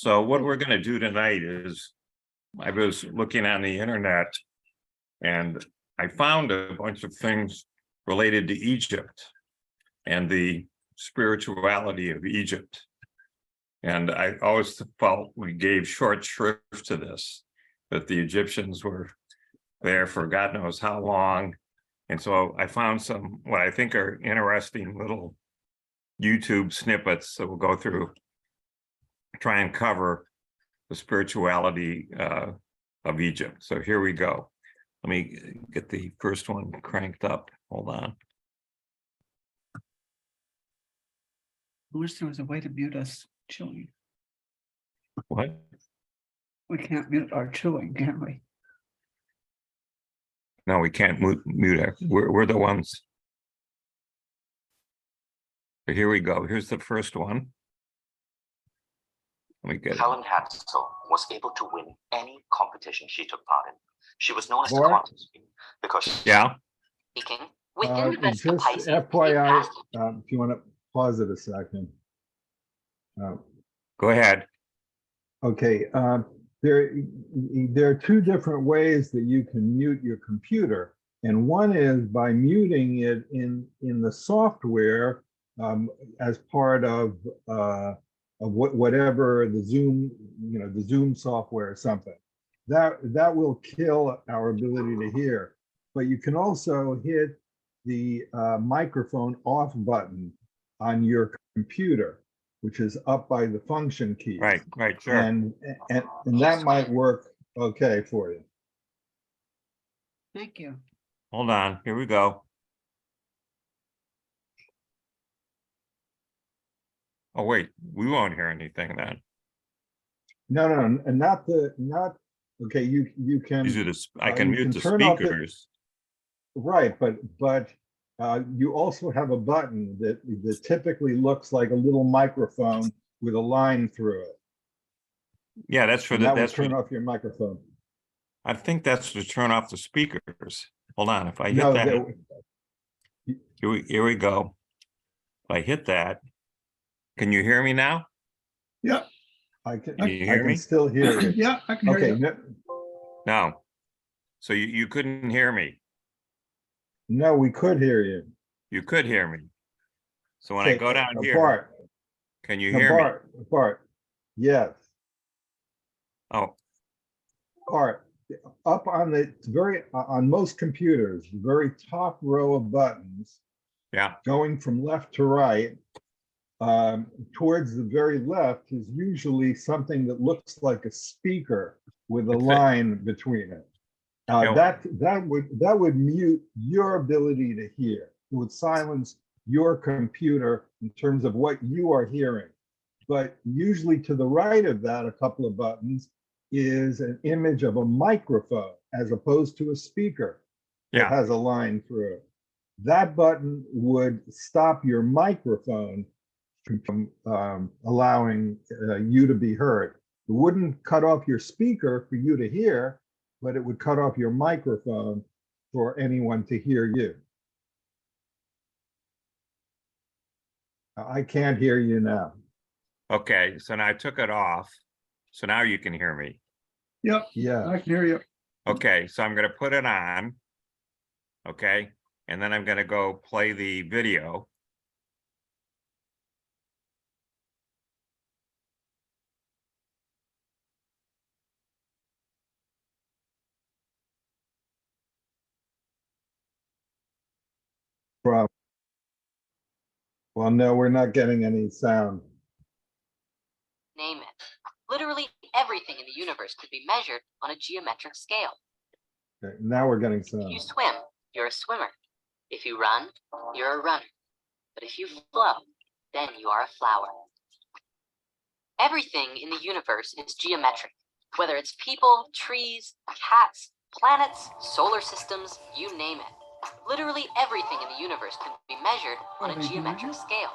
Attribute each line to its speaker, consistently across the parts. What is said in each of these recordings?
Speaker 1: So what we're going to do tonight is, I was looking on the internet and I found a bunch of things related to Egypt and the spirituality of Egypt. And I always felt we gave short shrift to this, that the Egyptians were there for God knows how long. And so I found some, what I think are interesting little YouTube snippets that we'll go through, try and cover the spirituality of Egypt. So here we go. Let me get the first one cranked up. Hold on.
Speaker 2: I wish there was a way to mute us chewing.
Speaker 1: What?
Speaker 2: We can't mute our chewing, can we?
Speaker 1: No, we can't mute it. We're the ones. So here we go. Here's the first one. Let me get it.
Speaker 3: Helen Hansel was able to win any competition she took part in. She was known as the quantum queen because
Speaker 1: Yeah.
Speaker 3: speaking within the
Speaker 4: Just
Speaker 3: Pisces,
Speaker 4: FYI, if you want to pause it a second.
Speaker 1: Go ahead.
Speaker 4: Okay, there are two different ways that you can mute your computer, and one is by muting it in the software as part of whatever the Zoom, the Zoom software or something. That will kill our ability to hear. But you can also hit the microphone off button on your computer, which is up by the function key.
Speaker 1: Right, sure.
Speaker 4: And that might work okay for you.
Speaker 2: Thank you.
Speaker 1: Hold on. Here we go. Oh, wait, we won't hear anything then.
Speaker 4: No, and not okay, you can
Speaker 1: These are I can mute the
Speaker 4: turn off
Speaker 1: speakers.
Speaker 4: Right, but you also have a button that typically looks like a little microphone with a line through it.
Speaker 1: Yeah, that's for
Speaker 4: that will turn off your microphone.
Speaker 1: I think that's to turn off the speakers. Hold on, if I hit
Speaker 4: No,
Speaker 1: that, here we go. If I hit that, can you hear me now?
Speaker 4: Yeah, I can
Speaker 1: hear me?
Speaker 4: still hear you.
Speaker 2: Yeah, I can hear you.
Speaker 1: No. So you couldn't hear me.
Speaker 4: No, we could hear you.
Speaker 1: You could hear me. So when I go down here,
Speaker 4: Bart,
Speaker 1: can you hear me?
Speaker 4: Bart, yes.
Speaker 1: Oh,
Speaker 4: Bart, up on the on most computers, the very top row of buttons,
Speaker 1: yeah,
Speaker 4: going from left to right, towards the very left is usually something that looks like a speaker with a line between it. That would mute your ability to hear. It would silence your computer in terms of what you are hearing. But usually to the right of that, a couple of buttons, is an image of a microphone as opposed to a speaker that has a line through it. That button would stop your microphone from allowing you to be heard. It wouldn't cut off your speaker for you to hear, but it would cut off your microphone for anyone to hear you. I can't hear you now.
Speaker 1: okay. So now I took it off. So now you can hear me.
Speaker 2: Yep.
Speaker 4: Yeah.
Speaker 2: I can hear you.
Speaker 1: Okay, so I'm going to put it on. Okay, and then I'm going to go play the video.
Speaker 4: Well, no, we're not getting any sound.
Speaker 3: name it. Literally everything in the universe could be measured on a geometric scale.
Speaker 4: Okay, now we're getting
Speaker 3: If
Speaker 4: sound.
Speaker 3: you swim, you're a swimmer. If you run, you're a runner. But if you flow, then you are a flower. Everything in the universe is geometric, whether it's people, trees, cats, planets, solar systems, you name it. Literally everything in the universe can be measured on a geometric scale.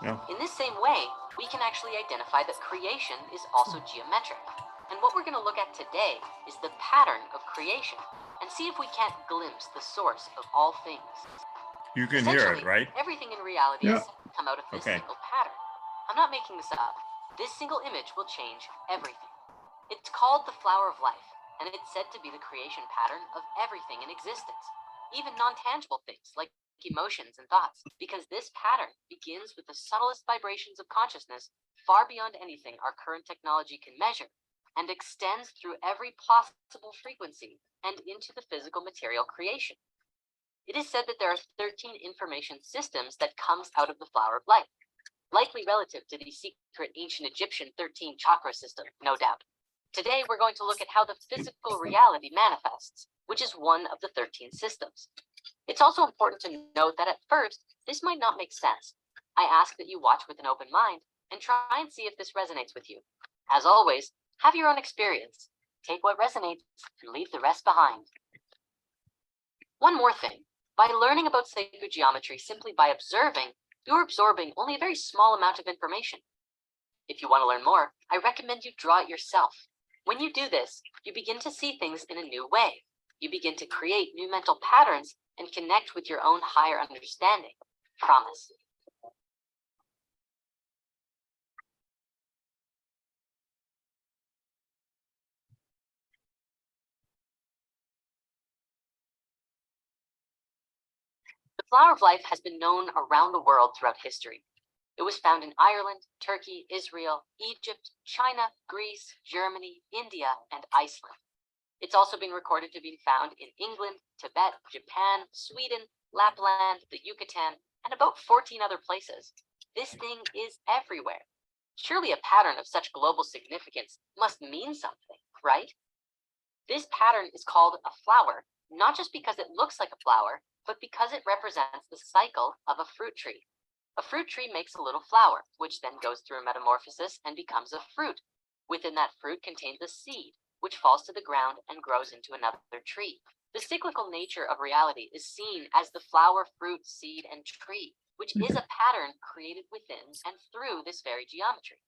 Speaker 1: Yeah.
Speaker 3: In this same way, we can actually identify that creation is also geometric. And what we're going to look at today is the pattern of creation and see if we can't glimpse the source of all things.
Speaker 1: You can hear it, right?
Speaker 3: Everything in reality is come out of this single pattern. I'm not making this up. This single image will change everything. It's called the flower of life, and it's said to be the creation pattern of everything in existence, even non-tangible things like emotions and thoughts, because this pattern begins with the subtlest vibrations of consciousness far beyond anything our current technology can measure, and extends through every possible frequency and into the physical material creation. It is said that there are 13 information systems that comes out of the flower of life, likely relative to the secret ancient Egyptian 13 chakra system, no doubt. Today, we're going to look at how the physical reality manifests, which is one of the 13 systems. It's also important to note that at first, this might not make sense. I ask that you watch with an open mind and try and see if this resonates with you. As always, have your own experience. Take what resonates and leave the rest behind. One more thing. By learning about sacred geometry simply by observing, you're absorbing only a very small amount of information. If you want to learn more, I recommend you draw it yourself. When you do this, you begin to see things in a new way. You begin to create new mental patterns and connect with your own higher understanding. Promise. The flower of life has been known around the world throughout history. It was found in Ireland, Turkey, Israel, Egypt, China, Greece, Germany, India, and Iceland. It's also been recorded to be found in England, Tibet, Japan, Sweden, Lapland, the Yucatan, and about 14 other places. This thing is everywhere. Surely a pattern of such global significance must mean something, right? This pattern is called a flower, not just because it looks like a flower, but because it represents the cycle of a fruit tree. A fruit tree makes a little flower, which then goes through a metamorphosis and becomes a fruit. Within that fruit contains a seed, which falls to the ground and grows into another tree. The cyclical nature of reality is seen as the flower, fruit, seed, and tree, which is a pattern created within and through this very geometry.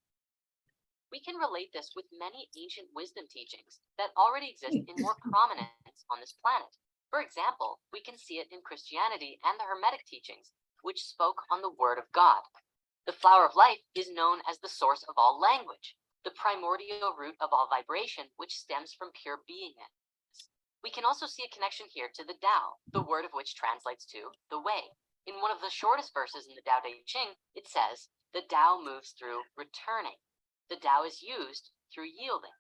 Speaker 3: We can relate this with many ancient wisdom teachings that already exist in more prominence on this planet. For example, we can see it in Christianity and the Hermetic teachings, which spoke on the Word of God. The flower of life is known as the source of all language, the primordial root of all vibration, which stems from pure beingness. We can also see a connection here to the Tao, the word of which translates to the way. In one of the shortest verses in the Tao Te Ching, it says, the Tao moves through returning. The Tao is used through yielding.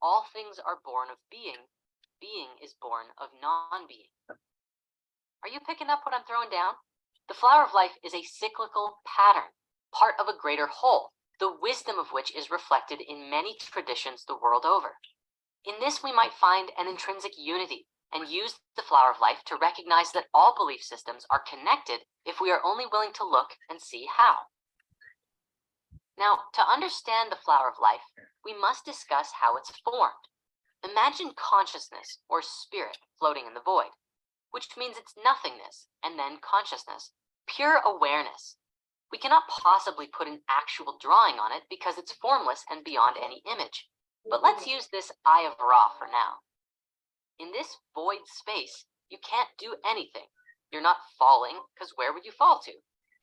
Speaker 3: All things are born of being. Being is born of non-being. Are you picking up what I'm throwing down? The flower of life is a cyclical pattern, part of a greater whole, the wisdom of which is reflected in many traditions the world over. In this, we might find an intrinsic unity and use the flower of life to recognize that all belief systems are connected if we are only willing to look and see how. Now, to understand the flower of life, we must discuss how it's formed. Imagine consciousness or spirit floating in the void, which means it's nothingness and then consciousness, pure awareness. We cannot possibly put an actual drawing on it because it's formless and beyond any image. But let's use this eye of Ra for now. In this void space, you can't do anything. You're not falling, because where would you fall to?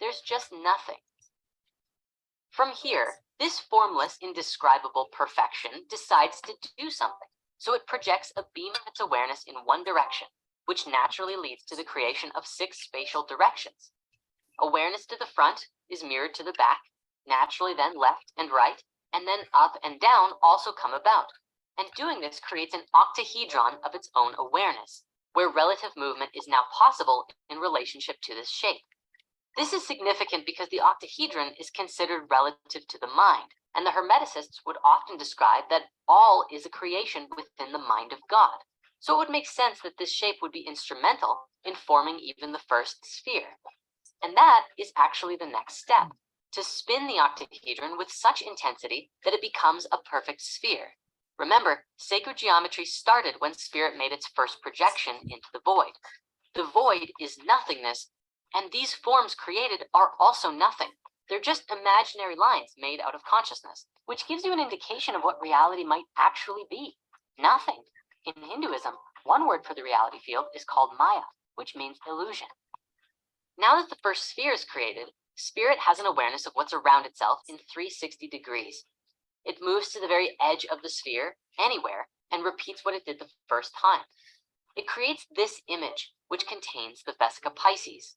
Speaker 3: There's just nothing. From here, this formless, indescribable perfection decides to do something. So it projects a beam of its awareness in one direction, which naturally leads to the creation of 6 spatial directions. Awareness to the front is mirrored to the back, naturally then left and right, and then up and down also come about. And doing this creates an octahedron of its own awareness, where relative movement is now possible in relationship to this shape. This is significant because the octahedron is considered relative to the mind, and the Hermeticists would often describe that all is a creation within the mind of God. So it would make sense that this shape would be instrumental in forming even the first sphere. And that is actually the next step, to spin the octahedron with such intensity that it becomes a perfect sphere. Remember, sacred geometry started when spirit made its first projection into the void. The void is nothingness, and these forms created are also nothing. They're just imaginary lines made out of consciousness, which gives you an indication of what reality might actually be. Nothing. In Hinduism, one word for the reality field is called Maya, which means illusion. Now that the first sphere is created, spirit has an awareness of what's around itself in 360 degrees, It moves to the very edge of the sphere, anywhere, and repeats what it did the first time. It creates this image, which contains the Vesica Pisces.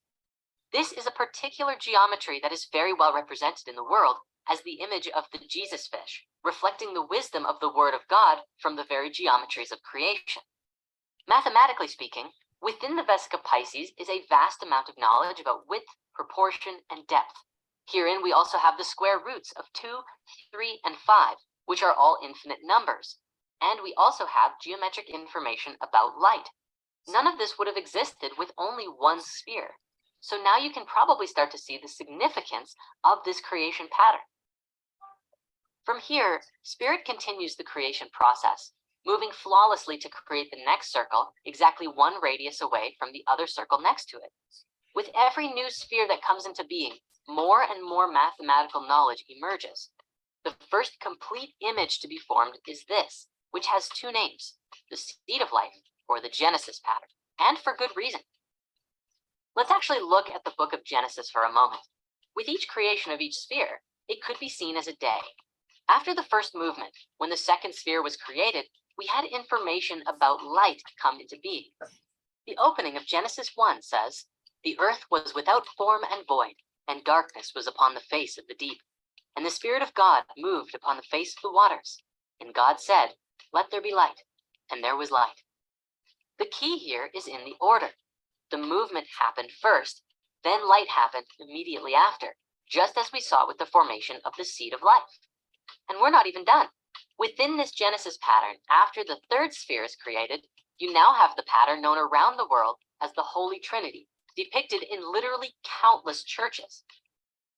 Speaker 3: This is a particular geometry that is very well represented in the world as the image of the Jesus fish, reflecting the wisdom of the Word of God from the very geometries of creation. Mathematically speaking, within the Vesica Pisces is a vast amount of knowledge about width, proportion, and depth. Herein we also have the square roots of 2, 3, and 5, which are all infinite numbers. And we also have geometric information about light. None of this would have existed with only one sphere. So now you can probably start to see the significance of this creation pattern. From here, Spirit continues the creation process, moving flawlessly to create the next circle exactly 1 radius away from the other circle next to it. With every new sphere that comes into being, more and more mathematical knowledge emerges. The first complete image to be formed is this, which has 2 names, the seed of life, or the Genesis pattern, and for good reason. Let's actually look at the book of Genesis for a moment. With each creation of each sphere, it could be seen as a day. After the first movement, when the second sphere was created, we had information about light come into being. The opening of Genesis 1 says, "The earth was without form and void, and darkness was upon the face of the deep. And the Spirit of God moved upon the face of the waters. And God said, 'Let there be light,' and there was light." The key here is in the order. The movement happened first, then light happened immediately after, just as we saw with the formation of the seed of life. And we're not even done. Within this Genesis pattern, after the third sphere is created, you now have the pattern known around the world as the Holy Trinity, depicted in literally countless churches.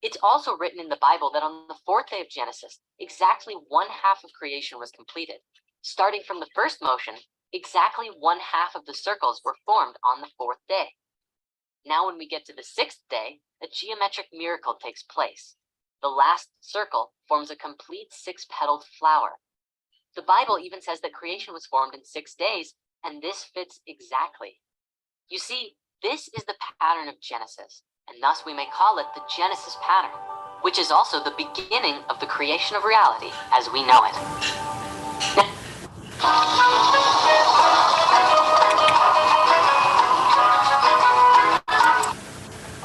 Speaker 3: It's also written in the Bible that on the 4th day of Genesis, exactly 1/2 of creation was completed. Starting from the first motion, exactly 1/2 of the circles were formed on the 4th day. Now when we get to the 6th day, a geometric miracle takes place. The last circle forms a complete 6-petaled flower. The Bible even says that creation was formed in 6 days, and this fits exactly. You see, this is the pattern of Genesis, and thus we may call it the Genesis pattern, which is also the beginning of the creation of reality as we know it.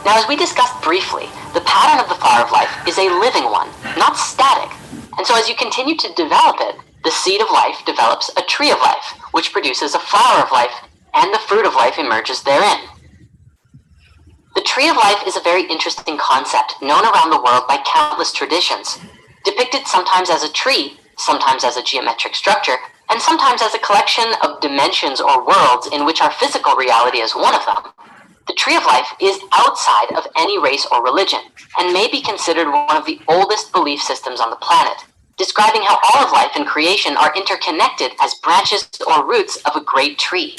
Speaker 3: Now, as we discussed briefly, the pattern of the flower of life is a living one, not static. And so as you continue to develop it, the seed of life develops a tree of life, which produces a flower of life, and the fruit of life emerges therein. The tree of life is a very interesting concept known around the world by countless traditions, depicted sometimes as a tree, sometimes as a geometric structure, and sometimes as a collection of dimensions or worlds in which our physical reality is one of them. The tree of life is outside of any race or religion, and may be considered one of the oldest belief systems on the planet, describing how all of life and creation are interconnected as branches or roots of a great tree.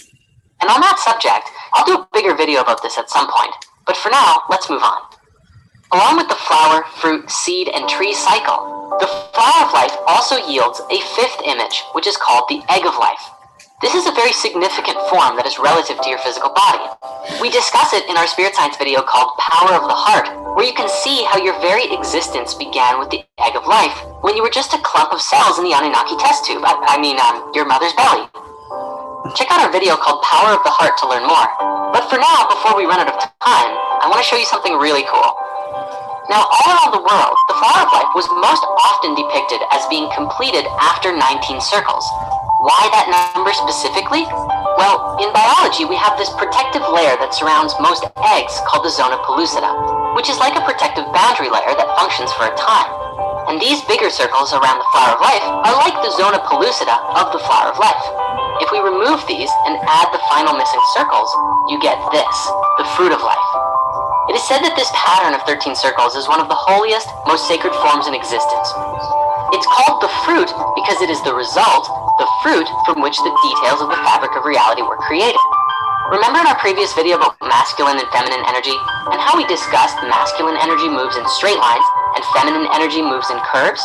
Speaker 3: And on that subject, I'll do a bigger video about this at some point, but for now, let's move on. Along with the flower, fruit, seed, and tree cycle, the flower of life also yields a 5th image, which is called the egg of life. This is a very significant form that is relative to your physical body. We discuss it in our spirit science video called Power of the Heart, where you can see how your very existence began with the egg of life when you were just a clump of cells in the Anunnaki test tube, your mother's belly. Check out our video called Power of the Heart to learn more. But for now, before we run out of time, I want to show you something really cool. Now, all around the world, the flower of life was most often depicted as being completed after 19 circles. Why that number specifically? Well, in biology, we have this protective layer that surrounds most eggs called the zona pellucida, which is like a protective boundary layer that functions for a time. And these bigger circles around the flower of life are like the zona pellucida of the flower of life. If we remove these and add the final missing circles, you get this, the fruit of life. It is said that this pattern of 13 circles is one of the holiest, most sacred forms in existence. It's called the fruit because it is the result, the fruit from which the details of the fabric of reality were created. Remember in our previous video about masculine and feminine energy, and how we discussed masculine energy moves in straight lines and feminine energy moves in curves?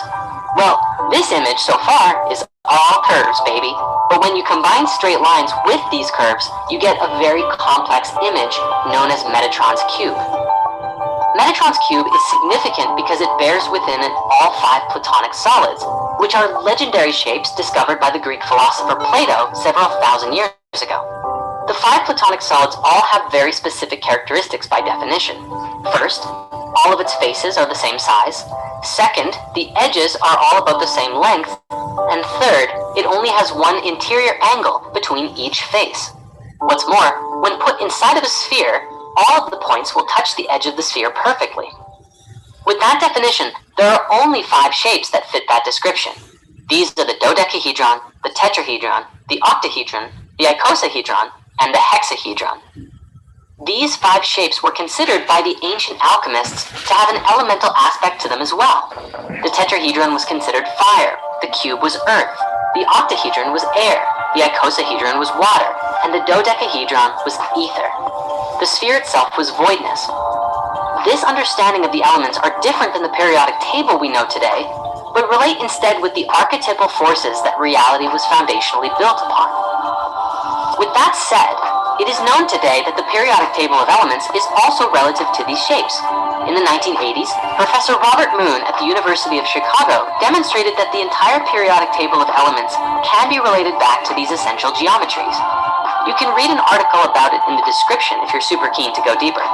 Speaker 3: Well, this image so far is all curves, baby. But when you combine straight lines with these curves, you get a very complex image known as Metatron's cube. Metatron's cube is significant because it bears within it all 5 Platonic solids, which are legendary shapes discovered by the Greek philosopher Plato several thousand years ago. The 5 Platonic solids all have very specific characteristics by definition. First, all of its faces are the same size. Second, the edges are all about the same length. And third, it only has one interior angle between each face. What's more, when put inside of a sphere, all of the points will touch the edge of the sphere perfectly. With that definition, there are only 5 shapes that fit that description. These are the dodecahedron, the tetrahedron, the octahedron, the icosahedron, and the hexahedron. These 5 shapes were considered by the ancient alchemists to have an elemental aspect to them as well. The tetrahedron was considered fire, the cube was earth, the octahedron was air, the icosahedron was water, and the dodecahedron was ether. The sphere itself was voidness. This understanding of the elements are different than the periodic table we know today, but relate instead with the archetypal forces that reality was foundationally built upon. With that said, it is known today that the periodic table of elements is also relative to these shapes. In the 1980s, Professor Robert Moon at the University of Chicago demonstrated that the entire periodic table of elements can be related back to these essential geometries. You can read an article about it in the description if you're super keen to go deeper.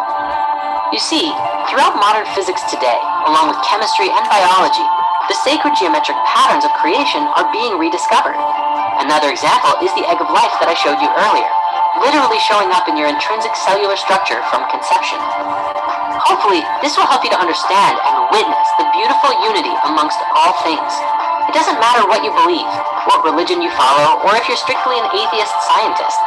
Speaker 3: You see, throughout modern physics today, along with chemistry and biology, the sacred geometric patterns of creation are being rediscovered. Another example is the egg of life that I showed you earlier, literally showing up in your intrinsic cellular structure from conception. Hopefully, this will help you to understand and witness the beautiful unity amongst all things. It doesn't matter what you believe, what religion you follow, or if you're strictly an atheist scientist.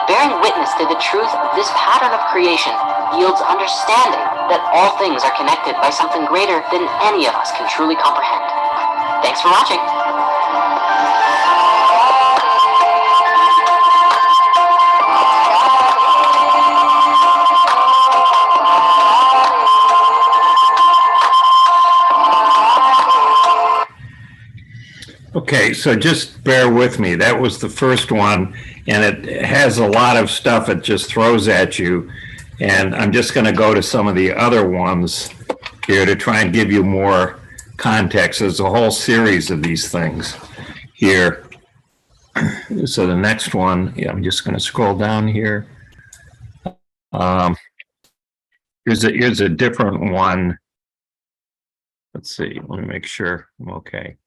Speaker 3: Bearing witness to the truth of this pattern of creation yields understanding that all things are connected by something greater than any of us can truly comprehend. Thanks for watching.
Speaker 1: Okay, so just bear with me. That was the first one, and it has a lot of stuff it just throws at you. And I'm just going to go to some of the other ones here to try and give you more context. There's a whole series of these things here. So the next one, yeah, I'm just going to scroll down here. Here's a different one. Let's see. Let me make sure I'm okay.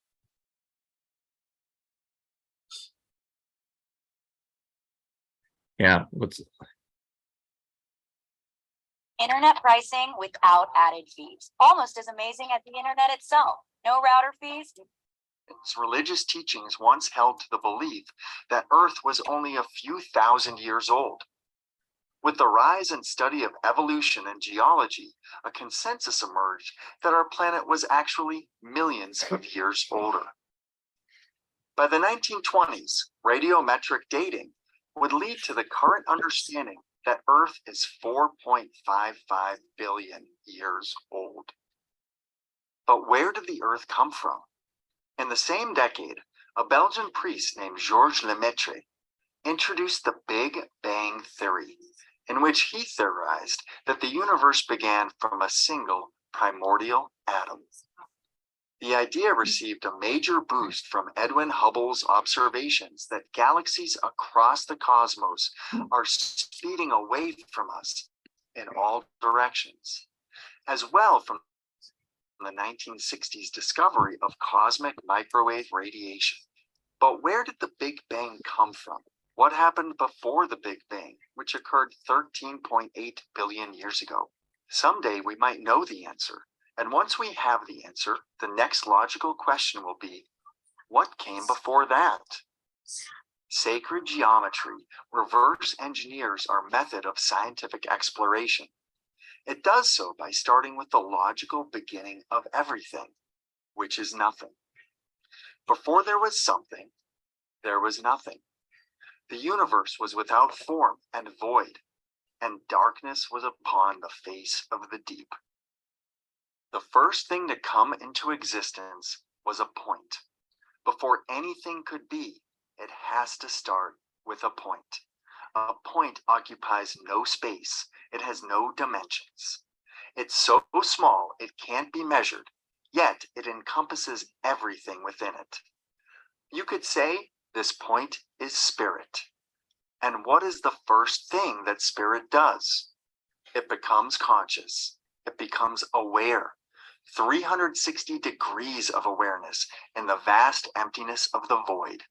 Speaker 1: Yeah, let's.
Speaker 5: Internet pricing without added fees. Almost as amazing as the internet itself. No router fees.
Speaker 6: Religious teachings once held to the belief that Earth was only a few thousand years old. With the rise and study of evolution and geology, a consensus emerged that our planet was actually millions of years older. By the 1920s, radiometric dating would lead to the current understanding that Earth is 4.55 billion years old. But where did the Earth come from? In the same decade, a Belgian priest named Georges Lemaitre introduced the Big Bang Theory, in which he theorized that the universe began from a single primordial atom. The idea received a major boost from Edwin Hubble's observations that galaxies across the cosmos are speeding away from us in all directions, as well from the 1960s discovery of cosmic microwave radiation. But where did the Big Bang come from? What happened before the Big Bang, which occurred 13.8 billion years ago? Someday we might know the answer. And once we have the answer, the next logical question will be, what came before that? Sacred geometry reverse engineers our method of scientific exploration. It does so by starting with the logical beginning of everything, which is nothing. Before there was something, there was nothing. The universe was without form and void, and darkness was upon the face of the deep. The first thing to come into existence was a point. Before anything could be, it has to start with a point. A point occupies no space. It has no dimensions. It's so small it can't be measured, yet it encompasses everything within it. You could say this point is spirit. And what is the first thing that spirit does? It becomes conscious. It becomes aware. 360 degrees of awareness in the vast emptiness of the void.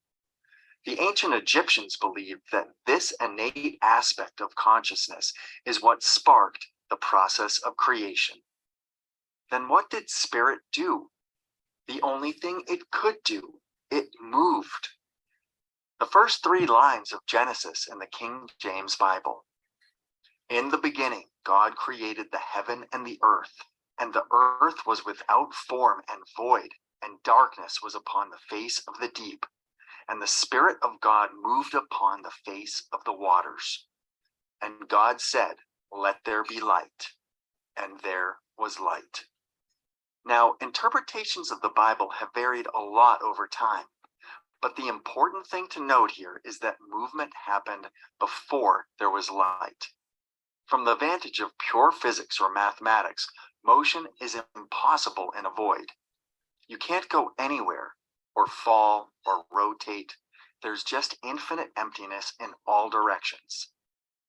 Speaker 6: The ancient Egyptians believed that this innate aspect of consciousness is what sparked the process of creation. Then what did spirit do? The only thing it could do, it moved. The first 3 lines of Genesis in the King James Bible. In the beginning, God created the heaven and the earth, and the earth was without form and void, and darkness was upon the face of the deep. And the Spirit of God moved upon the face of the waters. And God said, let there be light. And there was light. Now, interpretations of the Bible have varied a lot over time. But the important thing to note here is that movement happened before there was light. From the vantage of pure physics or mathematics, motion is impossible in a void. You can't go anywhere, or fall, or rotate. There's just infinite emptiness in all directions.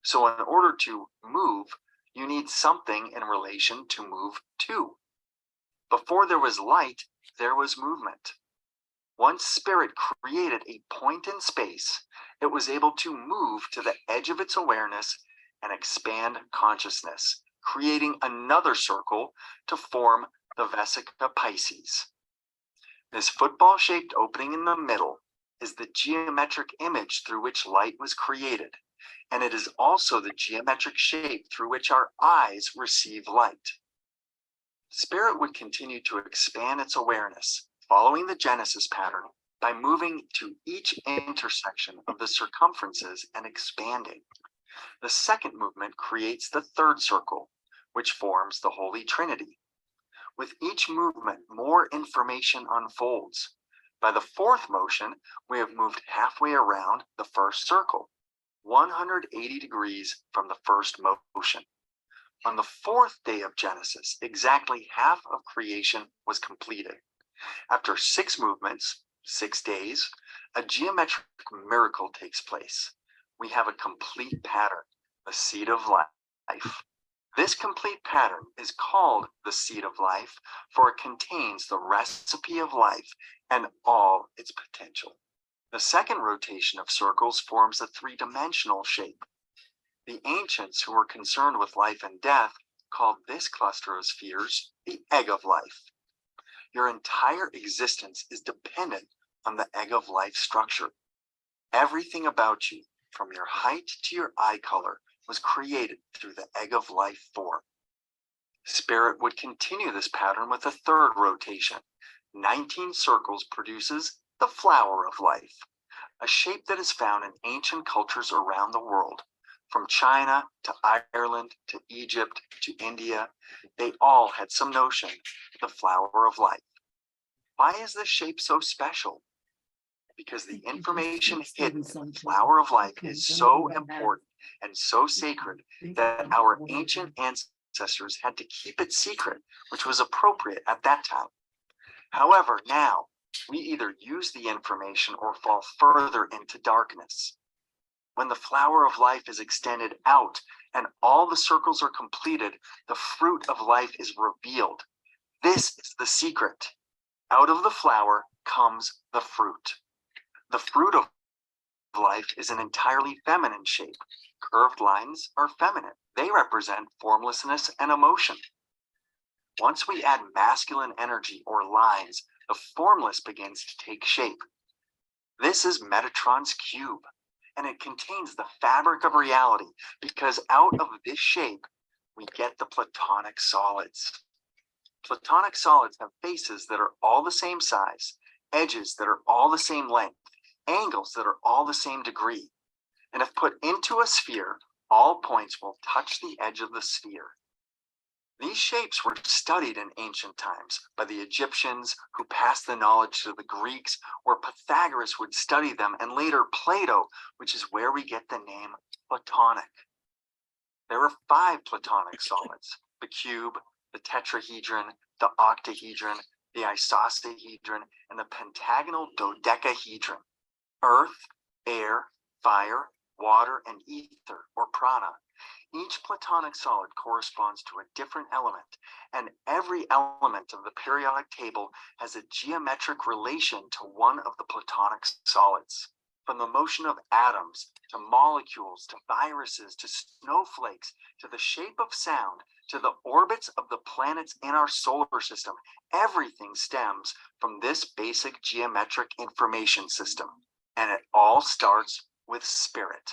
Speaker 6: So in order to move, you need something in relation to move to. Before there was light, there was movement. Once spirit created a point in space, it was able to move to the edge of its awareness and expand consciousness, creating another circle to form the Vesica Pisces. This football-shaped opening in the middle is the geometric image through which light was created, and it is also the geometric shape through which our eyes receive light. Spirit would continue to expand its awareness, following the Genesis pattern, by moving to each intersection of the circumferences and expanding. The second movement creates the third circle, which forms the Holy Trinity. With each movement, more information unfolds. By the fourth motion, we have moved halfway around the first circle, 180 degrees from the first motion. On the 4th day of Genesis, exactly half of creation was completed. After 6 movements, 6 days, a geometric miracle takes place. We have a complete pattern, the seed of life. This complete pattern is called the seed of life, for it contains the recipe of life and all its potential. The second rotation of circles forms a 3-dimensional shape. The ancients who were concerned with life and death called this cluster of spheres the egg of life. Your entire existence is dependent on the egg of life structure. Everything about you, from your height to your eye color, was created through the egg of life form. Spirit would continue this pattern with a third rotation. 19 circles produces the flower of life, a shape that is found in ancient cultures around the world. From China to Ireland to Egypt to India, they all had some notion of the flower of life. Why is this shape so special? Because the information hidden in the flower of life is so important and so sacred that our ancient ancestors had to keep it secret, which was appropriate at that time. However, now we either use the information or fall further into darkness. When the flower of life is extended out and all the circles are completed, the fruit of life is revealed. This is the secret. Out of the flower comes the fruit. The fruit of life is an entirely feminine shape. Curved lines are feminine. They represent formlessness and emotion. Once we add masculine energy or lines, the formless begins to take shape. This is Metatron's cube, and it contains the fabric of reality, because out of this shape, we get the Platonic solids. Platonic solids have faces that are all the same size, edges that are all the same length, angles that are all the same degree. And if put into a sphere, all points will touch the edge of the sphere. These shapes were studied in ancient times by the Egyptians, who passed the knowledge to the Greeks, where Pythagoras would study them, and later Plato, which is where we get the name Platonic. There are 5 Platonic solids: the cube, the tetrahedron, the octahedron, the isosahedron, and the pentagonal dodecahedron. Earth, air, fire, water, and ether, or prana. Each Platonic solid corresponds to a different element, and every element of the periodic table has a geometric relation to one of the Platonic solids. From the motion of atoms, to molecules, to viruses, to snowflakes, to the shape of sound, to the orbits of the planets in our solar system, everything stems from this basic geometric information system. And it all starts with spirit.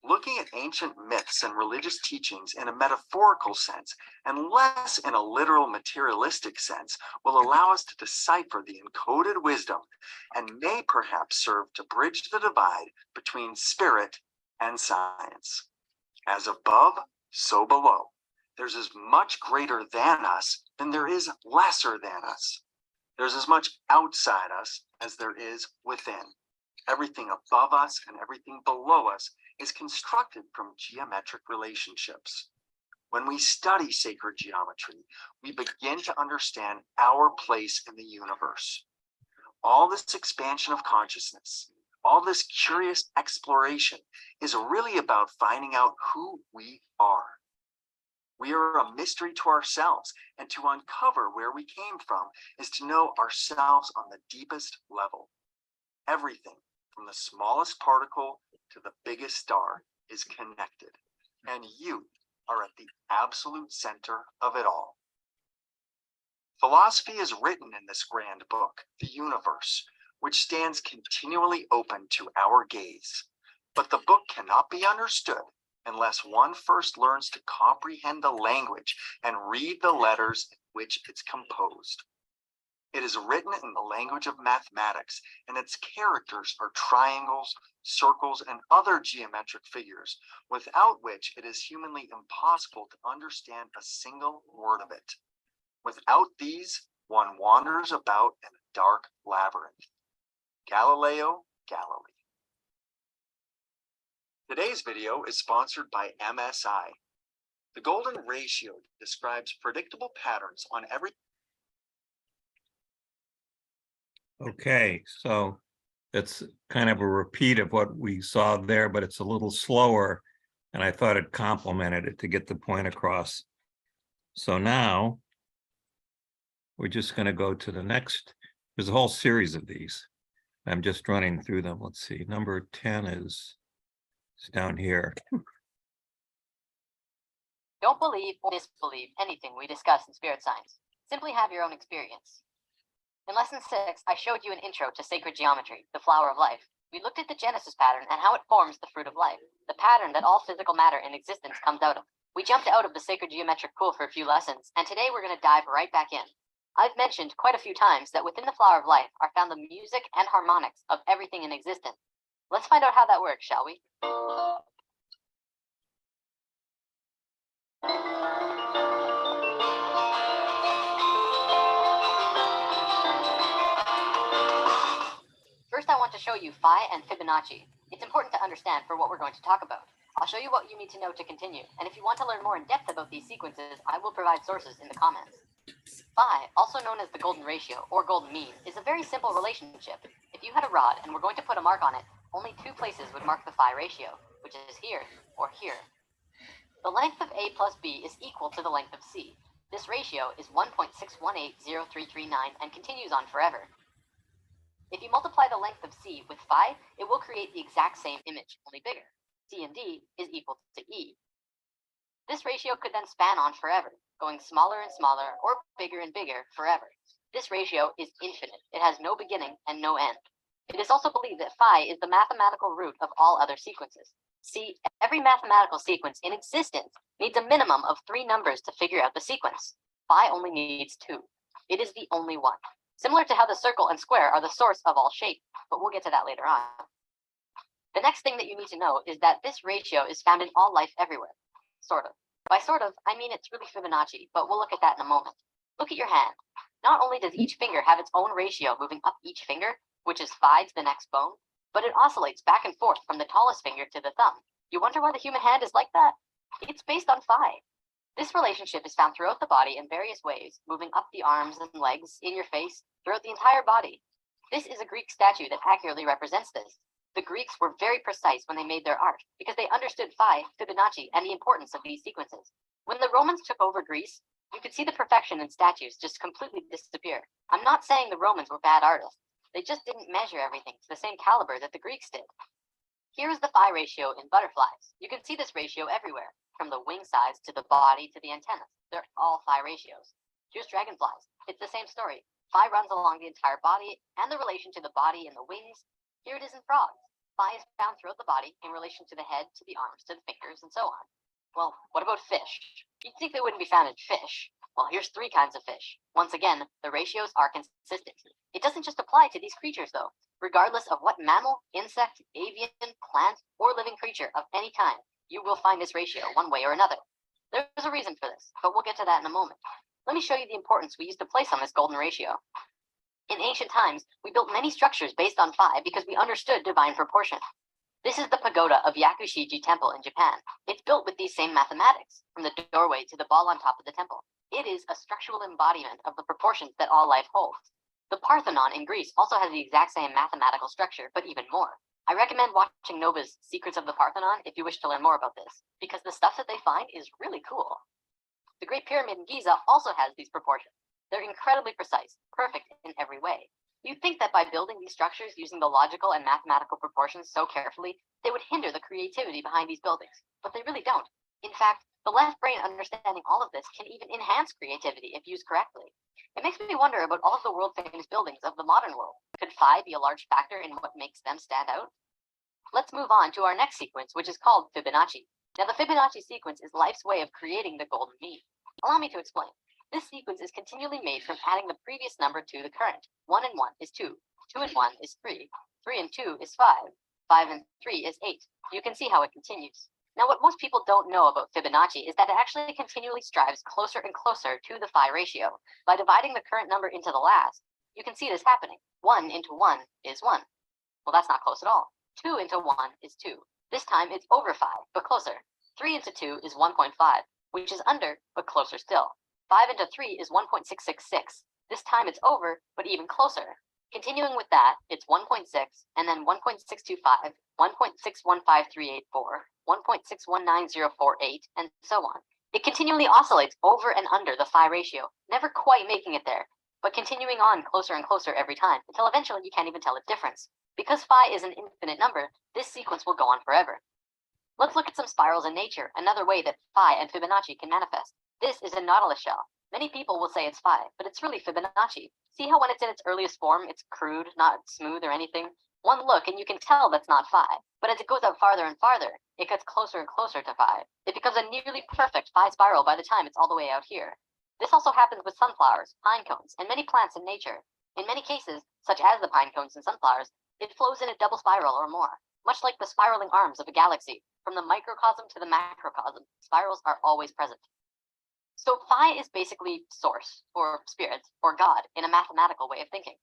Speaker 6: Looking at ancient myths and religious teachings in a metaphorical sense, and less in a literal materialistic sense, will allow us to decipher the encoded wisdom and may perhaps serve to bridge the divide between spirit and science. As above, so below. There's as much greater than us than there is lesser than us. There's as much outside us as there is within. Everything above us and everything below us is constructed from geometric relationships. When we study sacred geometry, we begin to understand our place in the universe. All this expansion of consciousness, all this curious exploration is really about finding out who we are. We are a mystery to ourselves, and to uncover where we came from is to know ourselves on the deepest level. Everything, from the smallest particle to the biggest star, is connected, and you are at the absolute center of it all. Philosophy is written in this grand book, the universe, which stands continually open to our gaze. But the book cannot be understood unless one first learns to comprehend the language and read the letters in which it's composed. It is written in the language of mathematics, and its characters are triangles, circles, and other geometric figures, without which it is humanly impossible to understand a single word of it. Without these, one wanders about in a dark labyrinth. Galileo Galilei. Today's video is sponsored by MSI. The golden ratio describes predictable patterns on every.
Speaker 1: Okay, so it's kind of a repeat of what we saw there, but it's a little slower, and I thought it complemented it to get the point across. So now we're just going to go to the next. There's a whole series of these. I'm just running through them. Let's see. Number 10 is down here.
Speaker 3: Don't believe or disbelieve anything we discuss in spirit science. Simply have your own experience. In lesson 6, I showed you an intro to sacred geometry, the flower of life. We looked at the Genesis pattern and how it forms the fruit of life, the pattern that all physical matter in existence comes out of. We jumped out of the sacred geometric pool for a few lessons, and today we're going to dive right back in. I've mentioned quite a few times that within the flower of life are found the music and harmonics of everything in existence. Let's find out how that works, shall we? First, I want to show you phi and Fibonacci. It's important to understand for what we're going to talk about. I'll show you what you need to know to continue, and if you want to learn more in depth about these sequences, I will provide sources in the comments. Phi, also known as the golden ratio or golden mean, is a very simple relationship. If you had a rod and were going to put a mark on it, only two places would mark the phi ratio, which is here or here. The length of A plus B is equal to the length of C. This ratio is 1.6180339 and continues on forever. If you multiply the length of C with phi, it will create the exact same image, only bigger. C and D is equal to E. This ratio could then span on forever, going smaller and smaller or bigger and bigger forever. This ratio is infinite. It has no beginning and no end. It is also believed that phi is the mathematical root of all other sequences. See, every mathematical sequence in existence needs a minimum of 3 numbers to figure out the sequence. Phi only needs 2. It is the only one. Similar to how the circle and square are the source of all shape, but we'll get to that later on. The next thing that you need to know is that this ratio is found in all life everywhere. Sort of. By sort of, I mean it's really Fibonacci, but we'll look at that in a moment. Look at your hand. Not only does each finger have its own ratio moving up each finger, which is phi to the next bone, but it oscillates back and forth from the tallest finger to the thumb. You wonder why the human hand is like that? It's based on phi. This relationship is found throughout the body in various ways, moving up the arms and legs, in your face, throughout the entire body. This is a Greek statue that accurately represents this. The Greeks were very precise when they made their art because they understood phi, Fibonacci, and the importance of these sequences. When the Romans took over Greece, you could see the perfection in statues just completely disappear. I'm not saying the Romans were bad artists. They just didn't measure everything to the same caliber that the Greeks did. Here is the phi ratio in butterflies. You can see this ratio everywhere, from the wing size to the body to the antennas. They're all phi ratios. Here's dragonflies. It's the same story. Phi runs along the entire body and the relation to the body and the wings. Here it is in frogs. Phi is found throughout the body in relation to the head, to the arms, to the fingers, and so on. Well, what about fish? You'd think they wouldn't be found in fish. Well, here's 3 kinds of fish. Once again, the ratios are consistent. It doesn't just apply to these creatures, though. Regardless of what mammal, insect, avian, plant, or living creature of any kind, you will find this ratio one way or another. There's a reason for this, but we'll get to that in a moment. Let me show you the importance we used to place on this golden ratio. In ancient times, we built many structures based on phi because we understood divine proportion. This is the pagoda of Yakushiji Temple in Japan. It's built with these same mathematics, from the doorway to the ball on top of the temple. It is a structural embodiment of the proportions that all life holds. The Parthenon in Greece also has the exact same mathematical structure, but even more. I recommend watching Nova's Secrets of the Parthenon if you wish to learn more about this, because the stuff that they find is really cool. The Great Pyramid in Giza also has these proportions. They're incredibly precise, perfect in every way. You'd think that by building these structures using the logical and mathematical proportions so carefully, they would hinder the creativity behind these buildings, but they really don't. In fact, the left brain understanding all of this can even enhance creativity if used correctly. It makes me wonder about all of the world-famous buildings of the modern world. Could phi be a large factor in what makes them stand out? Let's move on to our next sequence, which is called Fibonacci. Now, the Fibonacci sequence is life's way of creating the golden mean. Allow me to explain. This sequence is continually made from adding the previous number to the current. 1 and 1 is 2. 2 and 1 is 3. 3 and 2 is 5. 5 and 3 is 8. You can see how it continues. Now, what most people don't know about Fibonacci is that it actually continually strives closer and closer to the phi ratio. By dividing the current number into the last, you can see this happening. 1 into 1 is 1. Well, that's not close at all. 2 into 1 is 2. This time it's over 5, but closer. 3 into 2 is 1.5, which is under, but closer still. 5 into 3 is 1.666. This time it's over, but even closer. Continuing with that, it's 1.6, and then 1.625, 1.615384, 1.619048, and so on. It continually oscillates over and under the phi ratio, never quite making it there, but continuing on closer and closer every time, until eventually you can't even tell the difference. Because phi is an infinite number, this sequence will go on forever. Let's look at some spirals in nature, another way that phi and Fibonacci can manifest. This is a nautilus shell. Many people will say it's phi, but it's really Fibonacci. See how when it's in its earliest form, it's crude, not smooth or anything? One look and you can tell that's not phi, but as it goes up farther and farther, it gets closer and closer to phi. It becomes a nearly perfect phi spiral by the time it's all the way out here. This also happens with sunflowers, pine cones, and many plants in nature. In many cases, such as the pine cones and sunflowers, it flows in a double spiral or more, much like the spiraling arms of a galaxy. From the microcosm to the macrocosm, spirals are always present. So phi is basically source, or spirit, or God in a mathematical way of thinking.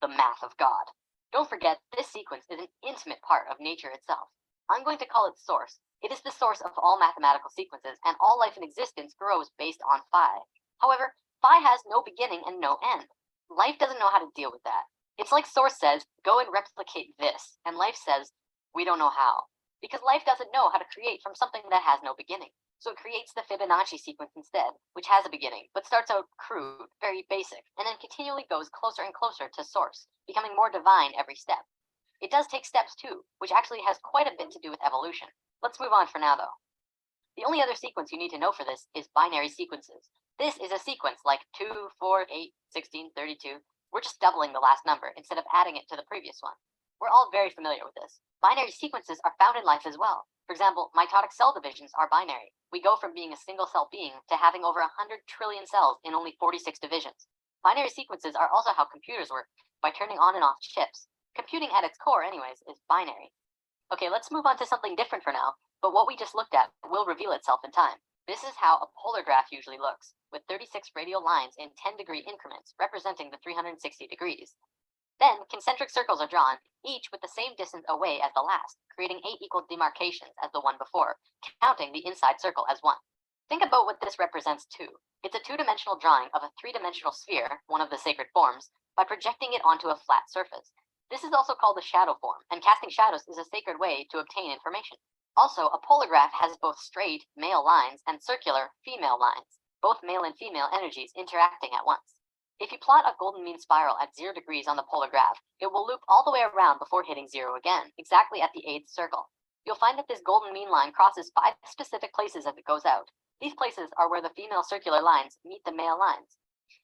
Speaker 3: The math of God. Don't forget, this sequence is an intimate part of nature itself. I'm going to call it source. It is the source of all mathematical sequences, and all life in existence grows based on phi. However, phi has no beginning and no end. Life doesn't know how to deal with that. It's like source says, go and replicate this, and life says, we don't know how. Because life doesn't know how to create from something that has no beginning. So it creates the Fibonacci sequence instead, which has a beginning, but starts out crude, very basic, and then continually goes closer and closer to source, becoming more divine every step. It does take steps too, which actually has quite a bit to do with evolution. Let's move on for now though. The only other sequence you need to know for this is binary sequences. This is a sequence like 2, 4, 8, 16, 32. We're just doubling the last number instead of adding it to the previous one. We're all very familiar with this. Binary sequences are found in life as well. For example, mitotic cell divisions are binary. We go from being a single cell being to having over 100 trillion cells in only 46 divisions. Binary sequences are also how computers work, by turning on and off chips. Computing at its core, anyways, is binary. Okay, let's move on to something different for now, but what we just looked at will reveal itself in time. This is how a polar graph usually looks, with 36 radial lines in 10-degree increments representing the 360 degrees. Then, concentric circles are drawn, each with the same distance away as the last, creating 8 equal demarcations as the one before, counting the inside circle as 1. Think about what this represents too. It's a two-dimensional drawing of a three-dimensional sphere, one of the sacred forms, by projecting it onto a flat surface. This is also called the shadow form, and casting shadows is a sacred way to obtain information. Also, a polargraph has both straight, male lines and circular, female lines, both male and female energies interacting at once. If you plot a golden mean spiral at 0 degrees on the polar graph, it will loop all the way around before hitting 0 again, exactly at the 8th circle. You'll find that this golden mean line crosses 5 specific places as it goes out. These places are where the female circular lines meet the male lines.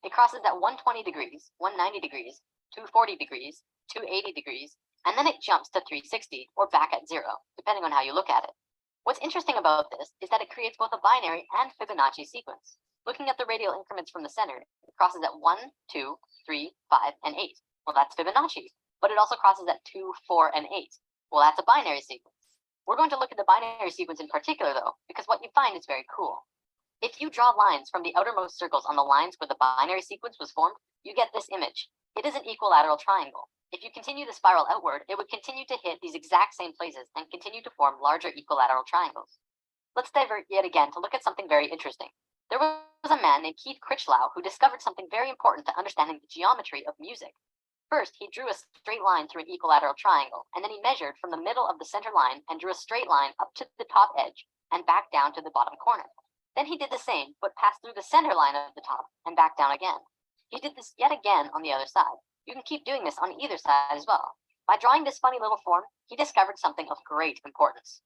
Speaker 3: It crosses at 120 degrees, 190 degrees, 240 degrees, 280 degrees, and then it jumps to 360 or back at 0, depending on how you look at it. What's interesting about this is that it creates both a binary and Fibonacci sequence. Looking at the radial increments from the center, it crosses at 1, 2, 3, 5, and 8. Well, that's Fibonacci, but it also crosses at 2, 4, and 8. Well, that's a binary sequence. We're going to look at the binary sequence in particular, though, because what you find is very cool. If you draw lines from the outermost circles on the lines where the binary sequence was formed, you get this image. It is an equilateral triangle. If you continue the spiral outward, it would continue to hit these exact same places and continue to form larger equilateral triangles. Let's divert yet again to look at something very interesting. There was a man named Keith Critchlow who discovered something very important to understanding the geometry of music. First, he drew a straight line through an equilateral triangle, and then he measured from the middle of the center line and drew a straight line up to the top edge and back down to the bottom corner. Then he did the same, but passed through the center line of the top and back down again. He did this yet again on the other side. You can keep doing this on either side as well. By drawing this funny little form, he discovered something of great importance.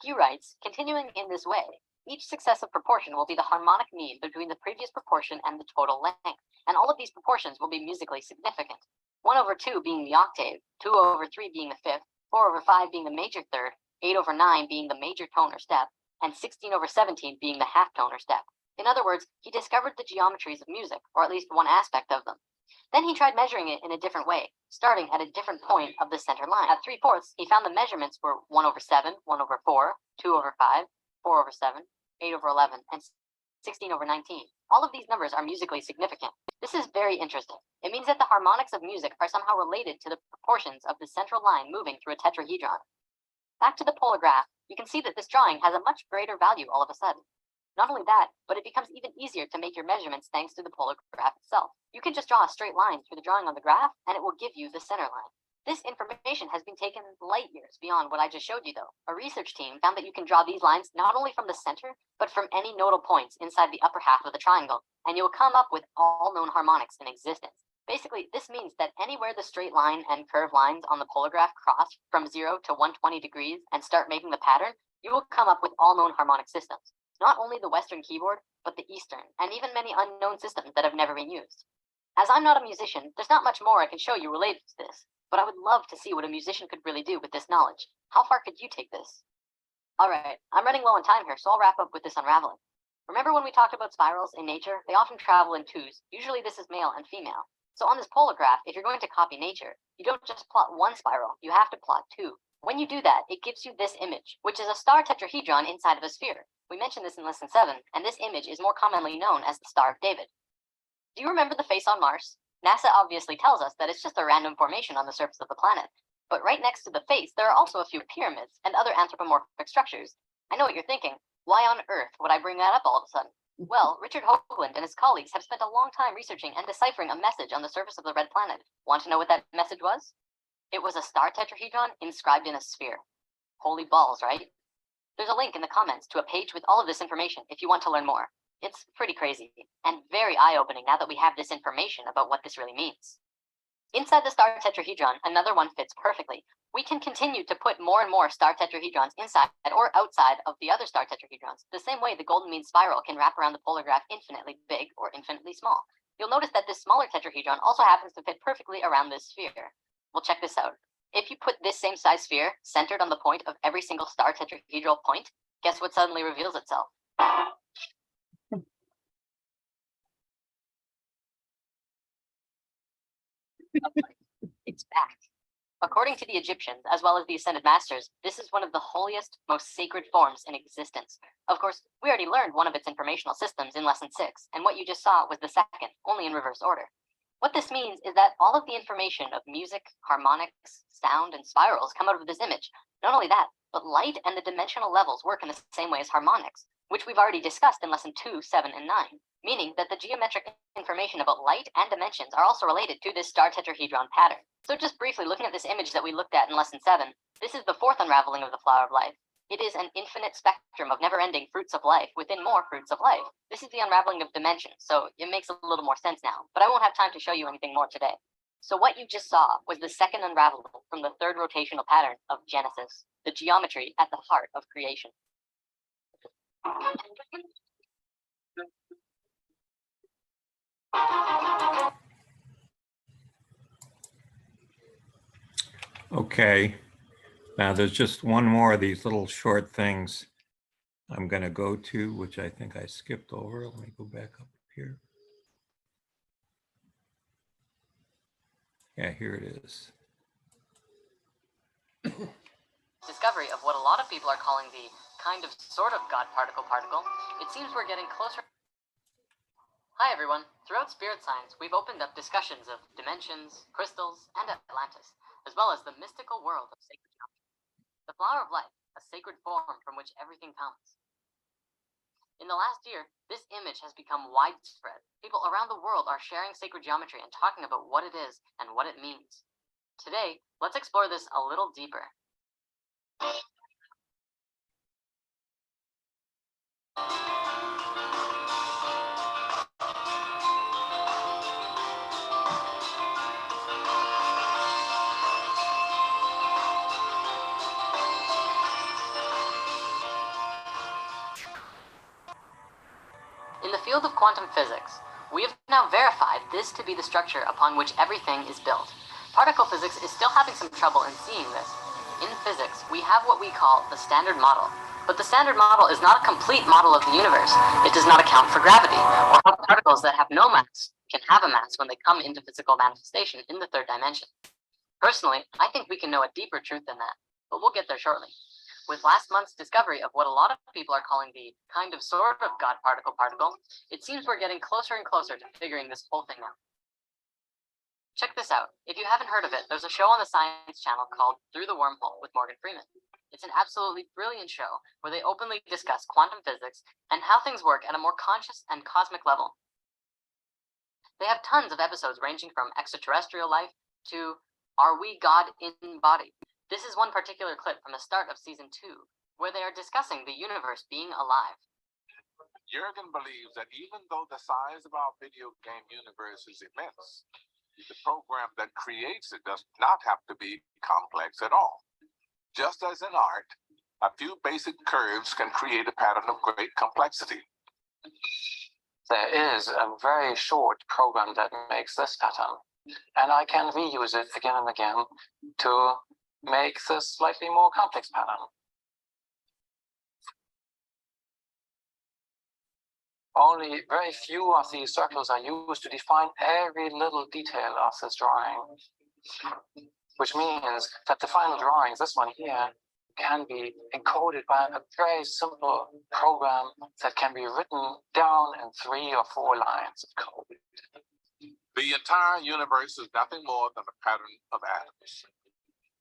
Speaker 3: He writes, continuing in this way, each successive proportion will be the harmonic mean between the previous proportion and the total length, and all of these proportions will be musically significant. 1/2 being the octave, 2/3 being the fifth, 4/5 being the major third, 8/9 being the major tone or step, and 16/17 being the half tone or step. In other words, he discovered the geometries of music, or at least one aspect of them. Then he tried measuring it in a different way, starting at a different point of the center line. At 3/4, he found the measurements were 1/7, 1/4, 2/5, 4/7, 8/11, and 16/19. All of these numbers are musically significant. This is very interesting. It means that the harmonics of music are somehow related to the proportions of the central line moving through a tetrahedron. Back to the polar graph, you can see that this drawing has a much greater value all of a sudden. Not only that, but it becomes even easier to make your measurements thanks to the polar graph itself. You can just draw a straight line through the drawing on the graph, and it will give you the center line. This information has been taken light years beyond what I just showed you, though. A research team found that you can draw these lines not only from the center, but from any nodal points inside the upper half of the triangle, and you'll come up with all known harmonics in existence. Basically, this means that anywhere the straight line and curved lines on the polar graph cross from 0 to 120 degrees and start making the pattern, you will come up with all known harmonic systems. Not only the Western keyboard, but the Eastern, and even many unknown systems that have never been used. As I'm not a musician, there's not much more I can show you related to this, but I would love to see what a musician could really do with this knowledge. How far could you take this? Alright, I'm running low on time here, so I'll wrap up with this unraveling. Remember when we talked about spirals in nature? They often travel in twos. Usually this is male and female. So on this polar graph, if you're going to copy nature, you don't just plot one spiral, you have to plot two. When you do that, it gives you this image, which is a star tetrahedron inside of a sphere. We mentioned this in lesson 7, and this image is more commonly known as the Star of David. Do you remember the face on Mars? NASA obviously tells us that it's just a random formation on the surface of the planet. But right next to the face, there are also a few pyramids and other anthropomorphic structures. I know what you're thinking. Why on earth would I bring that up all of a sudden? Well, Richard Hoagland and his colleagues have spent a long time researching and deciphering a message on the surface of the red planet. Want to know what that message was? It was a star tetrahedron inscribed in a sphere. Holy balls, right? There's a link in the comments to a page with all of this information if you want to learn more. It's pretty crazy, and very eye-opening now that we have this information about what this really means. Inside the star tetrahedron, another one fits perfectly. We can continue to put more and more star tetrahedrons inside or outside of the other star tetrahedrons, the same way the golden mean spiral can wrap around the polar graph infinitely big or infinitely small. You'll notice that this smaller tetrahedron also happens to fit perfectly around this sphere. Well, check this out. If you put this same size sphere centered on the point of every single star tetrahedral point, guess what suddenly reveals itself? It's back. According to the Egyptians, as well as the Ascended Masters, this is one of the holiest, most sacred forms in existence. Of course, we already learned one of its informational systems in lesson 6, and what you just saw was the second, only in reverse order. What this means is that all of the information of music, harmonics, sound, and spirals come out of this image. Not only that, but light and the dimensional levels work in the same way as harmonics. which we've already discussed in lesson 2, 7, and 9, meaning that the geometric information about light and dimensions are also related to this star tetrahedron pattern. So just briefly looking at this image that we looked at in lesson 7, this is the fourth unraveling of the flower of life. It is an infinite spectrum of never-ending fruits of life within more fruits of life. This is the unraveling of dimensions, so it makes a little more sense now, but I won't have time to show you anything more today. So what you just saw was the second unraveling from the third rotational pattern of Genesis, the geometry at the heart of creation.
Speaker 1: Okay, now there's just one more of these little short things I'm going to go to, which I think I skipped over. Let me go back up here. Yeah, here it is.
Speaker 3: Discovery of what a lot of people are calling the kind of sort of God particle. It seems we're getting closer. Hi everyone. Throughout spirit science, we've opened up discussions of dimensions, crystals, and Atlantis, as well as the mystical world of sacred geometry. The flower of life, a sacred form from which everything comes. In the last year, this image has become widespread. People around the world are sharing sacred geometry and talking about what it is and what it means. Today, let's explore this a little deeper. In the field of quantum physics, we have now verified this to be the structure upon which everything is built. Particle physics is still having some trouble in seeing this. In physics, we have what we call the standard model. But the standard model is not a complete model of the universe. It does not account for gravity, or how particles that have no mass can have a mass when they come into physical manifestation in the third dimension. Personally, I think we can know a deeper truth than that, but we'll get there shortly. With last month's discovery of what a lot of people are calling the kind of sort of God particle, it seems we're getting closer and closer to figuring this whole thing out. Check this out. If you haven't heard of it, there's a show on the Science Channel called Through the Wormhole with Morgan Freeman. It's an absolutely brilliant show where they openly discuss quantum physics and how things work at a more conscious and cosmic level. They have tons of episodes ranging from extraterrestrial life to Are We God in Body? This is one particular clip from the start of season 2, where they are discussing the universe being alive.
Speaker 7: Jurgen believes that even though the size of our video game universe is immense, the program that creates it does not have to be complex at all. Just as in art, a few basic curves can create a pattern of great complexity.
Speaker 8: There is a very short program that makes this pattern, and I can reuse it again and again to make this slightly more complex pattern. Only very few of these circles are used to define every little detail of this drawing, which means that the final drawings, this one here, can be encoded by a very simple program that can be written down in 3 or 4 lines of code.
Speaker 7: The entire universe is nothing more than a pattern of atoms.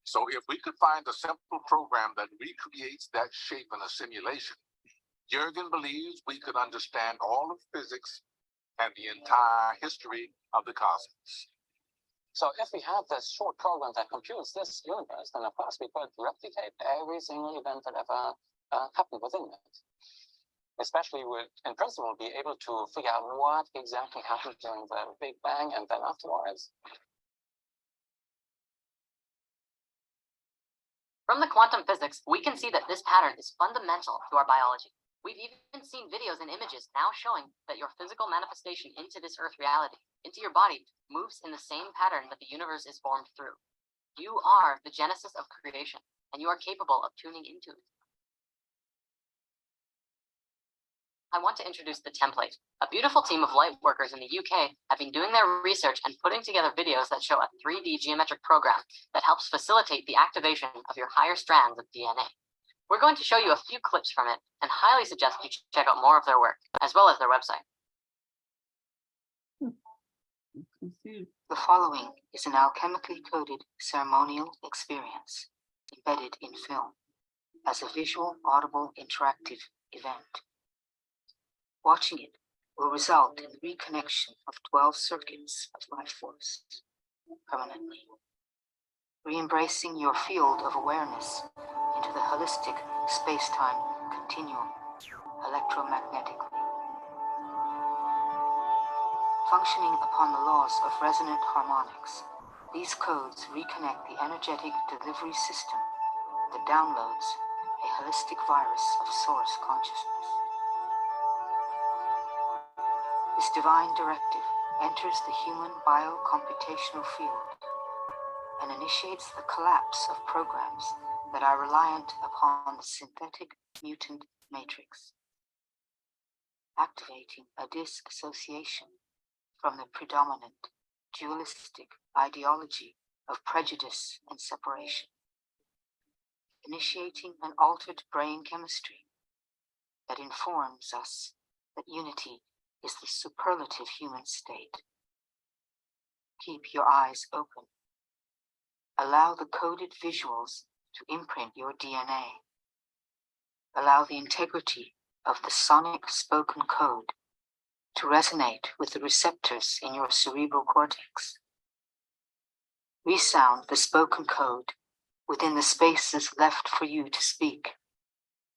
Speaker 7: So if we could find a simple program that recreates that shape in a simulation, Jurgen believes we could understand all of physics and the entire history of the cosmos.
Speaker 8: So if we have this short program that computes this universe, then of course we could replicate every single event that ever happened within it. Especially would, in principle, be able to figure out what exactly happened during the Big Bang and then afterwards.
Speaker 3: From the quantum physics, we can see that this pattern is fundamental to our biology. We've even seen videos and images now showing that your physical manifestation into this earth reality, into your body, moves in the same pattern that the universe is formed through. You are the genesis of creation, and you are capable of tuning into it. I want to introduce the template. A beautiful team of light workers in the UK have been doing their research and putting together videos that show a 3D geometric program that helps facilitate the activation of your higher strands of DNA. We're going to show you a few clips from it and highly suggest you check out more of their work, as well as their website.
Speaker 9: The following is an alchemically coded ceremonial experience embedded in film as a visual, audible, interactive event. Watching it will result in the reconnection of 12 circuits of life force permanently, re-embracing your field of awareness into the holistic space-time continuum electromagnetically. Functioning upon the laws of resonant harmonics, these codes reconnect the energetic delivery system that downloads a holistic virus of source consciousness. This divine directive enters the human biocomputational field and initiates the collapse of programs that are reliant upon the synthetic mutant matrix, activating a disassociation from the predominant dualistic ideology of prejudice and separation, initiating an altered brain chemistry that informs us that unity is the superlative human state. Keep your eyes open. Allow the coded visuals to imprint your DNA. Allow the integrity of the sonic spoken code to resonate with the receptors in your cerebral cortex. Resound the spoken code within the spaces left for you to speak,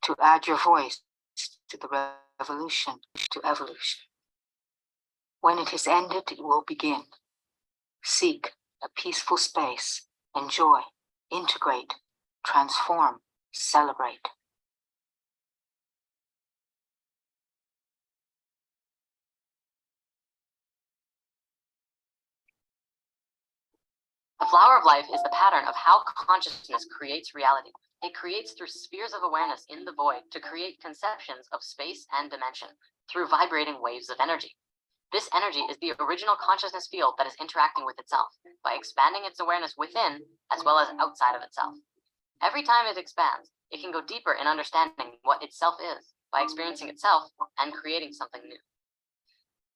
Speaker 9: to add your voice to the revolution to evolution. When it is ended, it will begin. Seek a peaceful space, enjoy, integrate, transform, celebrate.
Speaker 3: The flower of life is the pattern of how consciousness creates reality. It creates through spheres of awareness in the void to create conceptions of space and dimension through vibrating waves of energy. This energy is the original consciousness field that is interacting with itself by expanding its awareness within as well as outside of itself. Every time it expands, it can go deeper in understanding what itself is by experiencing itself and creating something new.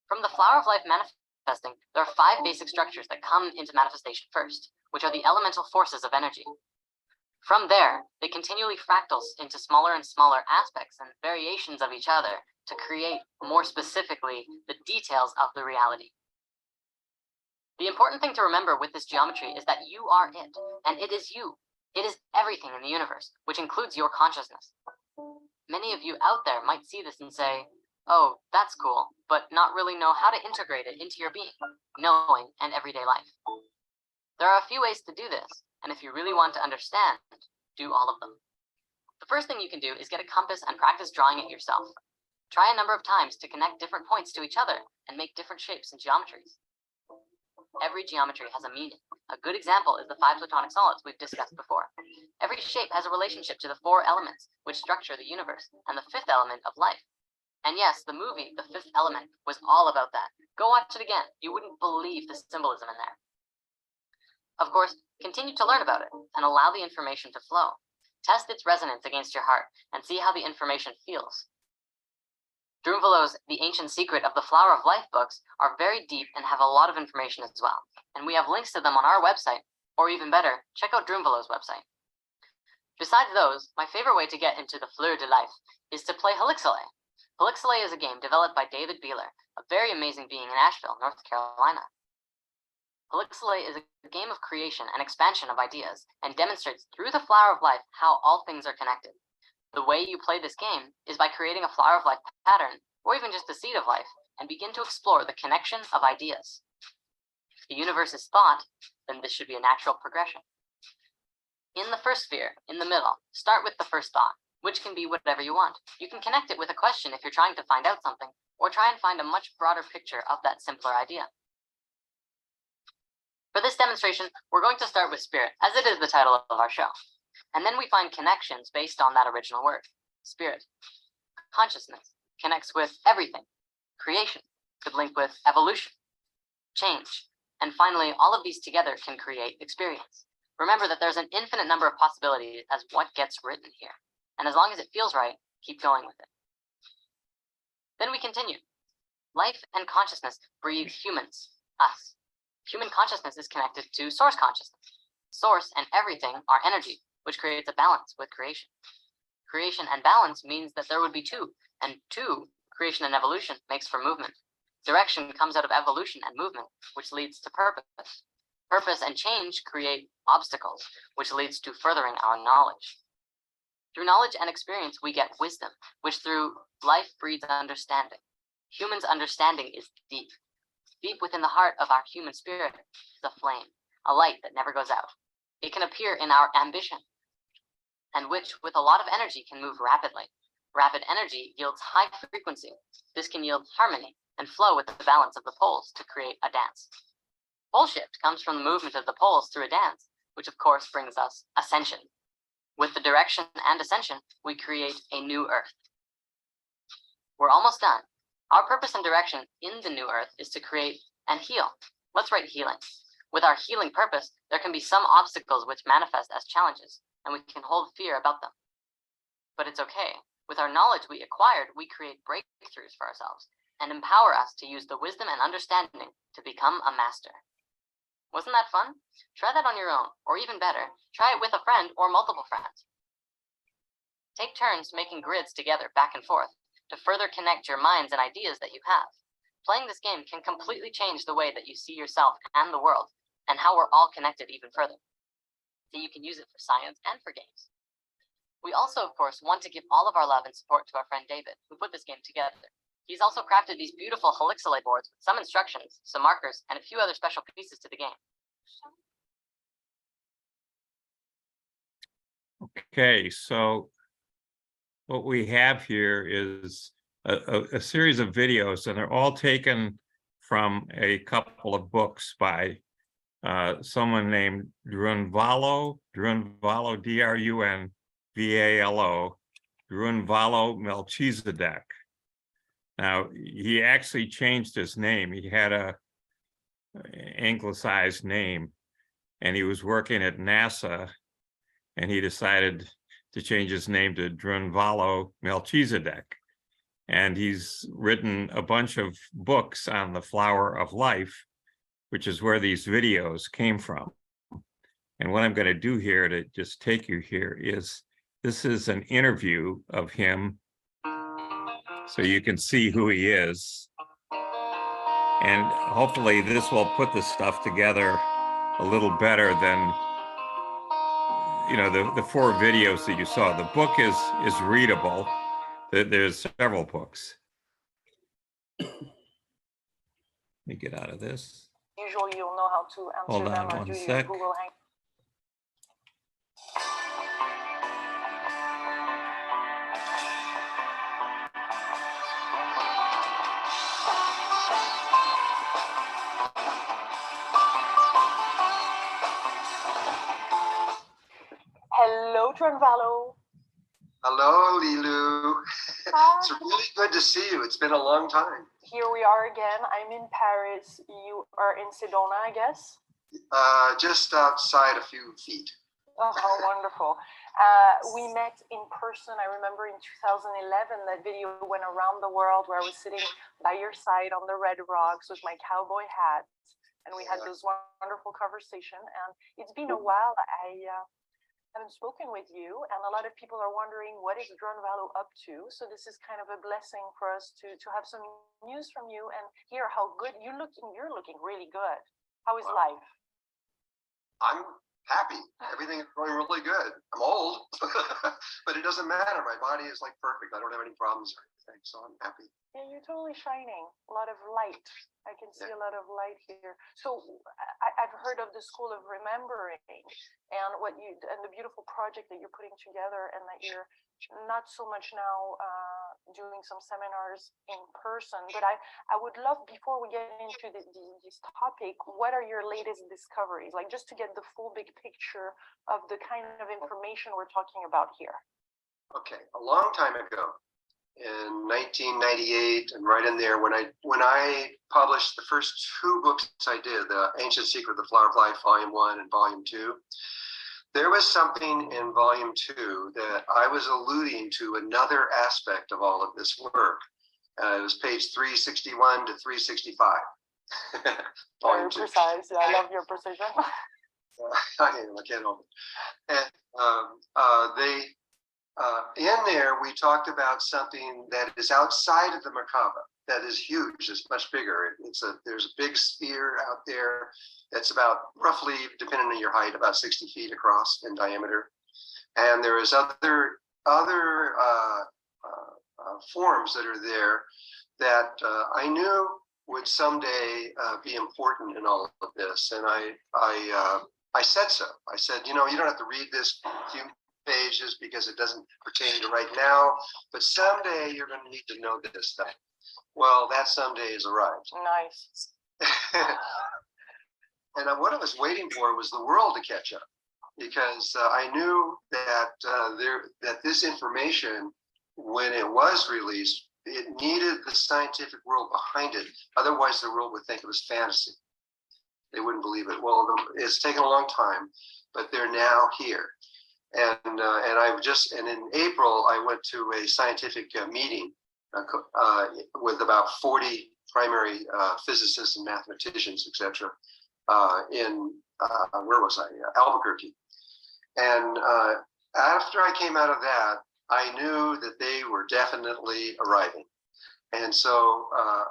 Speaker 3: From the flower of life manifesting, there are 5 basic structures that come into manifestation first, which are the elemental forces of energy. From there, they continually fractals into smaller and smaller aspects and variations of each other to create, more specifically, the details of the reality. The important thing to remember with this geometry is that you are it, and it is you. It is everything in the universe, which includes your consciousness. Many of you out there might see this and say, oh, that's cool, but not really know how to integrate it into your being, knowing, and everyday life. There are a few ways to do this, and if you really want to understand, do all of them. The first thing you can do is get a compass and practice drawing it yourself. Try a number of times to connect different points to each other and make different shapes and geometries. Every geometry has a meaning. A good example is the 5 platonic solids we've discussed before. Every shape has a relationship to the 4 elements which structure the universe and the 5th element of life. And yes, the movie, The 5th Element, was all about that. Go watch it again. You wouldn't believe the symbolism in there. Of course, continue to learn about it and allow the information to flow. Test its resonance against your heart and see how the information feels. Drunvalo's The Ancient Secret of the Flower of Life books are very deep and have a lot of information as well. And we have links to them on our website, or even better, check out Drunvalo's website. Besides those, my favorite way to get into the fleur de life is to play Helixale. Helixale is a game developed by David Beeler, a very amazing being in Asheville, North Carolina. Helixale is a game of creation and expansion of ideas, and demonstrates through the flower of life how all things are connected. The way you play this game is by creating a flower of life pattern, or even just a seed of life, and begin to explore the connection of ideas. If the universe is thought, then this should be a natural progression. In the first sphere, in the middle, start with the first thought, which can be whatever you want. You can connect it with a question if you're trying to find out something, or try and find a much broader picture of that simpler idea. For this demonstration, we're going to start with spirit, as it is the title of our show. And then we find connections based on that original word, spirit. Consciousness connects with everything. Creation could link with evolution, change. And finally, all of these together can create experience. Remember that there's an infinite number of possibilities as what gets written here. And as long as it feels right, keep going with it. Then we continue. Life and consciousness breed humans, us. Human consciousness is connected to source consciousness. Source and everything are energy, which creates a balance with creation. Creation and balance means that there would be two, and two Creation and evolution makes for movement. Direction comes out of evolution and movement, which leads to purpose. Purpose and change create obstacles, which leads to furthering our knowledge. Through knowledge and experience, we get wisdom, which through life breeds understanding. Humans' understanding is deep. Deep within the heart of our human spirit is a flame, a light that never goes out. It can appear in our ambition, and which, with a lot of energy, can move rapidly. Rapid energy yields high frequency. This can yield harmony and flow with the balance of the poles to create a dance. Pole shift comes from the movement of the poles through a dance, which of course brings us ascension. With the direction and ascension, we create a new earth. We're almost done. Our purpose and direction in the new earth is to create and heal. Let's write healing. With our healing purpose, there can be some obstacles which manifest as challenges, and we can hold fear about them. But it's okay. With our knowledge we acquired, we create breakthroughs for ourselves and empower us to use the wisdom and understanding to become a master. Wasn't that fun? Try that on your own, or even better, try it with a friend or multiple friends. Take turns making grids together back and forth to further connect your minds and ideas that you have. Playing this game can completely change the way that you see yourself and the world, and how we're all connected even further. So you can use it for science and for games. We also, of course, want to give all of our love and support to our friend David, who put this game together. He's also crafted these beautiful helixolay boards with some instructions, some markers, and a few other special pieces to the game.
Speaker 1: Okay, so what we have here is a series of videos, and they're all taken from a couple of books by someone named Drunvalo, D-R-U-N-V-A-L-O, Drunvalo Melchizedek. Now, he actually changed his name. He had a anglicized name, and he was working at NASA, and he decided to change his name to Drunvalo Melchizedek. And he's written a bunch of books on the flower of life, which is where these videos came from. And what I'm going to do here to just take you here is, this is an interview of him, so you can see who he is. And hopefully this will put the stuff together a little better than, you know, the 4 videos that you saw. The book is readable. There's several books. Let me get out of this.
Speaker 10: Usually you'll know how to answer
Speaker 1: Hold on
Speaker 10: them or
Speaker 1: one
Speaker 10: do
Speaker 1: sec.
Speaker 10: your Google Hang. Hello, Drunvalo.
Speaker 6: Hello, Lilu.
Speaker 10: Hi.
Speaker 6: It's really good to see you. It's been a long time.
Speaker 10: Here we are again. I'm in Paris. You are in Sedona, I guess.
Speaker 6: Just outside a few feet.
Speaker 10: Oh, how wonderful. We met in person. I remember in 2011, that video went around the world where I was sitting by your side on the red rocks with my cowboy hat. And we had this wonderful conversation. And it's been a while. I haven't spoken with you, and a lot of people are wondering, what is Drunvalo up to? So this is kind of a blessing for us to have some news from you and hear how good you're looking. You're looking really good. How is life?
Speaker 6: I'm happy. Everything is going really good. I'm old, but it doesn't matter. My body is like perfect. I don't have any problems or anything, so I'm happy.
Speaker 10: Yeah, you're totally shining. A lot of light. I can see a lot of light here. So I've heard of the School of Remembering and the beautiful project that you're putting together, and that you're not so much now doing some seminars in person. But I would love, before we get into this topic, what are your latest discoveries? Like, just to get the full big picture of the kind of information we're talking about here.
Speaker 6: Okay, a long time ago, in 1998, and right in there, when I published the first 2 books I did, The Ancient Secret of the Flower of Life, Volume 1 and Volume 2, there was something in Volume 2 that I was alluding to another aspect of all of this work. It was page 361 to 365.
Speaker 10: Very precise. I love your precision.
Speaker 6: I can't help it. And
Speaker 11: In there, we talked about something that is outside of the Merkaba, that is huge, it's much bigger. There's a big sphere out there that's about roughly, depending on your height, about 60 feet across in diameter. And there is other forms that are there that I knew would someday be important in all of this. And I said so. I said, you don't have to read this few pages because it doesn't pertain to right now, but someday you're going to need to know this stuff. Well, that someday has arrived.
Speaker 10: Nice.
Speaker 11: And what I was waiting for was the world to catch up, because I knew that that this information, when it was released, it needed the scientific world behind it. Otherwise, the world would think it was fantasy. They wouldn't believe it. Well, it's taken a long time, but they're now here. And in April, I went to a scientific meeting with about 40 primary physicists and mathematicians, etc. In where was I? Albuquerque. And after I came out of that, I knew that they were definitely arriving. And so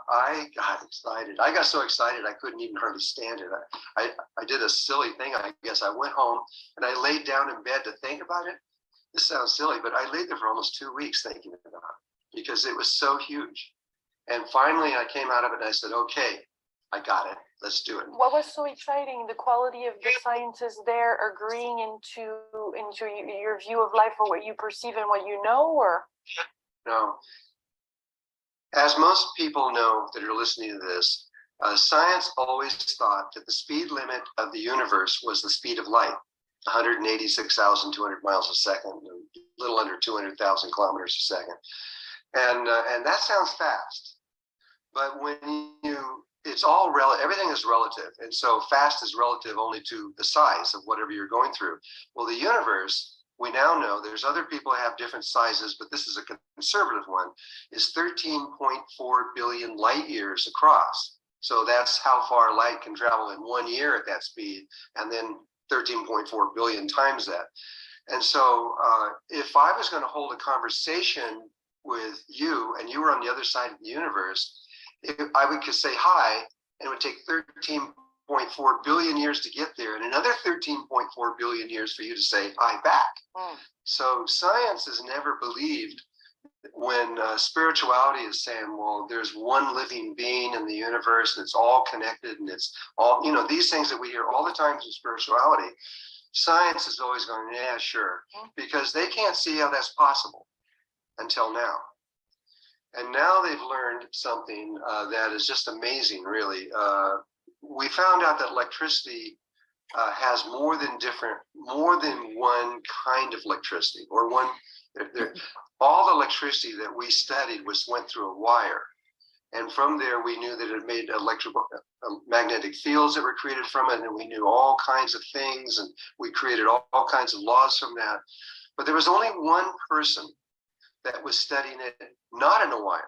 Speaker 11: I got excited. I got so excited I couldn't even hardly stand it. I did a silly thing, I guess. I went home and I laid down in bed to think about it. This sounds silly, but I laid there for almost 2 weeks thinking about it because it was so huge. And finally I came out of it and I said, okay, I got it. Let's do it.
Speaker 10: What was so exciting? The quality of the scientists there agreeing into your view of life, or what you perceive and what you know, or?
Speaker 11: No. As most people know that are listening to this, science always thought that the speed limit of the universe was the speed of light, 186,200 miles a second, a little under 200,000 kilometers a second. And that sounds fast. But when it's all relative, everything is relative. And so fast is relative only to the size of whatever you're going through. Well, the universe, we now know, there's other people who have different sizes, but this is a conservative one, is 13.4 billion light years across. So that's how far light can travel in 1 year at that speed, and then 13.4 billion times that. And so if I was going to hold a conversation with you and you were on the other side of the universe, I could say hi, and it would take 13.4 billion years to get there, and another 13.4 billion years for you to say hi back. So science has never believed when spirituality is saying, well, there's one living being in the universe and it's all connected and it's all, these things that we hear all the time in spirituality. Science is always going, yeah, sure, because they can't see how that's possible until now. And now they've learned something that is just amazing, really. We found out that electricity has more than one kind of electricity, or one. All the electricity that we studied went through a wire, and from there we knew that it made magnetic fields that were created from it, and we knew all kinds of things, and we created all kinds of laws from that. But there was only one person that was studying it not in a wire,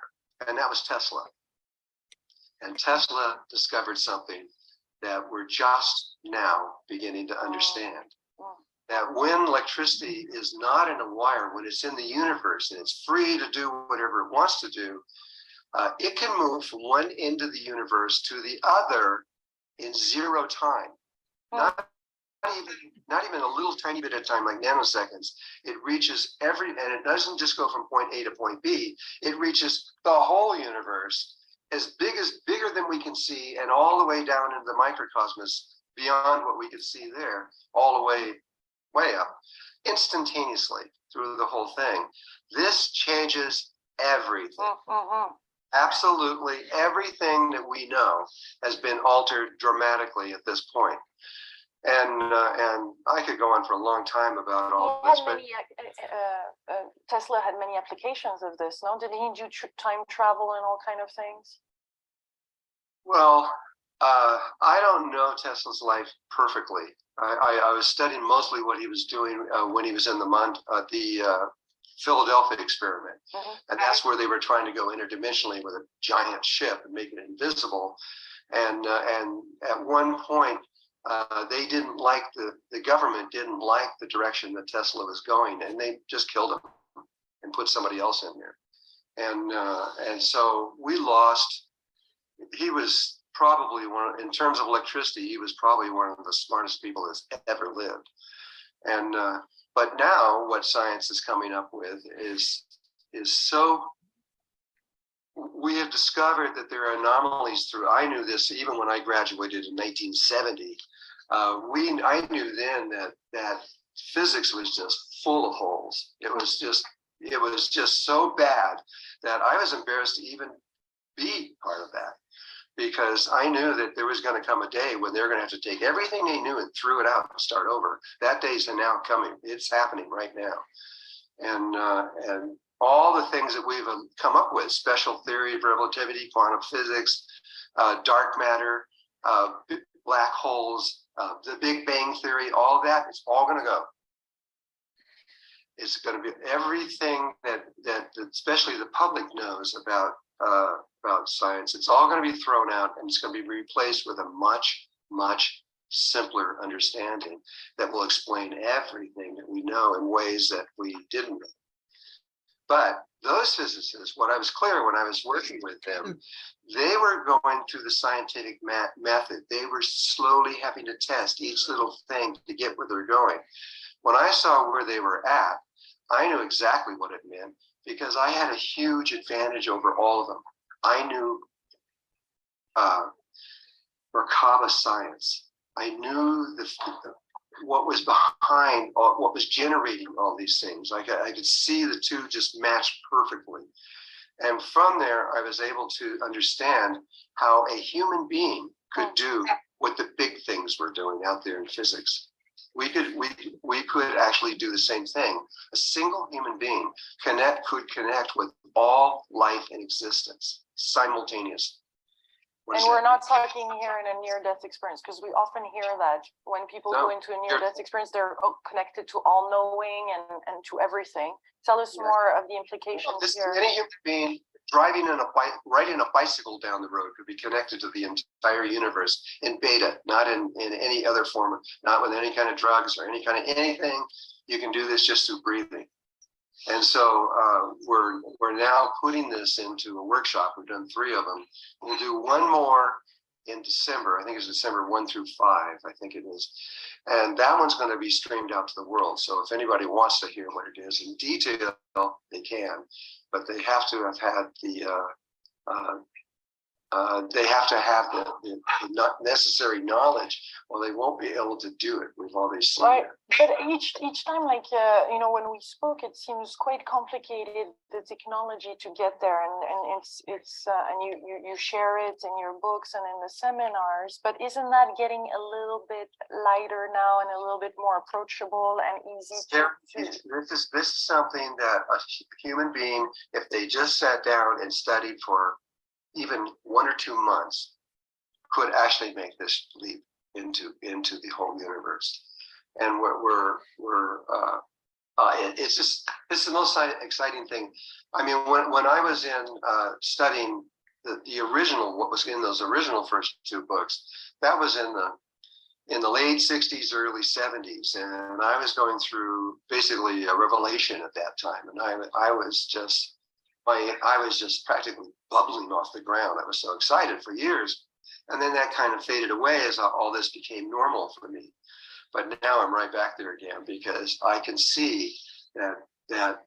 Speaker 11: and that was Tesla. And Tesla discovered something that we're just now beginning to understand. That when electricity is not in a wire, when it's in the universe and it's free to do whatever it wants to do, it can move from one end of the universe to the other in zero time. Not even a little tiny bit of time, like nanoseconds. It reaches and it doesn't just go from point A to point B. It reaches the whole universe, bigger than we can see, and all the way down into the microcosmos, beyond what we could see there, all the way up, instantaneously through the whole thing. This changes everything. Absolutely everything that we know has been altered dramatically at this point. And I could go on for a long time about all this, but
Speaker 10: Tesla had many applications of this. No, did he do time travel and all kind of things?
Speaker 11: Well, I don't know Tesla's life perfectly. I was studying mostly what he was doing when he was in the Philadelphia experiment, and that's where they were trying to go interdimensionally with a giant ship and make it invisible. And at one point, they didn't like the government didn't like the direction that Tesla was going, and they just killed him. and put somebody else in there. And so we lost. He was probably in terms of electricity, he was probably one of the smartest people that's ever lived. And but now what science is coming up with is so. We have discovered that there are anomalies through. I knew this even when I graduated in 1970. I knew then that physics was just full of holes. It was just so bad that I was embarrassed to even be part of that, because I knew that there was going to come a day when they're going to have to take everything they knew and throw it out and start over. That day's now coming. It's happening right now, and all the things that we've come up with, special theory of relativity, quantum physics, dark matter, black holes, the Big Bang Theory, all that, it's all going to go. It's going to be everything that especially the public knows about science. It's all going to be thrown out, and it's going to be replaced with a much, much simpler understanding that will explain everything that we know in ways that we didn't know. But those physicists, what I was clear when I was working with them, they were going through the scientific method. They were slowly having to test each little thing to get where they're going. When I saw where they were at, I knew exactly what it meant, because I had a huge advantage over all of them. I knew Merkaba science. I knew what was behind, what was generating all these things. I could see the two just matched perfectly. And from there, I was able to understand how a human being could do what the big things were doing out there in physics. We could actually do the same thing. A single human being could connect with all life in existence simultaneously.
Speaker 10: And we're not talking here in a near-death experience, because we often hear that when people go into a near-death experience, they're connected to all-knowing and to everything. Tell us more of the implications here.
Speaker 11: Any human being riding a bicycle down the road could be connected to the entire universe in beta, not in any other form, not with any kind of drugs or any kind of anything. You can do this just through breathing. And so we're now putting this into a workshop. We've done 3 of them. We'll do one more in December. I think it's December 1 through 5, I think it is. And that one's going to be streamed out to the world. So if anybody wants to hear what it is in detail, they can. But they have to have had the not necessary knowledge, or they won't be able to do it. We've already seen
Speaker 10: right.
Speaker 11: that.
Speaker 10: But each time, like when we spoke, it seems quite complicated, the technology to get there, and it's and you share it in your books and in the seminars. But isn't that getting a little bit lighter now and a little bit more approachable and easy
Speaker 11: This is something that a human being, if they just sat down and studied for even 1 or 2 months, could actually make this leap into the whole universe. And it's the most exciting thing. I mean, when I was in studying the original, what was in those original first 2 books, that was in the late 60s, early 70s, and I was going through basically a revelation at that time, and I was just practically bubbling off the ground. I was so excited for years. And then that kind of faded away as all this became normal for me. But now I'm right back there again, because I can see that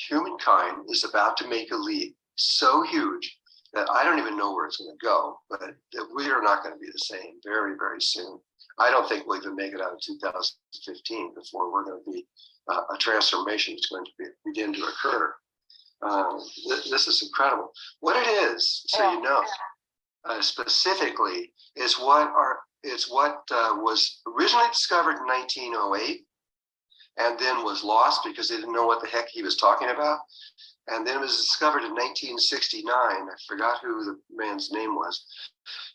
Speaker 11: humankind is about to make a leap so huge that I don't even know where it's going to go, but that we are not going to be the same very, very soon. I don't think we'll even make it out of 2015 before we're going to be a transformation is going to begin to occur. This is incredible. What it is, so you know, specifically, is what was originally discovered in 1908, and then was lost because they didn't know what the heck he was talking about. And then it was discovered in 1969. I forgot who the man's name was.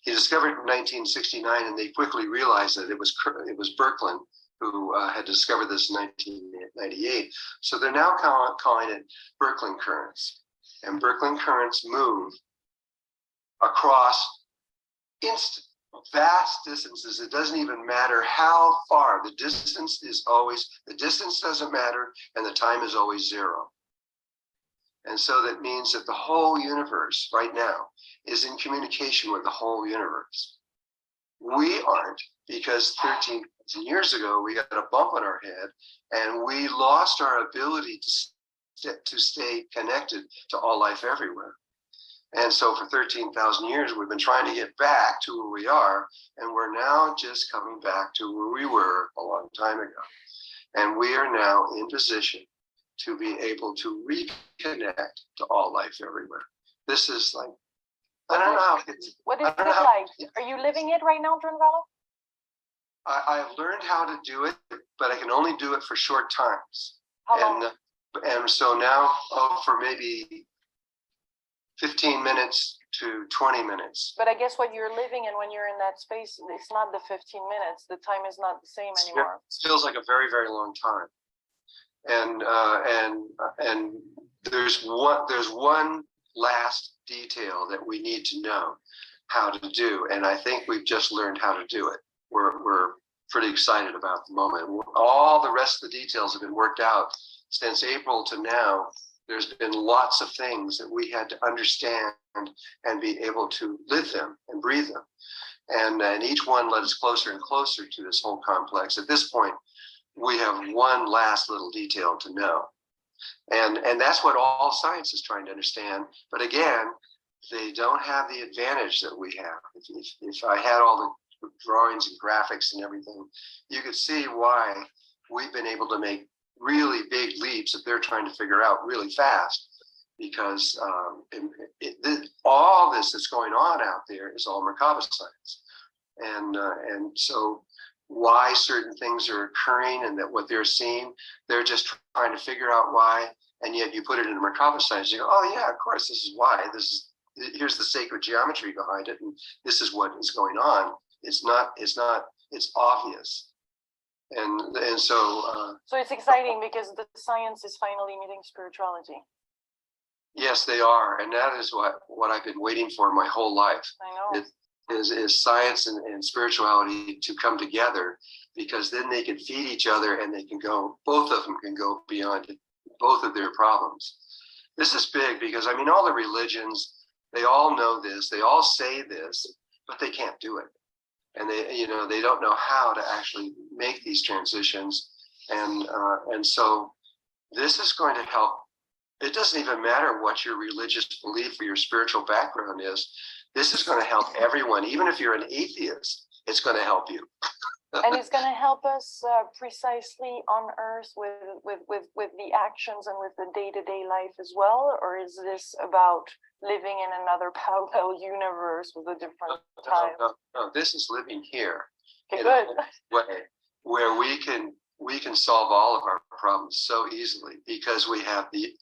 Speaker 11: He discovered it in 1969, and they quickly realized that it was Birkeland who had discovered this in 1998. So they're now calling it Birkeland currents. And Birkeland currents move across vast distances. It doesn't even matter how far. The distance doesn't matter, and the time is always 0. And so that means that the whole universe right now is in communication with the whole universe. We aren't, because 13,000 years ago, we got a bump on our head and we lost our ability to stay connected to all life everywhere. And so for 13,000 years, we've been trying to get back to where we are, and we're now just coming back to where we were a long time ago. And we are now in position to be able to reconnect to all life everywhere. This is like, I don't know how it's,
Speaker 10: What is
Speaker 11: I
Speaker 10: it
Speaker 11: don't know how-
Speaker 10: like? Are you living it right now, Drunvalo?
Speaker 11: I've learned how to do it, but I can only do it for short times.
Speaker 10: How long?
Speaker 11: And so now, for maybe 15 minutes to 20 minutes.
Speaker 10: But I guess what you're living in when you're in that space, it's not the 15 minutes. The time is not the same anymore.
Speaker 11: It feels like a very, very long time. And there's one last detail that we need to know how to do, and I think we've just learned how to do it. We're pretty excited about the moment. All the rest of the details have been worked out since April to now. There's been lots of things that we had to understand and be able to live them and breathe them. And each one led us closer and closer to this whole complex. At this point, we have one last little detail to know. And that's what all science is trying to understand. But again, they don't have the advantage that we have. If I had all the drawings and graphics and everything, you could see why we've been able to make really big leaps that they're trying to figure out really fast, because all this that's going on out there is all Merkaba science. And so why certain things are occurring and that what they're seeing, they're just trying to figure out why. And yet you put it in Merkaba science, you go, oh yeah, of course, this is why. Here's the sacred geometry behind it, and this is what is going on. It's obvious. And so
Speaker 10: So it's exciting because the science is finally meeting spirituality.
Speaker 11: yes, they are, and that is what I've been waiting for my whole life.
Speaker 10: I know.
Speaker 11: Is science and spirituality to come together, because then they can feed each other and they can go, both of them can go beyond both of their problems. This is big because, I mean, all the religions, they all know this, they all say this, but they can't do it. And they don't know how to actually make these transitions. And so this is going to help. It doesn't even matter what your religious belief or your spiritual background is. This is going to help everyone. Even if you're an atheist, it's going to help you.
Speaker 10: And it's going to help us precisely on Earth with the actions and with the day-to-day life as well? Or is this about living in another parallel universe with a different time?
Speaker 11: No, this is living here.
Speaker 10: Okay,
Speaker 11: in
Speaker 10: good.
Speaker 11: a way where we can solve all of our problems so easily, because we have the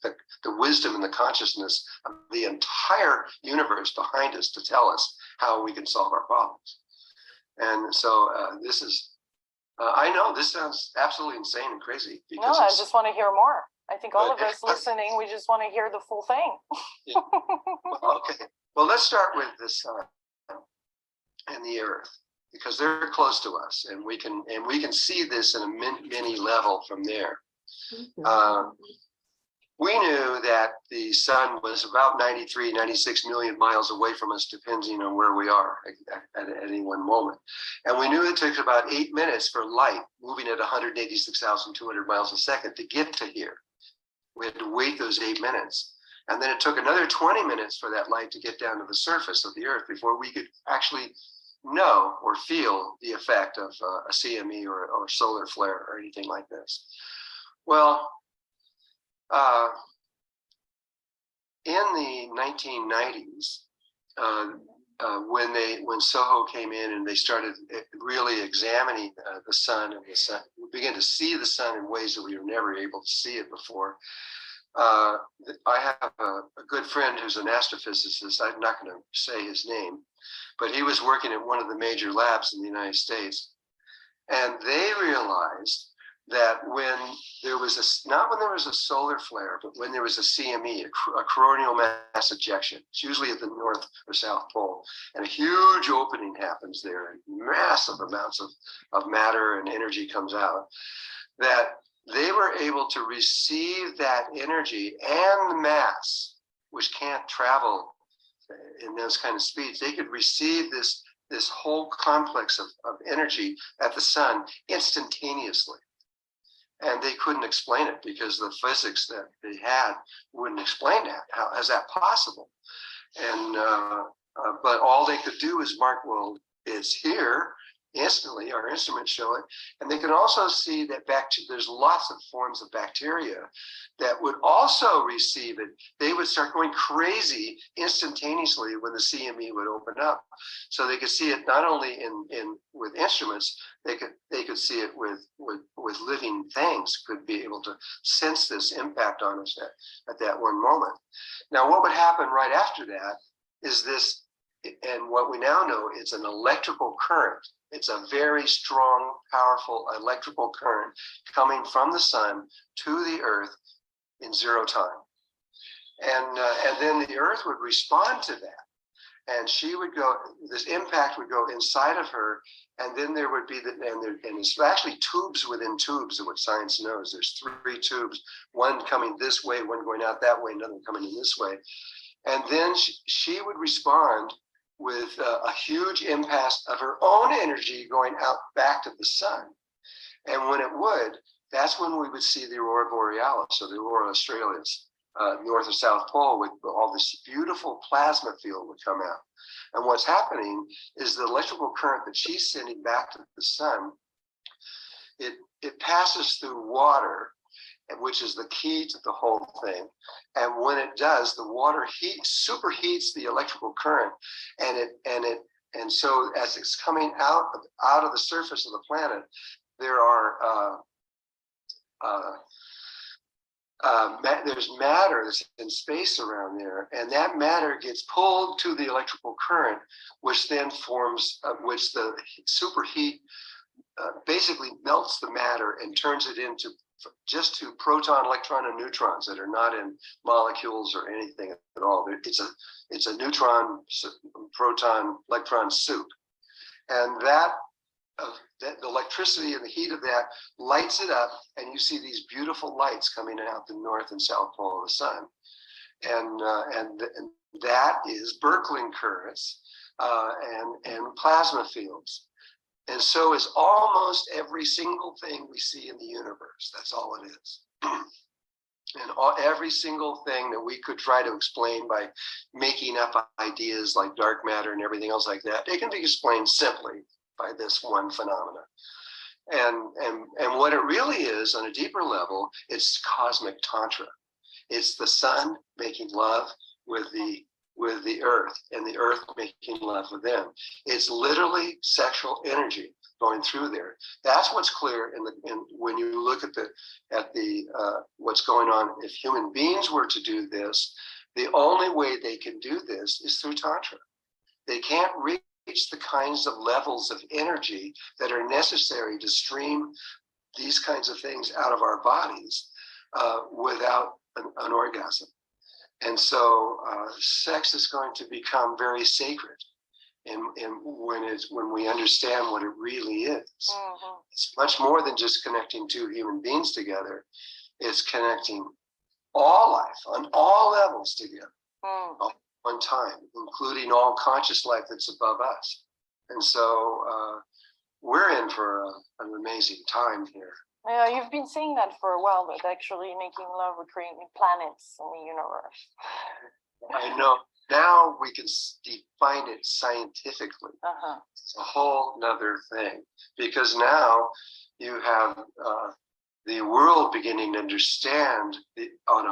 Speaker 11: wisdom and the consciousness of the entire universe behind us to tell us how we can solve our problems. And so this is, I know this sounds absolutely insane and crazy.
Speaker 10: No, I just want to hear more. I think all of us listening, we just want to hear the full thing.
Speaker 11: Yeah. Okay, well, let's start with the sun and the earth, because they're close to us, and we can see this in a mini level from there. We knew that the sun was about 96 million miles away from us, depending on where we are at any one moment. And we knew it took about 8 minutes for light moving at 186,200 miles a second to get to here. We had to wait those 8 minutes. And then it took another 20 minutes for that light to get down to the surface of the earth before we could actually know or feel the effect of a CME or solar flare or anything like this. Well, in the 1990s, when SOHO came in and they started really examining the sun, and we began to see the sun in ways that we were never able to see it before. I have a good friend who's an astrophysicist. I'm not going to say his name, but he was working at one of the major labs in the United States, and they realized that when there was not when there was a solar flare, but when there was a CME, a coronal mass ejection, it's usually at the north or south pole, and a huge opening happens there, and massive amounts of matter and energy comes out, that they were able to receive that energy and the mass, which can't travel in those kind of speeds. They could receive this whole complex of energy at the sun instantaneously. And they couldn't explain it because the physics that they had wouldn't explain that. How is that possible? And but all they could do is mark, well, it's here instantly. Our instruments show it, and they can also see that there's lots of forms of bacteria that would also receive it. They would start going crazy instantaneously when the CME would open up. So they could see it not only in with instruments, they could see it with living things, could be able to sense this impact on us at that one moment. Now, what would happen right after that is this, and what we now know, it's an electrical current. It's a very strong, powerful electrical current coming from the sun to the earth in zero time. And then the earth would respond to that. And she would go, this impact would go inside of her. And then there would be, and it's actually tubes within tubes of what science knows. There's 3 tubes, one coming this way, one going out that way, another coming in this way. And then she would respond with a huge impact of her own energy going out back to the sun. And when it would, that's when we would see the aurora borealis, or the aurora australis, north or south pole, with all this beautiful plasma field would come out. And what's happening is the electrical current that she's sending back to the sun, it passes through water, which is the key to the whole thing. And when it does, the water superheats the electrical current, and so as it's coming out of the surface of the planet, there are there's matter that's in space around there, and that matter gets pulled to the electrical current, which then forms, which the superheat basically melts the matter and turns it into just to proton, electron, and neutrons that are not in molecules or anything at all. It's a neutron, proton, electron soup, and the electricity and the heat of that lights it up, and you see these beautiful lights coming out the north and south pole of the sun, and that is Birkeland currents and plasma fields. And so is almost every single thing we see in the universe. That's all it is. And every single thing that we could try to explain by making up ideas like dark matter and everything else like that, it can be explained simply by this one phenomena. And what it really is on a deeper level, it's cosmic tantra. It's the sun making love with the earth, and the earth making love with them. It's literally sexual energy going through there. That's what's clear when you look at what's going on. If human beings were to do this, the only way they can do this is through tantra. They can't reach the kinds of levels of energy that are necessary to stream these kinds of things out of our bodies without an orgasm. And so sex is going to become very sacred, and when we understand what it really is. Mm-hmm. It's much more than just connecting 2 human beings together. It's connecting all life on all levels together, all at one time, including all conscious life that's above us. And so we're in for an amazing time here.
Speaker 10: Yeah, you've been saying that for a while, but actually making love or creating planets in the universe.
Speaker 11: I know. Now we can define it scientifically. It's a whole nother thing, because now you have the world beginning to understand on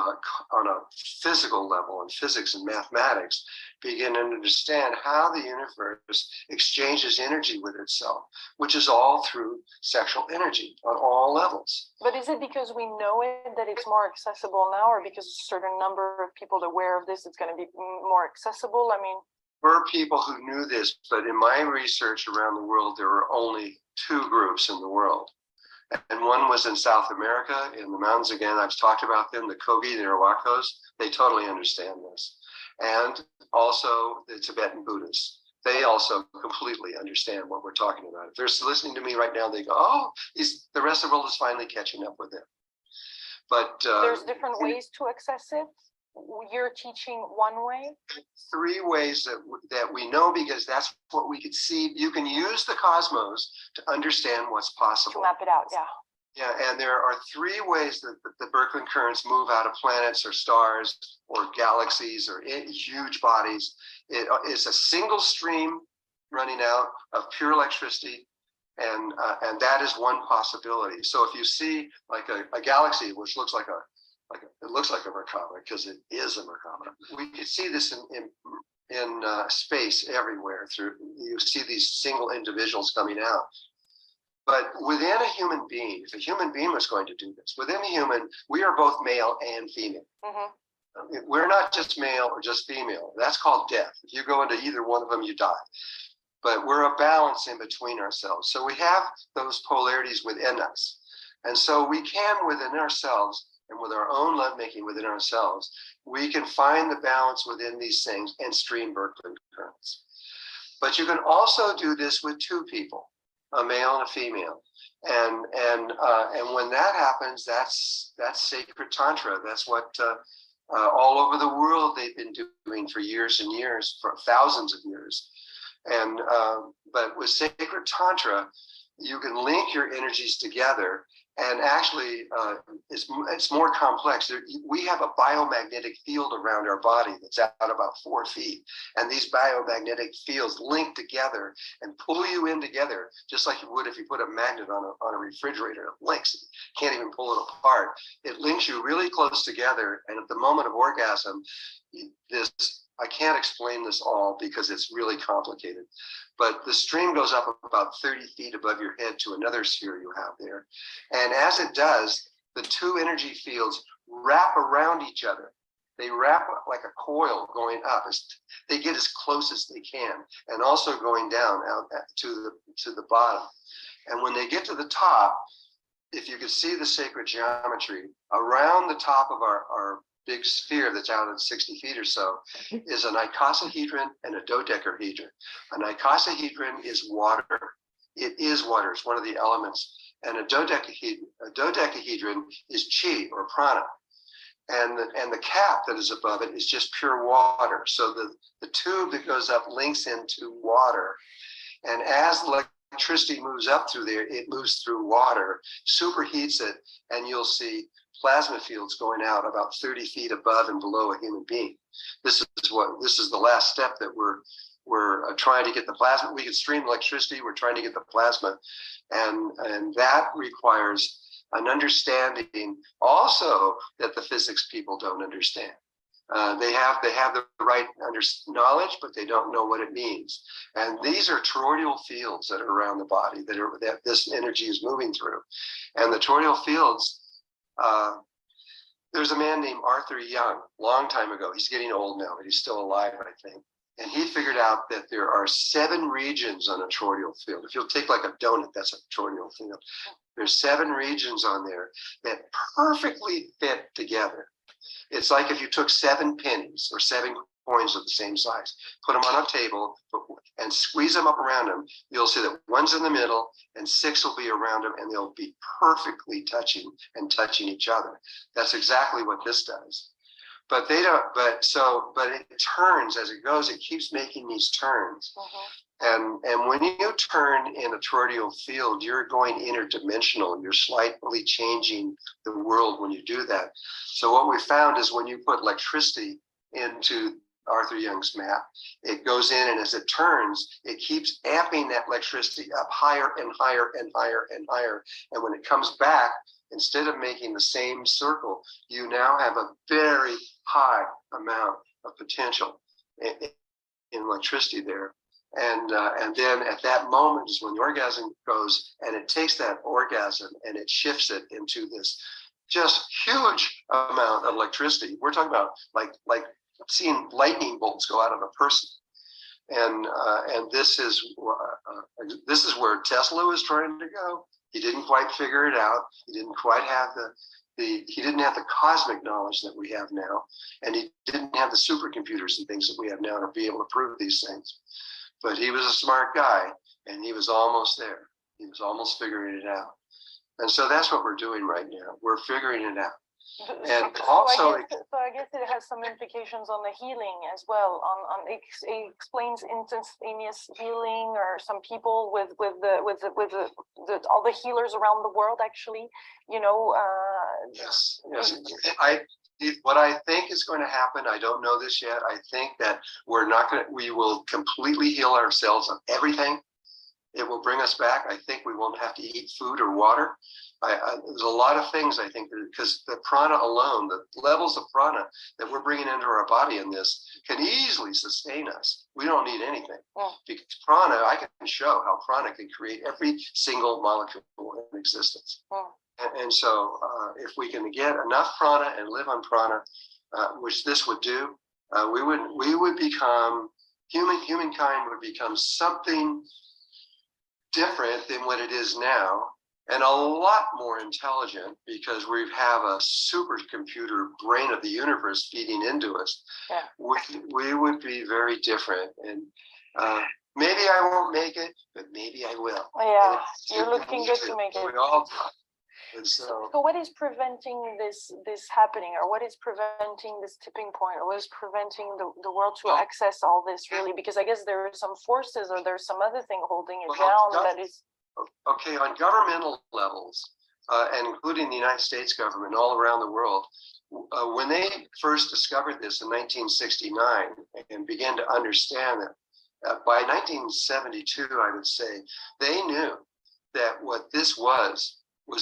Speaker 11: a physical level, and physics and mathematics begin to understand how the universe exchanges energy with itself, which is all through sexual energy on all levels.
Speaker 10: But is it because we know it that it's more accessible now, or because a certain number of people aware of this, it's going to be more accessible? I mean,
Speaker 11: There were people who knew this, but in my research around the world, there were only 2 groups in the world. And one was in South America, in the mountains again. I've talked about them, the Kogi, the Arawakos. They totally understand this. And also the Tibetan Buddhists. They also completely understand what we're talking about. If they're listening to me right now, they go, oh, the rest of the world is finally catching up with them. But
Speaker 10: There's different ways to access it. You're teaching one way.
Speaker 11: 3 ways that we know, because that's what we could see. You can use the cosmos to understand what's
Speaker 10: To
Speaker 11: possible.
Speaker 10: map it out, yeah.
Speaker 11: Yeah, and there are 3 ways that the Birkeland currents move out of planets or stars or galaxies or huge bodies. It is a single stream running out of pure electricity, and that is one possibility. So if you see like a galaxy, which looks like it looks like a Merkaba, because it is a Merkaba. We could see this in space everywhere. You see these single individuals coming out. But within a human being, if a human being was going to do this, within a human, we are both male and female.
Speaker 10: Mm-hmm.
Speaker 11: We're not just male or just female. That's called death. If you go into either one of them, you die. But we're a balance in between ourselves. So we have those polarities within us. And so we can, within ourselves, and with our own lovemaking within ourselves, we can find the balance within these things and stream Birkeland currents. But you can also do this with 2 people, a male and a female. And when that happens, that's sacred tantra. That's what all over the world they've been doing for years and years, for thousands of years. And but with sacred tantra, you can link your energies together. And actually, it's more complex. We have a biomagnetic field around our body that's out about 4 feet. And these biomagnetic fields link together and pull you in together, just like you would if you put a magnet on a refrigerator. It links. You can't even pull it apart. It links you really close together. And at the moment of orgasm, I can't explain this all because it's really complicated, but the stream goes up about 30 feet above your head to another sphere you have there. And as it does, the 2 energy fields wrap around each other. They wrap like a coil going up. They get as close as they can, and also going down out to the bottom. And when they get to the top, if you could see the sacred geometry, around the top of our big sphere that's out at 60 feet or so is an icosahedron and a dodecahedron. An icosahedron is water. It is water. It's one of the elements. And a dodecahedron is chi, or prana. And the cap that is above it is just pure water. So the tube that goes up links into water. And as electricity moves up through there, it moves through water, superheats it, and you'll see plasma fields going out about 30 feet above and below a human being. This is the last step that we're trying to get the plasma. We can stream electricity. We're trying to get the plasma, and that requires an understanding also that the physics people don't understand. They have the right knowledge, but they don't know what it means. And these are toroidal fields that are around the body that this energy is moving through, and the toroidal fields. There's a man named Arthur Jung, long time ago. He's getting old now, but he's still alive, I think. And he figured out that there are 7 regions on a toroidal field. If you'll take like a donut, that's a toroidal field. There's 7 regions on there that perfectly fit together. It's like if you took 7 pennies or 7 coins of the same size, put them on a table and squeeze them up around them, you'll see that one's in the middle and 6 will be around them, and they'll be perfectly touching each other. That's exactly what this does. But they don't, but it turns as it goes, it keeps making these turns. And when you turn in a toroidal field, you're going interdimensional. You're slightly changing the world when you do that. So what we found is when you put electricity into Arthur Jung's map, it goes in, and as it turns, it keeps amping that electricity up higher and higher and higher and higher. And when it comes back, instead of making the same circle, you now have a very high amount of potential in electricity there. And then at that moment is when the orgasm goes, and it takes that orgasm and it shifts it into this just huge amount of electricity. We're talking about like seeing lightning bolts go out of a person. And this is where Tesla was trying to go. He didn't quite figure it out. He didn't quite have he didn't have the cosmic knowledge that we have now, and he didn't have the supercomputers and things that we have now to be able to prove these things. But he was a smart guy, and he was almost there. He was almost figuring it out. And so that's what we're doing right now. We're figuring it out. And also,
Speaker 10: so I guess it has some implications on the healing as well. It explains instantaneous healing, or some people with all the healers around the world actually,
Speaker 11: yes. What I think is going to happen, I don't know this yet. I think that we will completely heal ourselves of everything. It will bring us back. I think we won't have to eat food or water. There's a lot of things I think, because the prana alone, the levels of prana that we're bringing into our body in this can easily sustain us. We don't need anything. Because prana, I can show how prana can create every single molecule in existence. And so if we can get enough prana and live on prana, which this would do, we would become, humankind would become something different than what it is now, and a lot more intelligent, because we have a supercomputer brain of the universe feeding into us.
Speaker 10: Yeah.
Speaker 11: We would be very different, and maybe I won't make it, but maybe I will.
Speaker 10: Yeah, you're looking good to make it.
Speaker 11: We all do. And so
Speaker 10: what is preventing this happening, or what is preventing this tipping point, or what is preventing the world to access all this, really? Because I guess there are some forces, or there's some other thing holding it down that is.
Speaker 11: Okay, on governmental levels, and including the United States government, all around the world, when they first discovered this in 1969 and began to understand that, by 1972, I would say, they knew that what this was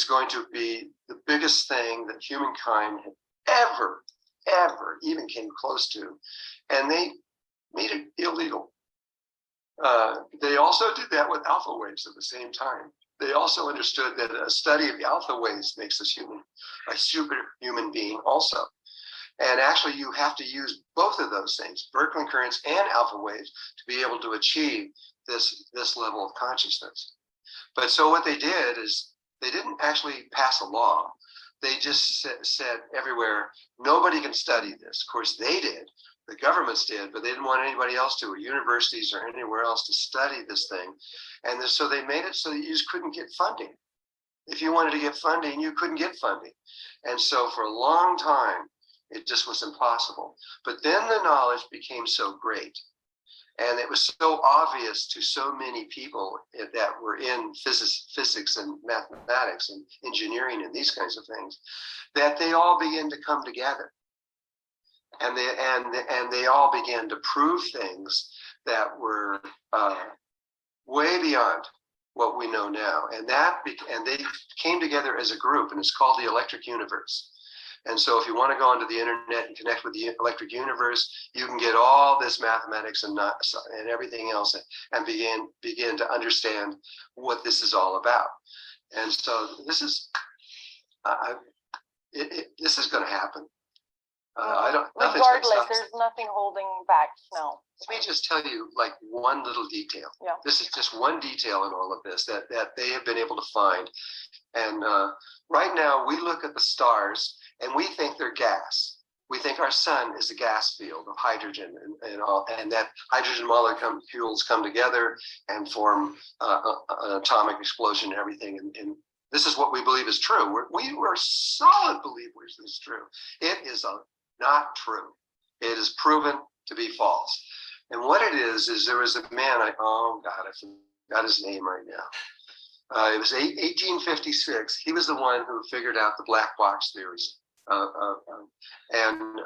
Speaker 11: going to be the biggest thing that humankind had ever even came close to. And they made it illegal. They also did that with alpha waves at the same time. They also understood that a study of the alpha waves makes us a superhuman being also. And actually, you have to use both of those things, Birkeland currents and alpha waves, to be able to achieve this level of consciousness. But so what they did is, they didn't actually pass a law. They just said everywhere, nobody can study this. Of course, they did. The governments did, but they didn't want anybody else to, or universities or anywhere else to study this thing. And so they made it so that you just couldn't get funding. If you wanted to get funding, you couldn't get funding. And so for a long time, it just was impossible. But then the knowledge became so great, and it was so obvious to so many people that were in physics and mathematics and engineering and these kinds of things, that they all began to come together. And they all began to prove things that were way beyond what we know now. And they came together as a group, and it's called the Electric Universe. And so if you want to go onto the internet and connect with the electric universe, you can get all this mathematics and everything else, and begin to understand what this is all about. And so this is this is going to happen.
Speaker 10: Regardless, there's nothing holding back. No.
Speaker 11: Let me just tell you, like, one little detail.
Speaker 10: Yeah.
Speaker 11: This is just one detail in all of this that they have been able to find. And right now, we look at the stars and we think they're gas. We think our sun is a gas field of hydrogen and that hydrogen molecules come together and form an atomic explosion and everything. And this is what we believe is true. We're solid believers this is true. It is not true. It is proven to be false. And what it is there was a man, I forgot his name right now. It was 1856. He was the one who figured out the black box theories. And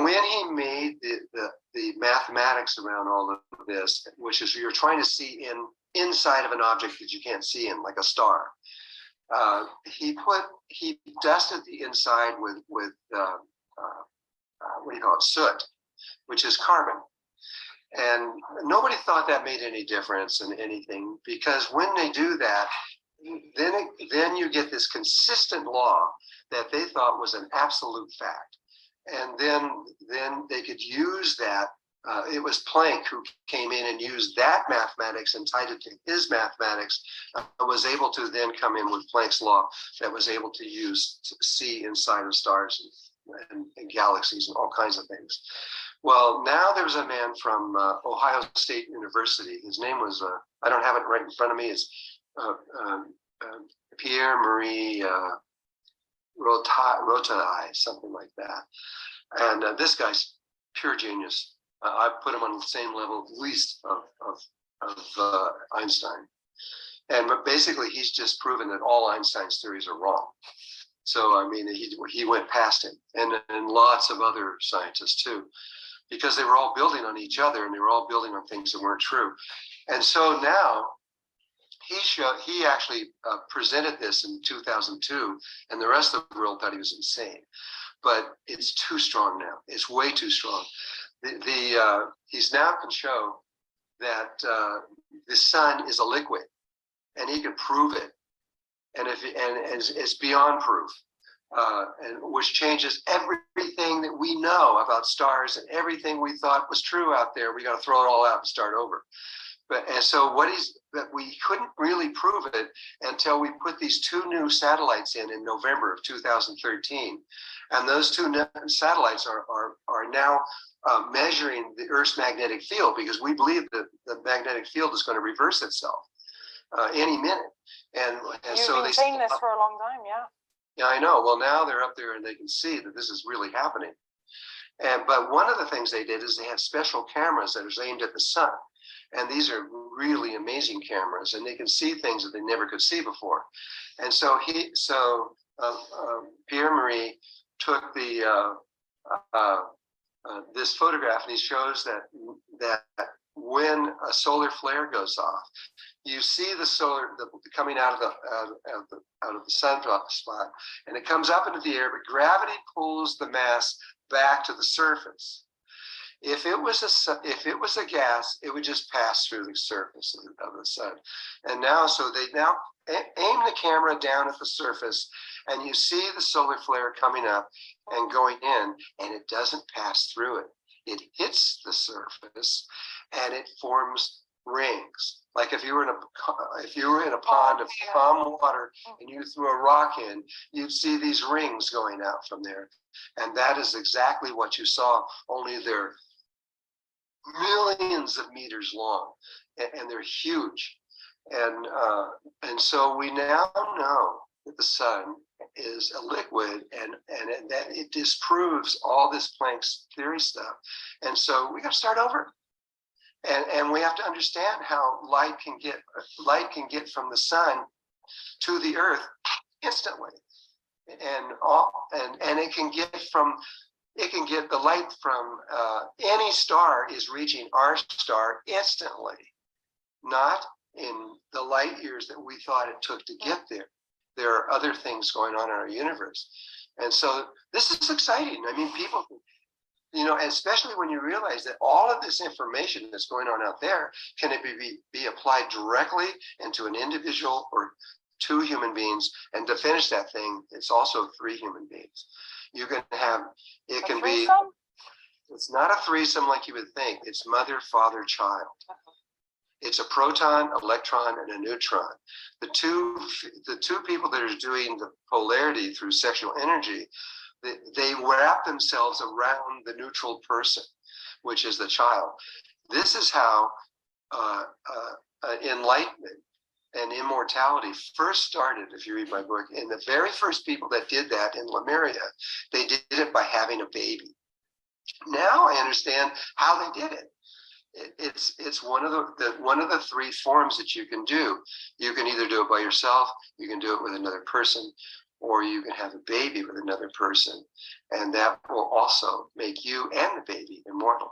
Speaker 11: when he made the mathematics around all of this, which is you're trying to see inside of an object that you can't see in, like a star, he dusted the inside with what do you call it, soot, which is carbon. And nobody thought that made any difference in anything, because when they do that, then you get this consistent law that they thought was an absolute fact. And then they could use that. It was Planck who came in and used that mathematics and tied it to his mathematics, was able to then come in with Planck's law that was able to see inside of stars and galaxies and all kinds of things. Well, now there's a man from Ohio State University. His name was, I don't have it right in front of me, it's Pierre Marie, Rotai, something like that. And this guy's pure genius. I put him on the same level, at least, of Einstein. And basically, he's just proven that all Einstein's theories are wrong. So, I mean, he went past him, and lots of other scientists too, because they were all building on each other, and they were all building on things that weren't true. And so now he actually presented this in 2002, and the rest of the world thought he was insane. But it's too strong now. It's way too strong. He's now can show that the sun is a liquid, and he can prove it, and it's beyond proof, and which changes everything that we know about stars, and everything we thought was true out there. We got to throw it all out and start over. And so but we couldn't really prove it until we put these 2 new satellites in November of 2013, and those 2 satellites are now measuring the Earth's magnetic field, because we believe that the magnetic field is going to reverse itself any minute. And so
Speaker 10: You've been saying this for a long time, yeah.
Speaker 11: Yeah, I know. Well, now they're up there and they can see that this is really happening. But one of the things they did is they have special cameras that are aimed at the sun. And these are really amazing cameras, and they can see things that they never could see before. And so Pierre-Marie took this photograph, and he shows that when a solar flare goes off, you see the coming out of the sunspot, and it comes up into the air, but gravity pulls the mass back to the surface. If it was a gas, it would just pass through the surface of the sun. And now, so they now aim the camera down at the surface, and you see the solar flare coming up and going in, and it doesn't pass through it. It hits the surface, and it forms rings. Like if you were in a pond of calm water and you threw a rock in, you'd see these rings going out from there. And that is exactly what you saw, only they're millions of meters long, and they're huge. And so we now know that the sun is a liquid, and that it disproves all this Planck's theory stuff. And so we got to start over. And we have to understand how light can get from the sun to the earth instantly, and it can get the light from any star is reaching our star instantly, not in the light years that we thought it took to get there. There are other things going on in our universe, and so this is exciting. I mean, people, especially when you realize that all of this information that's going on out there can be applied directly into an individual or 2 human beings, and to finish that thing, it's also 3 human beings. You can have, it can be, it's not a threesome like you would think. It's mother, father, child. It's a proton, electron, and a neutron. The two people that are doing the polarity through sexual energy, they wrap themselves around the neutral person, which is the child. This is how enlightenment and immortality first started. If you read my book, and the very first people that did that in Lemuria, they did it by having a baby. Now I understand how they did it. It's one of the 3 forms that you can do. You can either do it by yourself, you can do it with another person, or you can have a baby with another person, and that will also make you and the baby immortal.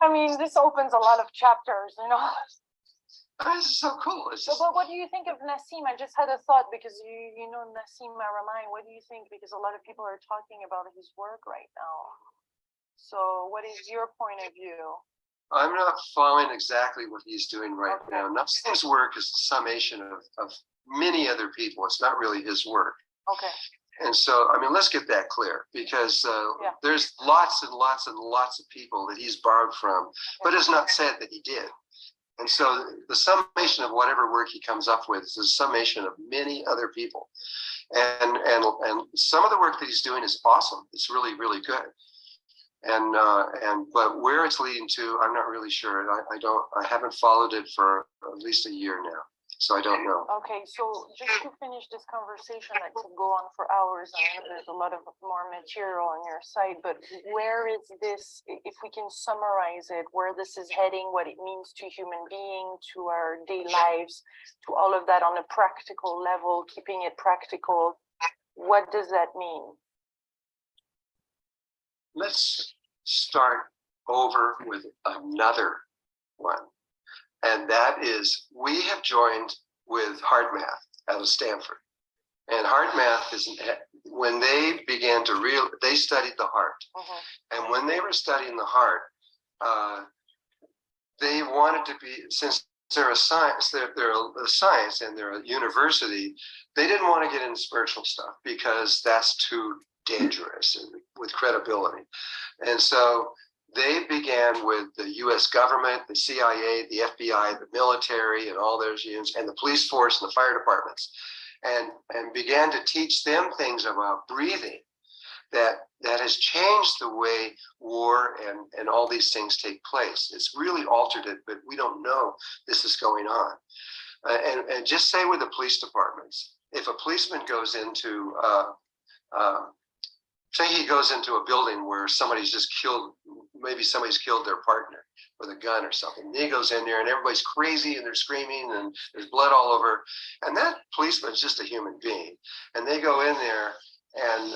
Speaker 10: I mean, this opens a lot of chapters,
Speaker 11: This is so cool.
Speaker 10: But what do you think of Nassim? I just had a thought, because you know Nassim Aramain. What do you think? Because a lot of people are talking about his work right now. So what is your point of view?
Speaker 11: I'm not following exactly what he's doing right now. Nassim's work is a summation of many other people. It's not really his work.
Speaker 10: Okay.
Speaker 11: And so, I mean, let's get that clear, because there's lots and lots and lots of people that he's borrowed from, but it's not said that he did. And so the summation of whatever work he comes up with is a summation of many other people. And some of the work that he's doing is awesome. It's really, really good. But where it's leading to, I'm not really sure. I haven't followed it for at least a year now. So I don't know.
Speaker 10: Okay, so just to finish this conversation that could go on for hours, I know there's a lot of more material on your site, but where is this, if we can summarize it, where this is heading, what it means to human being, to our daily lives, to all of that on a practical level, keeping it practical, what does that mean?
Speaker 11: Let's start over with another one. And that is, we have joined with Heart Math out of Stanford. And Heart Math is, when they began to they studied the heart. And when they were studying the heart, they wanted to be, since they're a science, they're a science and they're a university, they didn't want to get into spiritual stuff because that's too dangerous and with credibility. And so they began with the US government, the CIA, the FBI, the military, and all those units, and the police force and the fire departments, and began to teach them things about breathing that has changed the way war and all these things take place. It's really altered it, but we don't know this is going on. And just say with the police departments, if a policeman goes into, say he goes into a building where somebody's just killed, maybe somebody's killed their partner with a gun or something. And he goes in there and everybody's crazy and they're screaming and there's blood all over. And that policeman's just a human being. And they go in there and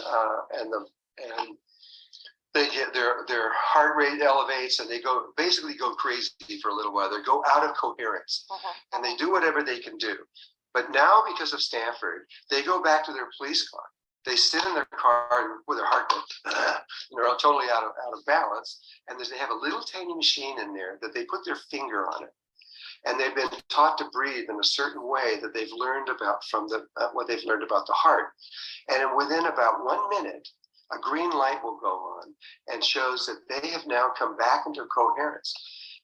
Speaker 11: they get their heart rate elevates and they basically go crazy for a little while. They go out of coherence and they do whatever they can do. But now because of Stanford, they go back to their police car. They sit in their car with their heart rate, they're all totally out of balance. And they have a little tiny machine in there that they put their finger on it. And they've been taught to breathe in a certain way that they've learned about from what they've learned about the heart. And within about 1 minute, a green light will go on and shows that they have now come back into coherence.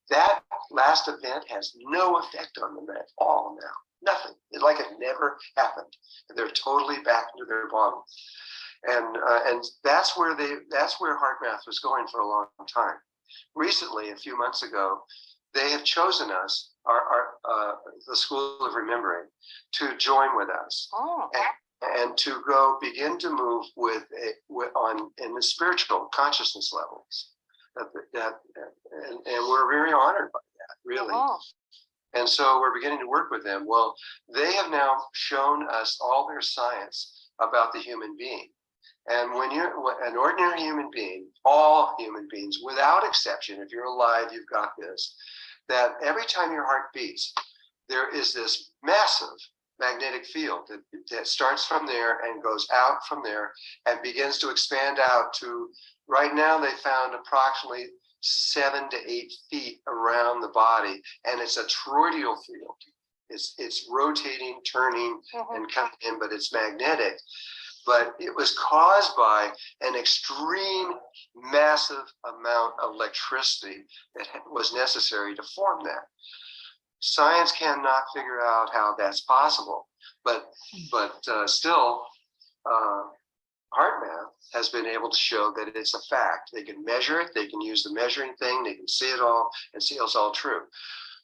Speaker 11: That last event has no effect on them at all now. Nothing. It's like it never happened. They're totally back into their body, and that's where Heart Math was going for a long time. Recently, a few months ago, they have chosen us, the School of Remembering, to join with us and to go begin to move in the spiritual consciousness levels. And we're very honored by that, really. And so we're beginning to work with them. Well, they have now shown us all their science about the human being. And when you're an ordinary human being, all human beings, without exception, if you're alive, you've got this, that every time your heart beats, there is this massive magnetic field that starts from there and goes out from there and begins to expand out to, right now they found approximately 7 to 8 feet around the body, and it's a toroidal field. It's rotating, turning, and coming in, but it's magnetic. But it was caused by an extreme, massive amount of electricity that was necessary to form that. Science cannot figure out how that's possible, but still, Heart Math has been able to show that it's a fact. They can measure it, they can use the measuring thing, they can see it all and see it's all true.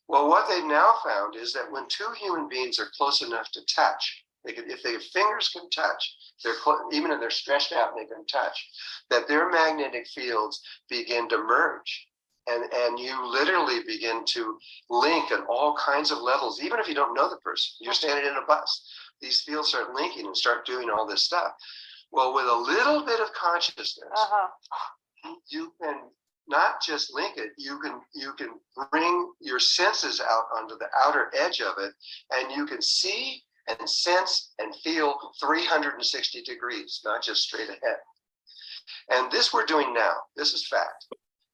Speaker 11: Well, what they've now found is that when two human beings are close enough to touch, if their fingers can touch, even if they're stretched out and they can touch, that their magnetic fields begin to merge. And you literally begin to link at all kinds of levels, even if you don't know the person. You're standing in a bus. These fields start linking and start doing all this stuff. Well, with a little bit of consciousness, you can not just link it, you can bring your senses out onto the outer edge of it, and you can see and sense and feel 360 degrees, not just straight ahead. And this we're doing now. This is fact.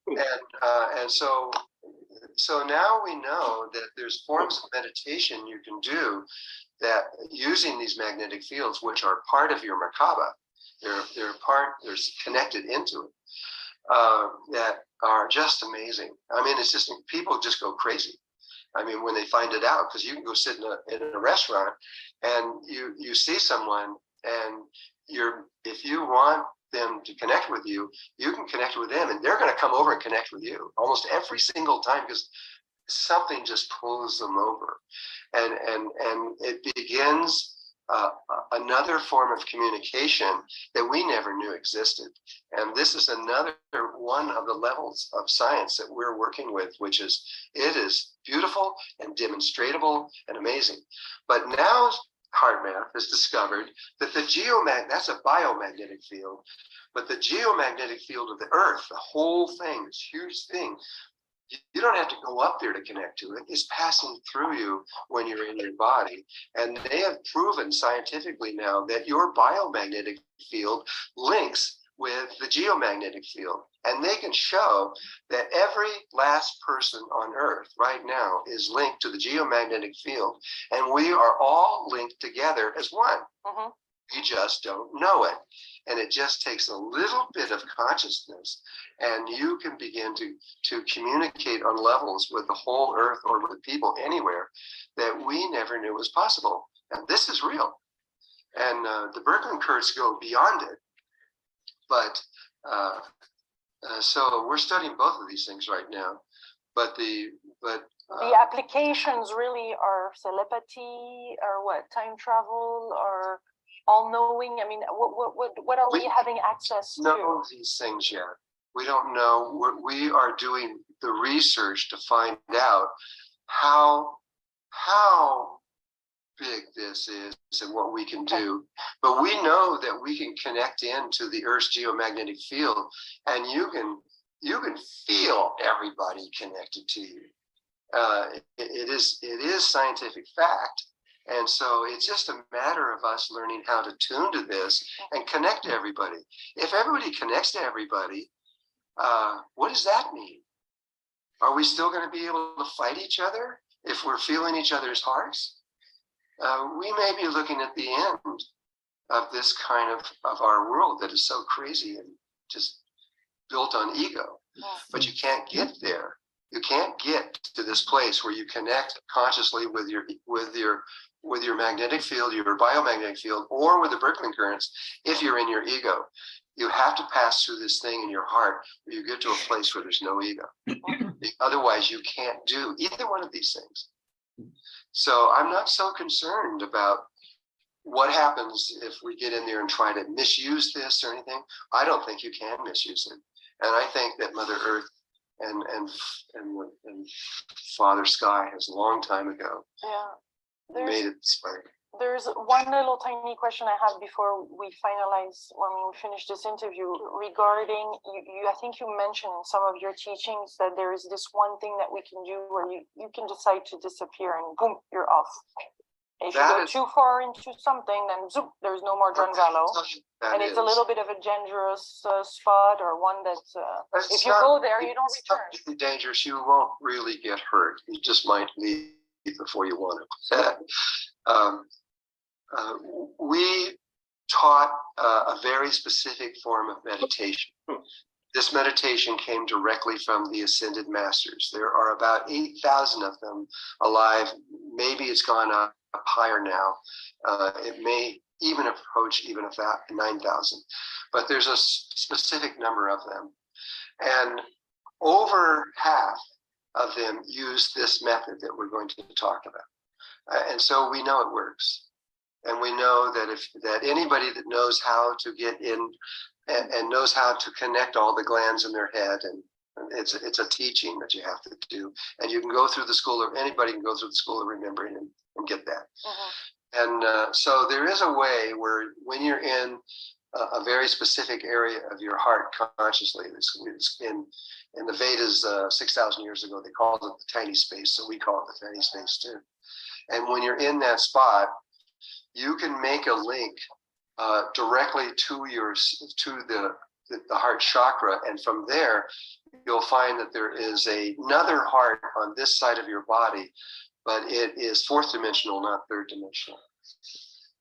Speaker 11: And so now we know that there's forms of meditation you can do that using these magnetic fields, which are part of your Merkaba, they're connected into it, that are just amazing. I mean, it's just, people just go crazy. I mean, when they find it out, because you can go sit in a restaurant and you see someone, and if you want them to connect with you, you can connect with them, and they're going to come over and connect with you almost every single time, because something just pulls them over, and it begins another form of communication that we never knew existed. And this is another one of the levels of science that we're working with, which is, it is beautiful and demonstratable and amazing. But now HeartMath has discovered that that's a biomagnetic field, but the geomagnetic field of the earth, the whole thing, this huge thing, you don't have to go up there to connect to it. It's passing through you when you're in your body. And they have proven scientifically now that your biomagnetic field links with the geomagnetic field. And they can show that every last person on Earth right now is linked to the geomagnetic field. And we are all linked together as one.
Speaker 10: Mm-hmm.
Speaker 11: You just don't know it. And it just takes a little bit of consciousness, and you can begin to communicate on levels with the whole earth or with people anywhere that we never knew was possible. And this is real. And the Birkeland currents go beyond it. But so we're studying both of these things right now. But the
Speaker 10: applications really are telepathy, or what, time travel, or all-knowing. I mean, what are we having access to?
Speaker 11: Know these things yet. We don't know. We are doing the research to find out how big this is and what we can do. But we know that we can connect into the Earth's geomagnetic field, and you can feel everybody connected to you. It is scientific fact. And so it's just a matter of us learning how to tune to this and connect to everybody. If everybody connects to everybody, what does that mean? Are we still going to be able to fight each other if we're feeling each other's hearts? We may be looking at the end of this kind of our world that is so crazy and just built on ego. But you can't get there. You can't get to this place where you connect consciously with your magnetic field, your biomagnetic field, or with the Birkeland currents if you're in your ego. You have to pass through this thing in your heart where you get to a place where there's no ego. Otherwise, you can't do either one of these things. So I'm not so concerned about what happens if we get in there and try to misuse this or anything. I don't think you can misuse it. And I think that Mother Earth and Father Sky has a long time ago made it this way.
Speaker 10: There's one little tiny question I have before we finalize, when we finish this interview, regarding I think you mentioned in some of your teachings that there is this one thing that we can do where you can decide to disappear and boom, you're off. If you go too far into something, then zoom, there's no more Drunvalo. And it's a little bit of a dangerous spot, or one that if you go there, you don't return.
Speaker 11: It's not really dangerous. You won't really get hurt. You just might leave before you want to. We taught a very specific form of meditation. This meditation came directly from the Ascended Masters. There are about 8,000 of them alive. Maybe it's gone up higher now. It may even approach even 9,000. But there's a specific number of them. And over half of them use this method that we're going to talk about. And so we know it works. And we know that anybody that knows how to get in and knows how to connect all the glands in their head, and it's a teaching that you have to do. And you can go through the school, or anybody can go through the school of remembering and get that. And so there is a way where when you're in a very specific area of your heart consciously, it's in the Vedas 6,000 years ago, they called it the tiny space. So we call it the tiny space too. And when you're in that spot, you can make a link directly to the heart chakra, and from there you'll find that there is another heart on this side of your body, but it is fourth dimensional, not third dimensional.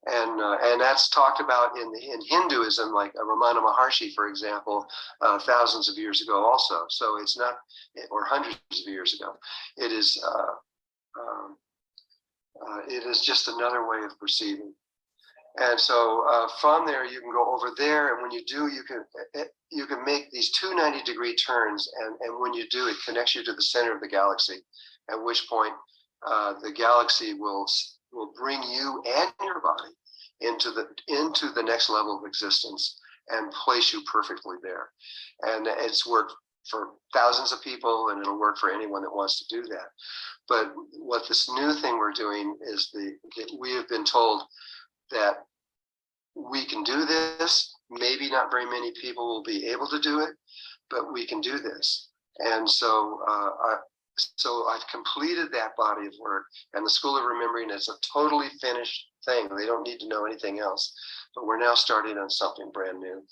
Speaker 11: And that's talked about in Hinduism, like Ramana Maharshi, for example, thousands of years ago also. So it's not, or hundreds of years ago. It is just another way of perceiving. And so from there, you can go over there, and when you do, you can make these 290-degree turns, and when you do, it connects you to the center of the galaxy, at which point the galaxy will bring you and your body into the next level of existence and place you perfectly there. And it's worked for thousands of people, and it'll work for anyone that wants to do that. But what this new thing we're doing is we have been told that we can do this. Maybe not very many people will be able to do it, but we can do this. And so I've completed that body of work, and the School of Remembering is a totally finished thing. They don't need to know anything else, but we're now starting on something brand new.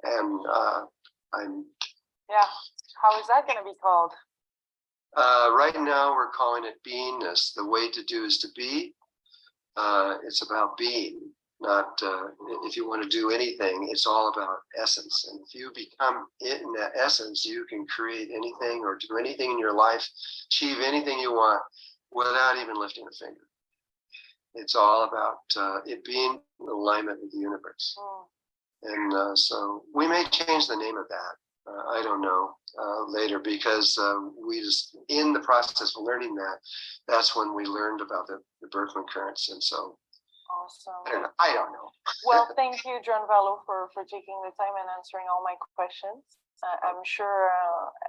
Speaker 11: And
Speaker 10: Yeah, how is that going to be called?
Speaker 11: right now we're calling it beingness. The way to do is to be. It's about being, not if you want to do anything, it's all about essence. And if you become in that essence, you can create anything or do anything in your life, achieve anything you want without even lifting a finger. It's all about it being in alignment with the universe. And so we may change the name of that. I don't know later, because we just, in the process of learning that, that's when we learned about the Berkman currents. And so
Speaker 10: awesome.
Speaker 11: I don't know.
Speaker 10: Well, thank you, Drunvalo, for taking the time and answering all my questions. I'm sure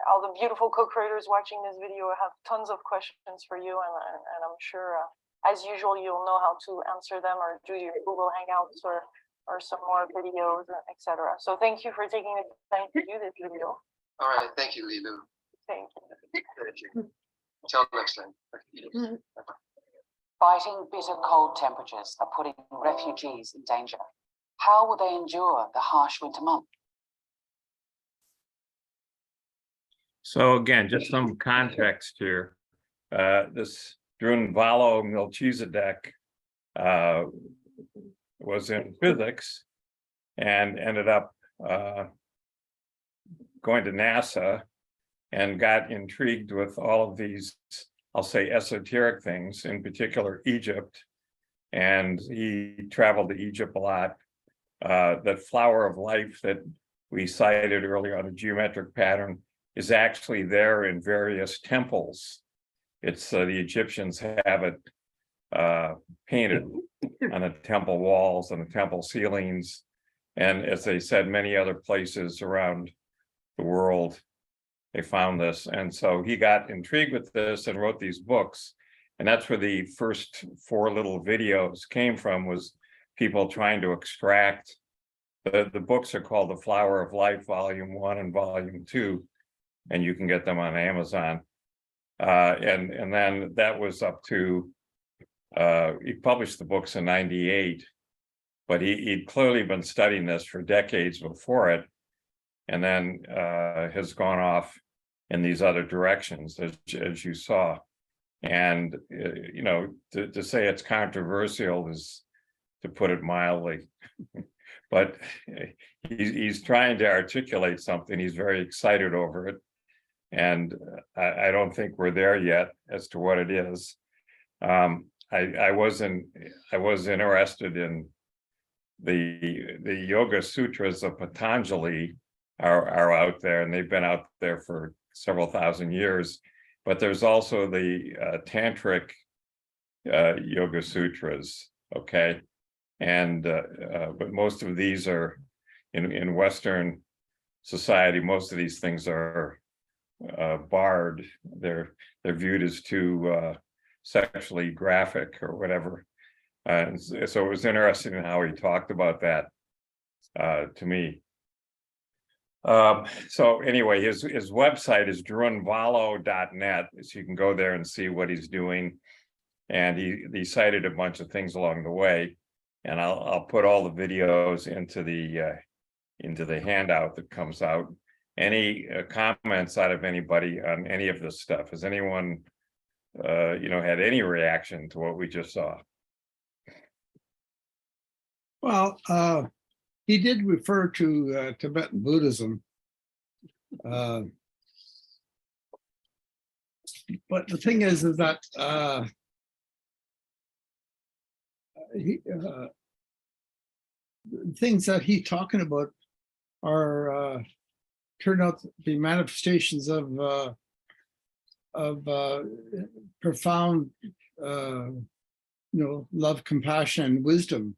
Speaker 10: all the beautiful co-creators watching this video have tons of questions for you, and I'm sure, as usual, you'll know how to answer them or do your Google Hangouts or some more videos, etc. So thank you for taking the time to do this video.
Speaker 11: All right. Thank you, Lilu.
Speaker 10: Thank you.
Speaker 11: Until next time.
Speaker 12: Fighting bitter cold temperatures are putting refugees in danger. How will they endure the harsh winter months?
Speaker 1: So again, just some context here. This Drunvalo Melchizedek was in physics and ended up going to NASA and got intrigued with all of these, I'll say, esoteric things, in particular Egypt. And he traveled to Egypt a lot. That flower of life that we cited earlier on the geometric pattern is actually there in various temples. It's the Egyptians have it painted on the temple walls and the temple ceilings. And as they said, many other places around the world, they found this. And so he got intrigued with this and wrote these books. And that's where the first 4 little videos came from, was people trying to extract. The books are called The Flower of Life, Volume 1 and Volume 2, and you can get them on Amazon. And then that was up to, he published the books in '98, but he'd clearly been studying this for decades before it, and then has gone off in these other directions, as you saw. And, you know, to say it's controversial is to put it mildly, but he's trying to articulate something. He's very excited over it. And I don't think we're there yet as to what it is. I was interested in the Yoga Sutras of Patanjali are out there, and they've been out there for several thousand years. But there's also the Tantric Yoga Sutras, okay? And but most of these are in Western society. Most of these things are barred. They're viewed as too sexually graphic or whatever. And so it was interesting in how he talked about that to me. So anyway, his website is drunvalo.net, so you can go there and see what he's doing. And he cited a bunch of things along the way, and I'll put all the videos into the handout that comes out. Any comments out of anybody on any of this stuff? Has anyone had any reaction to what we just saw?
Speaker 2: Well, he did refer to Tibetan Buddhism. But the thing is that things that he's talking about are turn out to be manifestations of profound, love, compassion, and wisdom,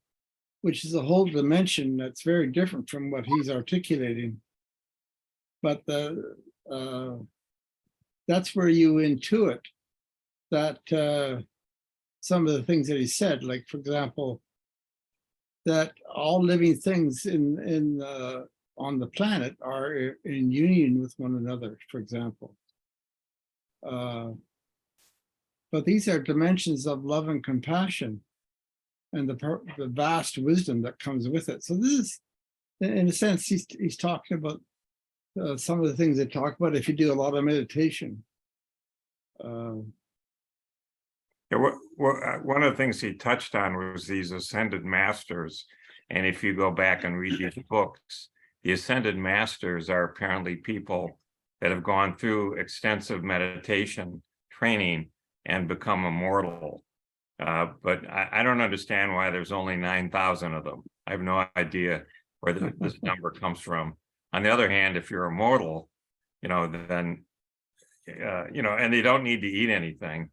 Speaker 2: which is a whole dimension that's very different from what he's articulating. But that's where you intuit that some of the things that he said, like, for example, that all living things on the planet are in union with one another, for example. But these are dimensions of love and compassion and the vast wisdom that comes with it. So this is, in a sense, he's talking about some of the things they talk about if you do a lot of meditation.
Speaker 1: One of the things he touched on was these ascended masters. And if you go back and read these books, the ascended masters are apparently people that have gone through extensive meditation training and become immortal. But I don't understand why there's only 9,000 of them. I have no idea where this number comes from. On the other hand, if you're immortal, then, and they don't need to eat anything.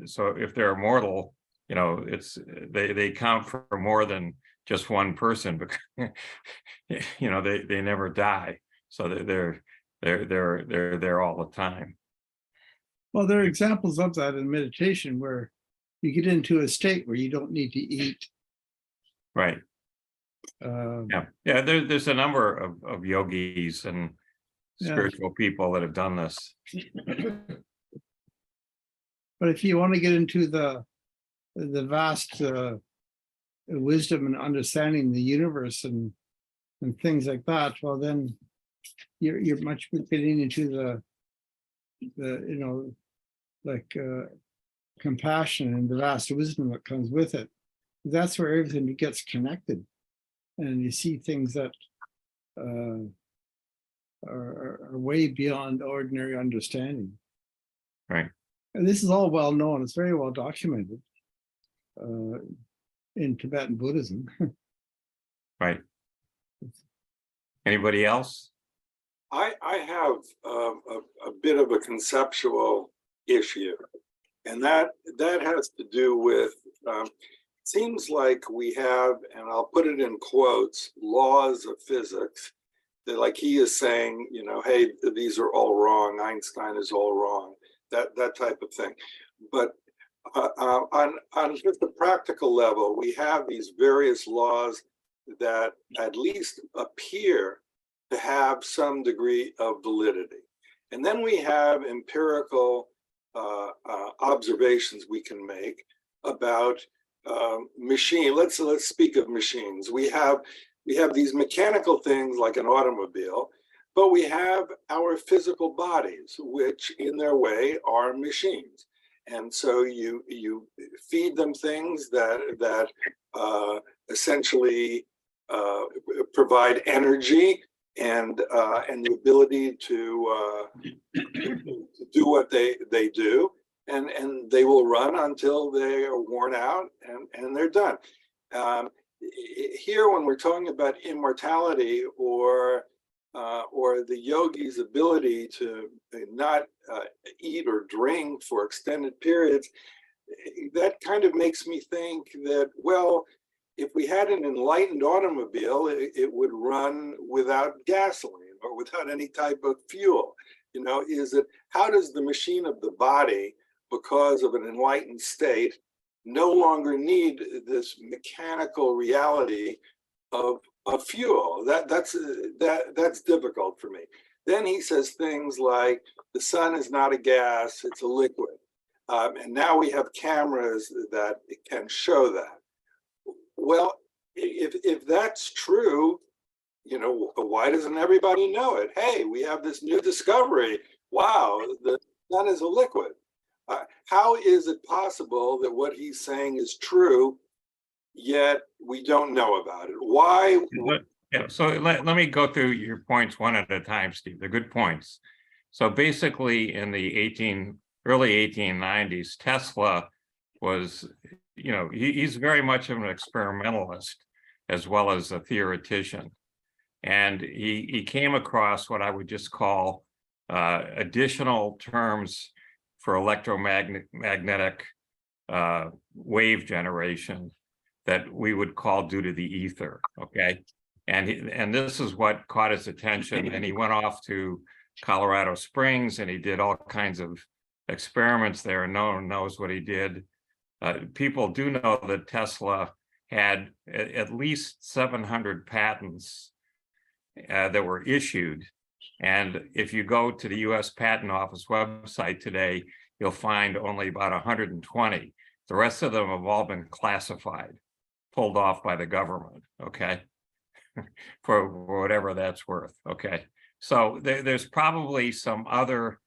Speaker 1: So if they're immortal, they count for more than just one person, because they never die. So they're there all the time.
Speaker 2: Well, there are examples of that in meditation where you get into a state where you don't need to eat.
Speaker 1: Right. There's a number of yogis and spiritual people that have done this.
Speaker 2: But if you want to get into the vast wisdom and understanding the universe and things like that, well, then you're much getting into the compassion and the vast wisdom that comes with it. That's where everything gets connected, and you see things that are way beyond ordinary understanding.
Speaker 1: Right.
Speaker 2: And this is all well known. It's very well documented in Tibetan Buddhism.
Speaker 1: Right. Anybody else?
Speaker 13: I have a bit of a conceptual issue, and that has to do with, seems like we have, and I'll put it in quotes, laws of physics, that, like he is saying, hey, these are all wrong, Einstein is all wrong, that type of thing. But on just a practical level, we have these various laws that at least appear to have some degree of validity. And then we have empirical observations we can make about let's speak of machines. We have these mechanical things like an automobile, but we have our physical bodies, which in their way are machines. And so you feed them things that essentially provide energy and the ability to do what they do, and they will run until they are worn out and they're done. Here, when we're talking about immortality or the yogi's ability to not eat or drink for extended periods, that kind of makes me think that, well, if we had an enlightened automobile, it would run without gasoline or without any type of fuel. How does the machine of the body, because of an enlightened state, no longer need this mechanical reality of fuel? That's difficult for me. Then he says things like the sun is not a gas, it's a liquid. And now we have cameras that can show that. Well, if that's true, why doesn't everybody know it? Hey, we have this new discovery. Wow, the sun is a liquid. How is it possible that what he's saying is true, yet we don't know about it? Why?
Speaker 1: Yeah, so let me go through your points one at a time, Steve. They're good points. So basically, in the early 1890s, Tesla was, he's very much of an experimentalist as well as a theoretician. And he came across what I would just call additional terms for electromagnetic wave generation that we would call due to the ether, okay? And this is what caught his attention, and he went off to Colorado Springs and he did all kinds of experiments there, and no one knows what he did. People do know that Tesla had at least 700 patents that were issued. And if you go to the US Patent Office website today, you'll find only about 120. The rest of them have all been classified, pulled off by the government, okay? for whatever that's worth, okay? So there's probably some other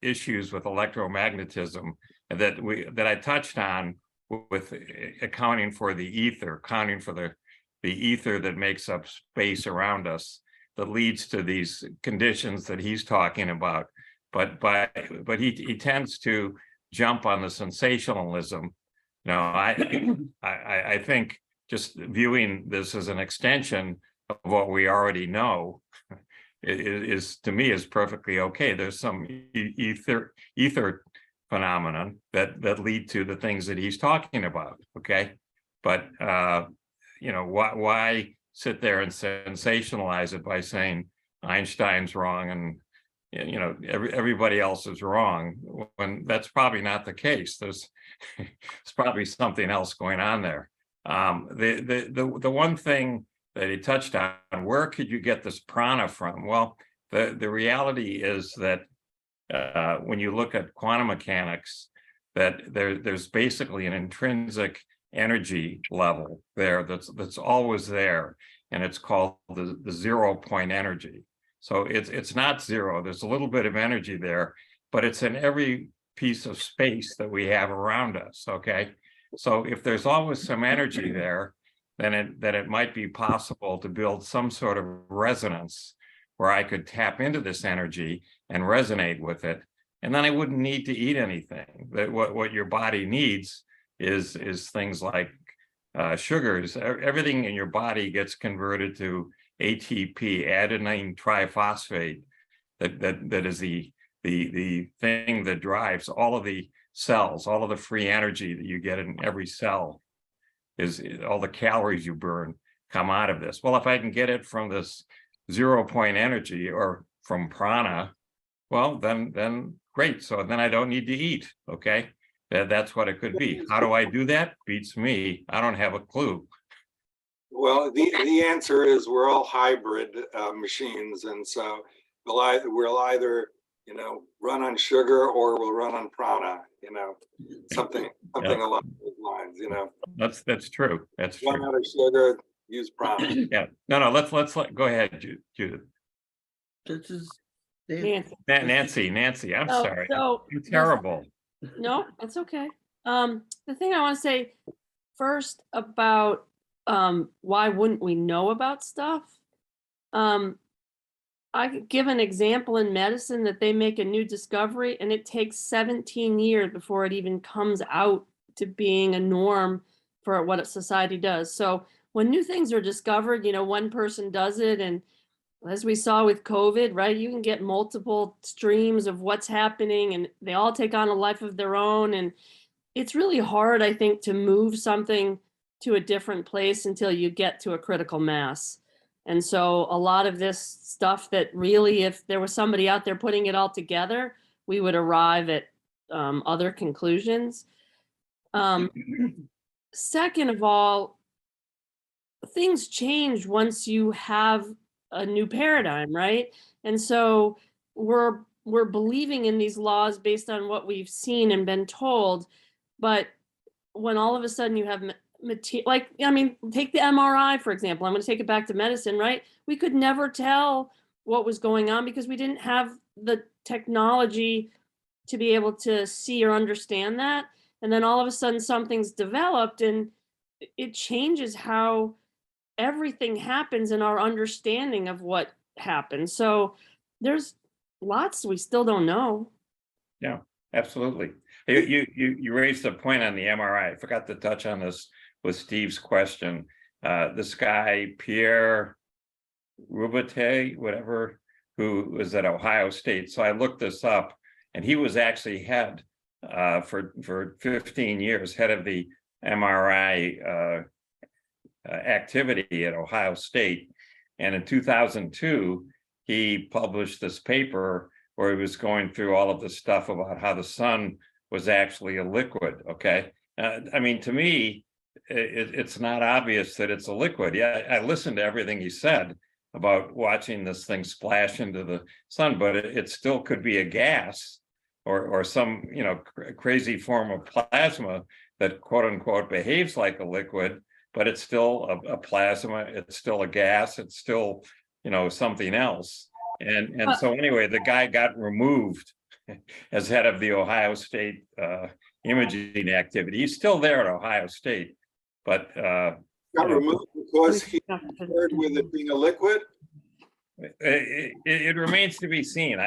Speaker 1: issues with electromagnetism that I touched on with accounting for the ether, accounting for the ether that makes up space around us, that leads to these conditions that he's talking about. But he tends to jump on the sensationalism. No, I think just viewing this as an extension of what we already know is to me is perfectly okay. There's some ether phenomenon that lead to the things that he's talking about, okay? But you know, why sit there and sensationalize it by saying Einstein's wrong and you know everybody else is wrong, when that's probably not the case. There's probably something else going on there. The one thing that he touched on, where could you get this prana from? Well, the reality is that when you look at quantum mechanics, that there's basically an intrinsic energy level there that's always there, and it's called the 0 point energy. So it's not zero. There's a little bit of energy there, but it's in every piece of space that we have around us, okay? So if there's always some energy there, then it might be possible to build some sort of resonance where I could tap into this energy and resonate with it, and then I wouldn't need to eat anything. That what your body needs is things like sugars. Everything in your body gets converted to ATP, adenine triphosphate, that is the thing that drives all of the cells, all of the free energy that you get in every cell, is all the calories you burn come out of this. Well, if I can get it from this 0 point energy or from prana, well, then great. So then I don't need to eat, okay? That's what it could be. How do I do that? Beats me. I don't have a clue.
Speaker 13: Well, the answer is we're all hybrid machines, and so we'll either run on sugar or we'll run on prana. Something along those lines.
Speaker 1: That's true. That's
Speaker 13: run
Speaker 1: true.
Speaker 13: out of sugar, use prana.
Speaker 1: Yeah. No. Let's go ahead, Judith.
Speaker 14: This is
Speaker 1: Nancy. I'm sorry.
Speaker 15: So
Speaker 1: I'm terrible.
Speaker 15: No, that's okay. The thing I want to say first about why wouldn't we know about stuff? I could give an example in medicine that they make a new discovery and it takes 17 years before it even comes out to being a norm for what a society does. So when new things are discovered, one person does it, and as we saw with COVID, right, you can get multiple streams of what's happening and they all take on a life of their own. And it's really hard, I think, to move something to a different place until you get to a critical mass. And so a lot of this stuff that really, if there was somebody out there putting it all together, we would arrive at other conclusions. Second of all, things change once you have a new paradigm, right? And so we're believing in these laws based on what we've seen and been told. But when all of a sudden you have take the MRI, for example. I'm going to take it back to medicine, right? We could never tell what was going on because we didn't have the technology to be able to see or understand that. And then all of a sudden something's developed and it changes how everything happens in our understanding of what happened. So there's lots we still don't know.
Speaker 1: Yeah, absolutely. You raised a point on the MRI. I forgot to touch on this with Steve's question. This guy, Pierre Roubete, whatever, who was at Ohio State. So I looked this up, and he was actually head for 15 years, head of the MRI activity at Ohio State. And in 2002, he published this paper where he was going through all of this stuff about how the sun was actually a liquid. Okay. I mean, to me, it's not obvious that it's a liquid. Yeah, I listened to everything he said about watching this thing splash into the sun, but it still could be a gas or some, you know, crazy form of plasma that quote unquote behaves like a liquid, but it's still a plasma, it's still a gas, it's still, you know, something else. And so anyway, the guy got removed as head of the Ohio State imaging activity. He's still there at Ohio State, but
Speaker 13: got removed because he heard with it being a liquid.
Speaker 1: It remains to be seen.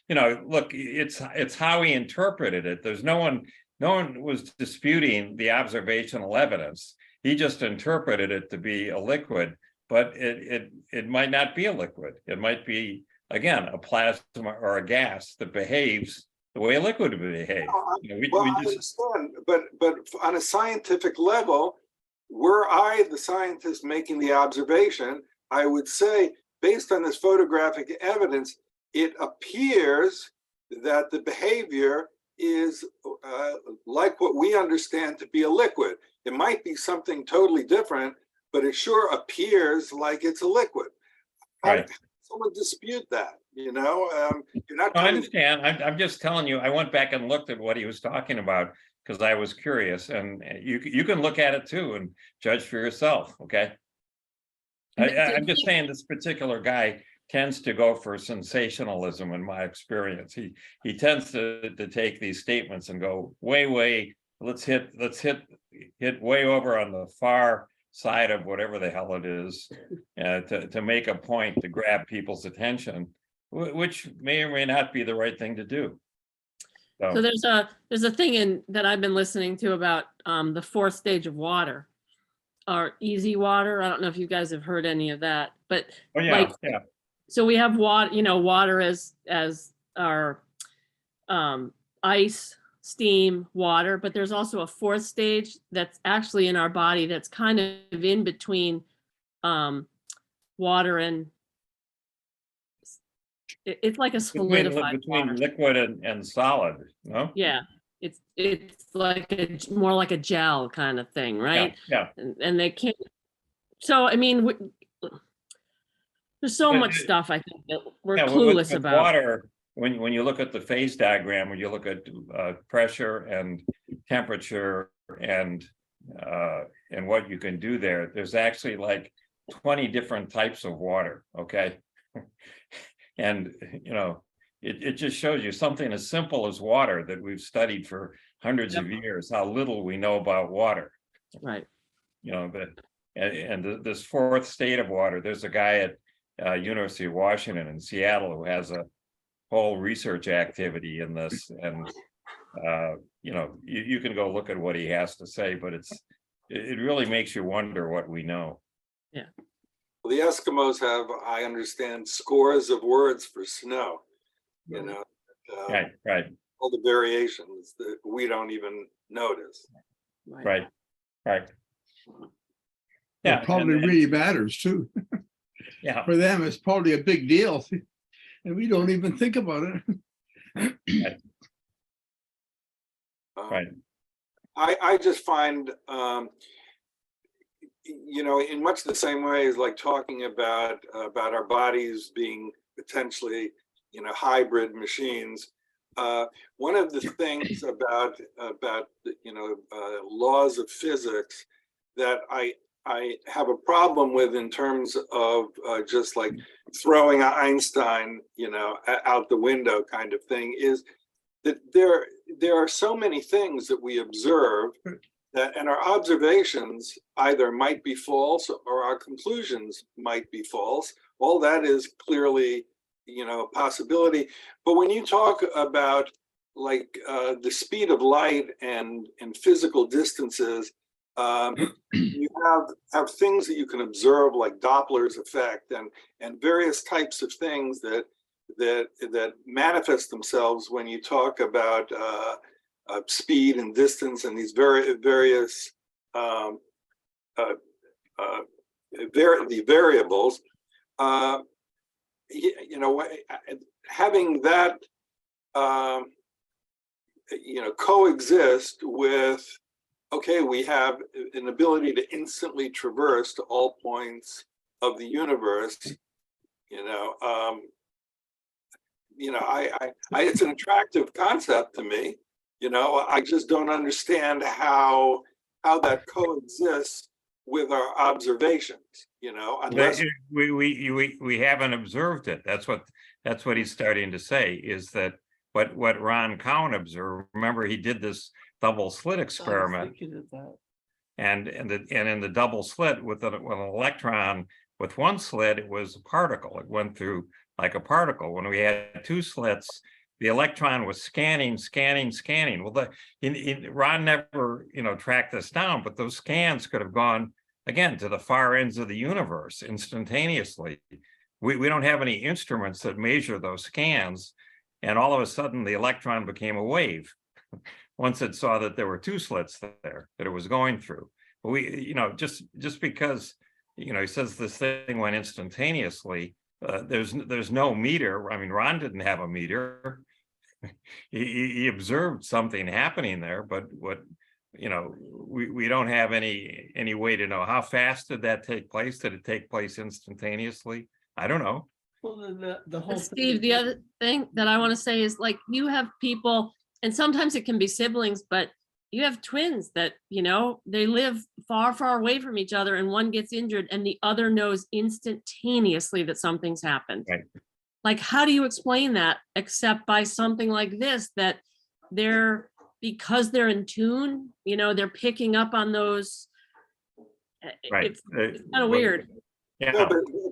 Speaker 1: You know, look, it's how he interpreted it. There's no one was disputing the observational evidence. He just interpreted it to be a liquid, but it might not be a liquid. It might be, again, a plasma or a gas that behaves the way a liquid would behave.
Speaker 13: I understand, but on a scientific level, were I the scientist making the observation, I would say, based on this photographic evidence, it appears that the behavior is like what we understand to be a liquid. It might be something totally different, but it sure appears like it's a liquid.
Speaker 1: Right.
Speaker 13: Someone dispute that, you know? You're not.
Speaker 1: I understand. I'm just telling you, I went back and looked at what he was talking about because I was curious, and you can look at it too and judge for yourself, okay? I'm just saying this particular guy tends to go for sensationalism in my experience. He tends to take these statements and go way, let's hit way over on the far side of whatever the hell it is, to make a point to grab people's attention, which may or may not be the right thing to do.
Speaker 15: So there's a thing that I've been listening to about the fourth stage of water, or easy water. I don't know if you guys have heard any of that, but
Speaker 1: yeah.
Speaker 15: So we have water, you know, water as our ice, steam, water, but there's also a fourth stage that's actually in our body that's kind of in between water and it's like a solidified
Speaker 1: between liquid and solid, no?
Speaker 15: Yeah, it's like more like a gel kind of thing, right?
Speaker 1: Yeah.
Speaker 15: And they can't. So I mean, there's so much stuff I think that we're clueless about.
Speaker 1: Water, when you look at the phase diagram, when you look at pressure and temperature and what you can do there, there's actually like 20 different types of water. Okay. And, you know, it just shows you something as simple as water that we've studied for hundreds of years, how little we know about water.
Speaker 15: Right.
Speaker 1: You know, this fourth state of water, there's a guy at University of Washington in Seattle who has a whole research activity in this. And, you know, you can go look at what he has to say, but it really makes you wonder what we know.
Speaker 15: Yeah.
Speaker 13: Well, the Eskimos have, I understand, scores of words for snow, you know.
Speaker 1: Right.
Speaker 13: All the variations that we don't even notice.
Speaker 1: Right.
Speaker 2: Yeah, it probably really matters too.
Speaker 1: Yeah.
Speaker 2: For them, it's probably a big deal, and we don't even think about it.
Speaker 1: Right.
Speaker 13: I just find, you know, in much the same way as like talking about our bodies being potentially, you know, hybrid machines. One of the things about you know, laws of physics that I have a problem with in terms of just like throwing Einstein, you know, out the window kind of thing, is that there are so many things that we observe that, and our observations either might be false or our conclusions might be false. All that is clearly, you know, a possibility. But when you talk about like the speed of light and physical distances, you have things that you can observe like Doppler's effect and various types of things that that manifest themselves when you talk about speed and distance and these various the variables. You know, having that coexist with, okay, we have an ability to instantly traverse to all points of the universe. It's an attractive concept to me. I just don't understand how that coexists with our observations. Unless
Speaker 1: we haven't observed it. That's what he's starting to say, is that what Ron Cowan observed. Remember, he did this double slit experiment, and in the double slit with an electron with one slit, it was a particle. It went through like a particle. When we had two slits, the electron was scanning. Well, Ron never tracked this down, but those scans could have gone again to the far ends of the universe instantaneously. We don't have any instruments that measure those scans, and all of a sudden the electron became a wave once it saw that there were two slits there that it was going through. But we, just because he says this thing went instantaneously, there's no meter. I mean, Ron didn't have a meter. he observed something happening there, but we don't have any way to know how fast did that take place. Did it take place instantaneously? I don't know.
Speaker 14: Well, then the whole
Speaker 15: Steve, the other thing that I want to say is, like, you have people, and sometimes it can be siblings, but you have twins that, they live far, far away from each other, and one gets injured and the other knows instantaneously that something's happened.
Speaker 1: Right.
Speaker 15: Like, how do you explain that except by something like this, that because they're in tune, they're picking up on those.
Speaker 1: Right.
Speaker 15: It's kind of weird.
Speaker 1: Yeah.
Speaker 13: No,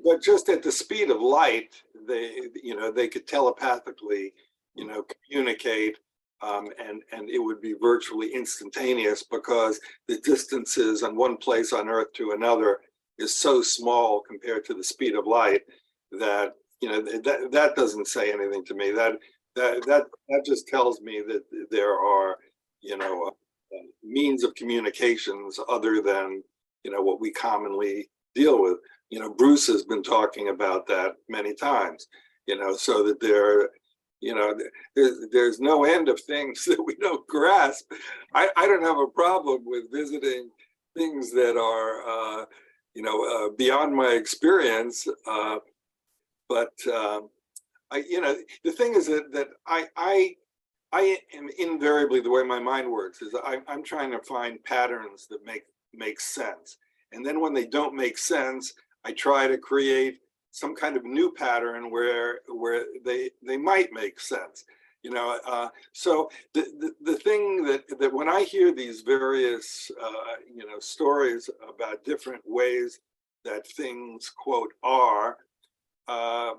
Speaker 13: but just at the speed of light, they could telepathically, communicate, and it would be virtually instantaneous, because the distances on one place on Earth to another is so small compared to the speed of light that that doesn't say anything to me. That just tells me that there are means of communications other than what we commonly deal with. Bruce has been talking about that many times, so that there's no end of things that we don't grasp. I don't have a problem with visiting things that are beyond my experience, but the thing is that I am invariably, the way my mind works is I'm trying to find patterns that make sense, and then when they don't make sense, I try to create some kind of new pattern where they might make sense. So the thing that when I hear these various stories about different ways that things, quote, are, my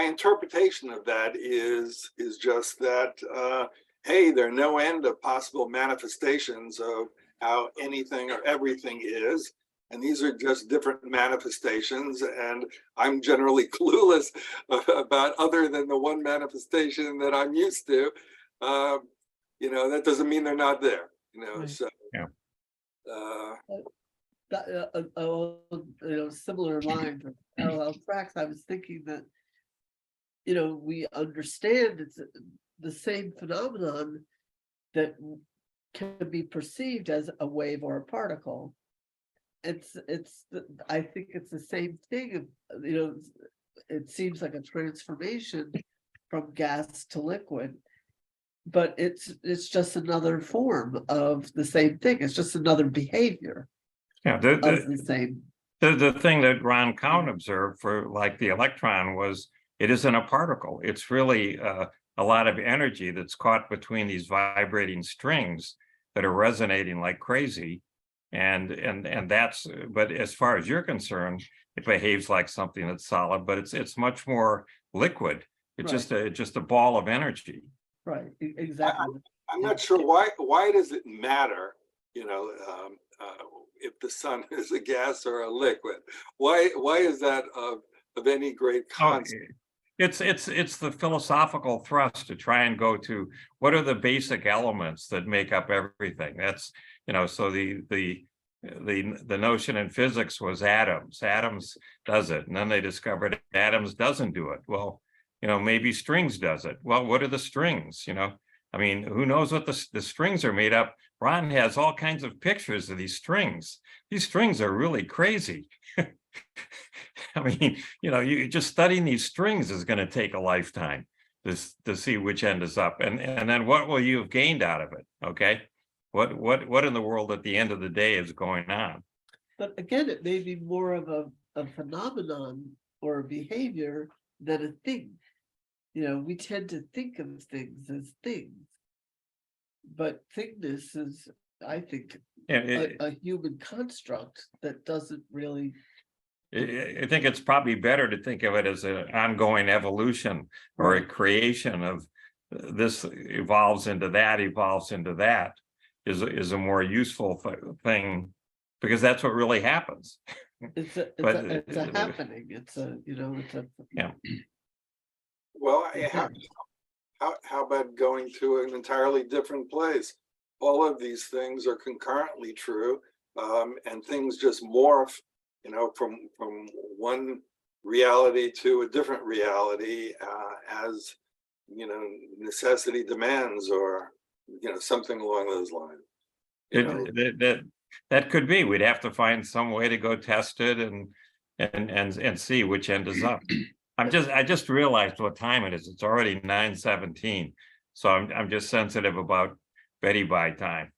Speaker 13: interpretation of that is just that hey, there are no end of possible manifestations of how anything or everything is. And these are just different manifestations, and I'm generally clueless about other than the one manifestation that I'm used to. That doesn't mean they're not there.
Speaker 14: Right.
Speaker 13: So
Speaker 1: Yeah.
Speaker 14: Similar lines or parallel tracks. I was thinking that we understand it's the same phenomenon that can be perceived as a wave or a particle. I think it's the same thing. It seems like a transformation from gas to liquid, but it's just another form of the same thing. It's just another behavior.
Speaker 1: Yeah,
Speaker 14: of the same.
Speaker 1: The thing that Ron Cowan observed for like the electron was it isn't a particle. It's really a lot of energy that's caught between these vibrating strings that are resonating like crazy. And that's, but as far as you're concerned, it behaves like something that's solid, but it's much more liquid. It's
Speaker 14: Right.
Speaker 1: just a ball of energy.
Speaker 14: Right, exactly.
Speaker 13: I'm not sure why does it matter, if the sun is a gas or a liquid? Why is that of any great consequence?
Speaker 1: it's the philosophical thrust to try and go to what are the basic elements that make up everything. That's, so the notion in physics was atoms. Atoms does it, and then they discovered atoms doesn't do it. Well, maybe strings does it. Well, what are the strings? I mean, who knows what the strings are made up? Ron has all kinds of pictures of these strings. These strings are really crazy. I mean, you just studying these strings is going to take a lifetime to see which end is up, and then what will you have gained out of it? Okay, what in the world at the end of the day is going on?
Speaker 14: But again, it may be more of a phenomenon or a behavior than a thing. We tend to think of things as things, but thingness is, I think, a human construct that doesn't really.
Speaker 1: I think it's probably better to think of it as an ongoing evolution or a creation of this evolves into that, is a more useful thing, because that's what really happens.
Speaker 14: It's a happening. It's a
Speaker 1: yeah.
Speaker 13: Well, how about going to an entirely different place? All of these things are concurrently true, and things just morph, from one reality to a different reality, as necessity demands, or something along those lines.
Speaker 1: That could be. We'd have to find some way to go test it and see which end is up. I just realized what time it is. It's already 9:17, so I'm just sensitive about Betty by time.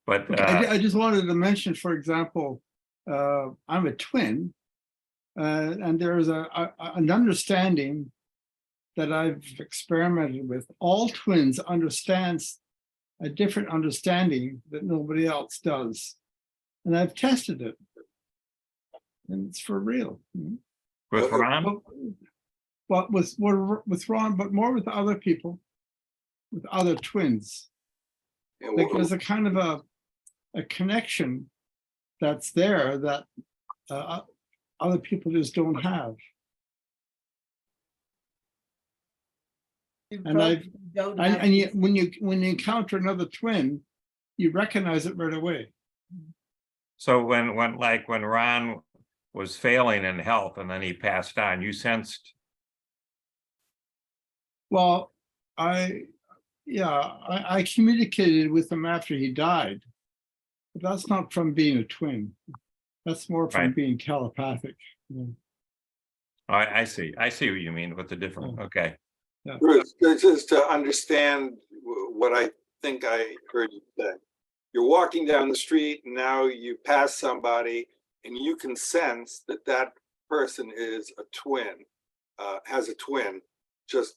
Speaker 1: But
Speaker 2: I just wanted to mention, for example, I'm a twin, and there is an understanding that I've experimented with. All twins understands a different understanding that nobody else does, and I've tested it, and it's for real.
Speaker 1: With Ron?
Speaker 2: Well, with Ron, but more with other people, with other twins. Like there's a kind of a connection that's there that other people just don't have. And when you encounter another twin, you recognize it right away.
Speaker 1: So when Ron was failing in health and then he passed on, you sensed?
Speaker 2: Well, I communicated with him after he died, but that's not from being a twin. That's more from being telepathic. Yeah.
Speaker 1: I see what you mean with the different. Okay.
Speaker 2: Yeah.
Speaker 13: Bruce, just to understand what I think I heard you say. You're walking down the street and now you pass somebody and you can sense that that person is a twin, has a twin, just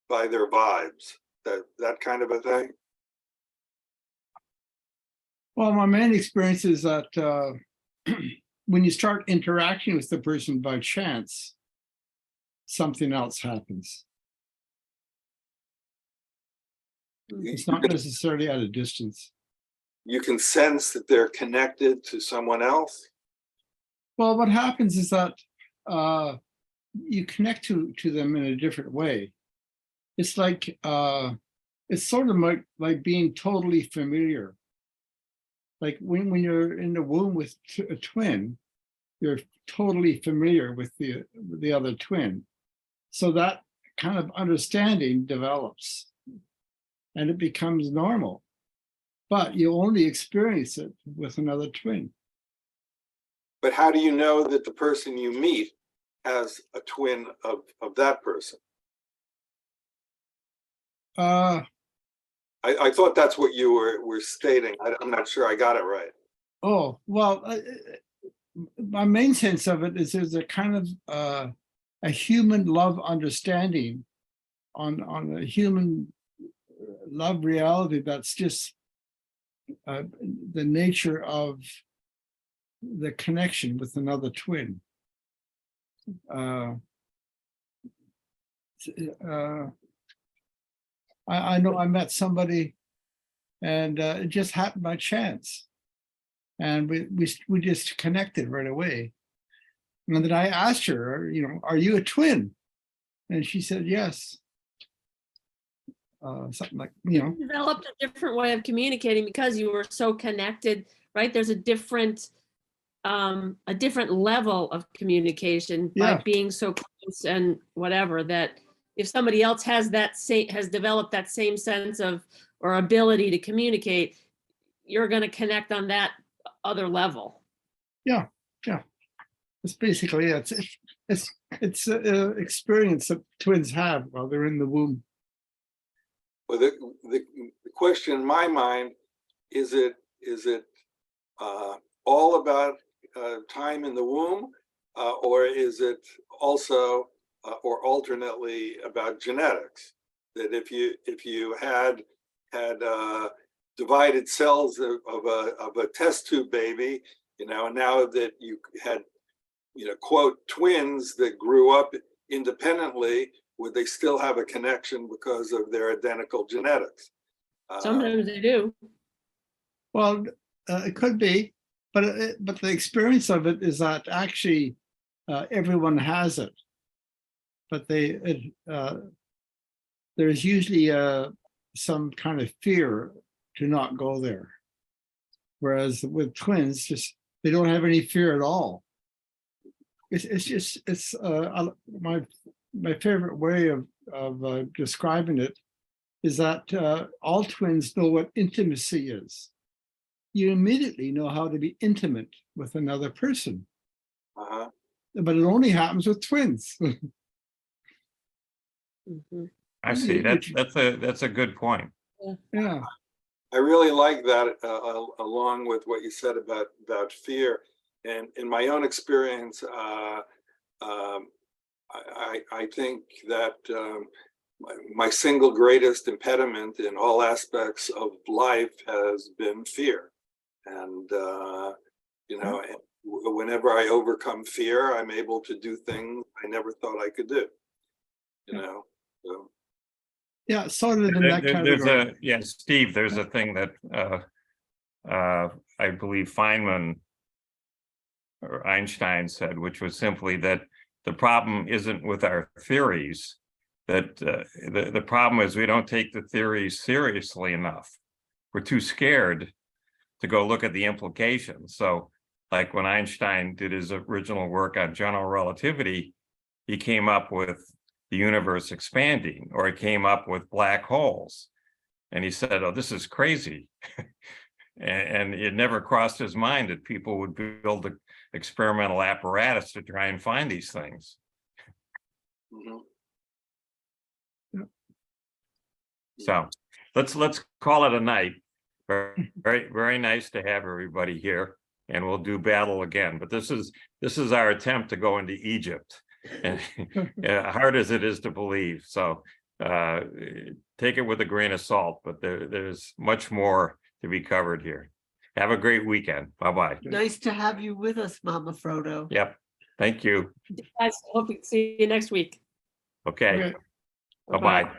Speaker 13: by their vibes, that kind of a thing?
Speaker 2: Well, my main experience is that when you start interacting with the person by chance, something else happens. It's not necessarily at a distance.
Speaker 13: You can sense that they're connected to someone else?
Speaker 2: Well, what happens is that you connect to them in a different way. It's like, it's sort of like being totally familiar. Like when you're in the womb with a twin, you're totally familiar with the other twin. So that kind of understanding develops and it becomes normal, but you only experience it with another twin.
Speaker 13: But how do you know that the person you meet has a twin of that person? I thought that's what you were stating. I'm not sure I got it right.
Speaker 2: Oh, well, my main sense of it is there's a kind of a human love understanding on a human love reality that's just the nature of the connection with another twin. I know I met somebody and it just happened by chance. And we just connected right away. And then I asked her, are you a twin? And she said, yes. Something like,
Speaker 15: Developed a different way of communicating because you were so connected, right? There's a different level of communication by being so close and whatever, that if somebody else has developed that same sense of or ability to communicate, you're going to connect on that other level.
Speaker 2: Yeah. It's basically it's experience that twins have while they're in the womb.
Speaker 13: Well, the question in my mind is it all about time in the womb, or is it also or alternately about genetics? That if you had divided cells of a test tube baby, and now that you had quote twins that grew up independently, would they still have a connection because of their identical genetics?
Speaker 15: Sometimes they do.
Speaker 2: Well, it could be, but the experience of it is that actually everyone has it, but there's usually some kind of fear to not go there. Whereas with twins, just they don't have any fear at all. It's my favorite way of describing it is that all twins know what intimacy is. You immediately know how to be intimate with another person. But it only happens with twins.
Speaker 1: I see. That's a good point.
Speaker 2: Yeah.
Speaker 13: I really like that, along with what you said about fear. And in my own experience, I think that my single greatest impediment in all aspects of life has been fear. And whenever I overcome fear, I'm able to do things I never thought I could do. So.
Speaker 2: Yeah, sort of in that category.
Speaker 1: Steve, there's a thing that I believe Feynman or Einstein said, which was simply that the problem isn't with our theories, that the problem is we don't take the theories seriously enough. We're too scared to go look at the implications. So like when Einstein did his original work on general relativity, he came up with the universe expanding, or he came up with black holes. And he said, oh, this is crazy. and it never crossed his mind that people would build an experimental apparatus to try and find these things. So let's call it a night. Very, very nice to have everybody here, and we'll do battle again. But this is our attempt to go into Egypt, and hard as it is to believe. So take it with a grain of salt, but there's much more to be covered here. Have a great weekend. Bye-bye.
Speaker 14: Nice to have you with us, Mama Frodo.
Speaker 1: Yep. Thank you.
Speaker 15: Guys, hope to see you next week.
Speaker 1: Okay. Bye-bye.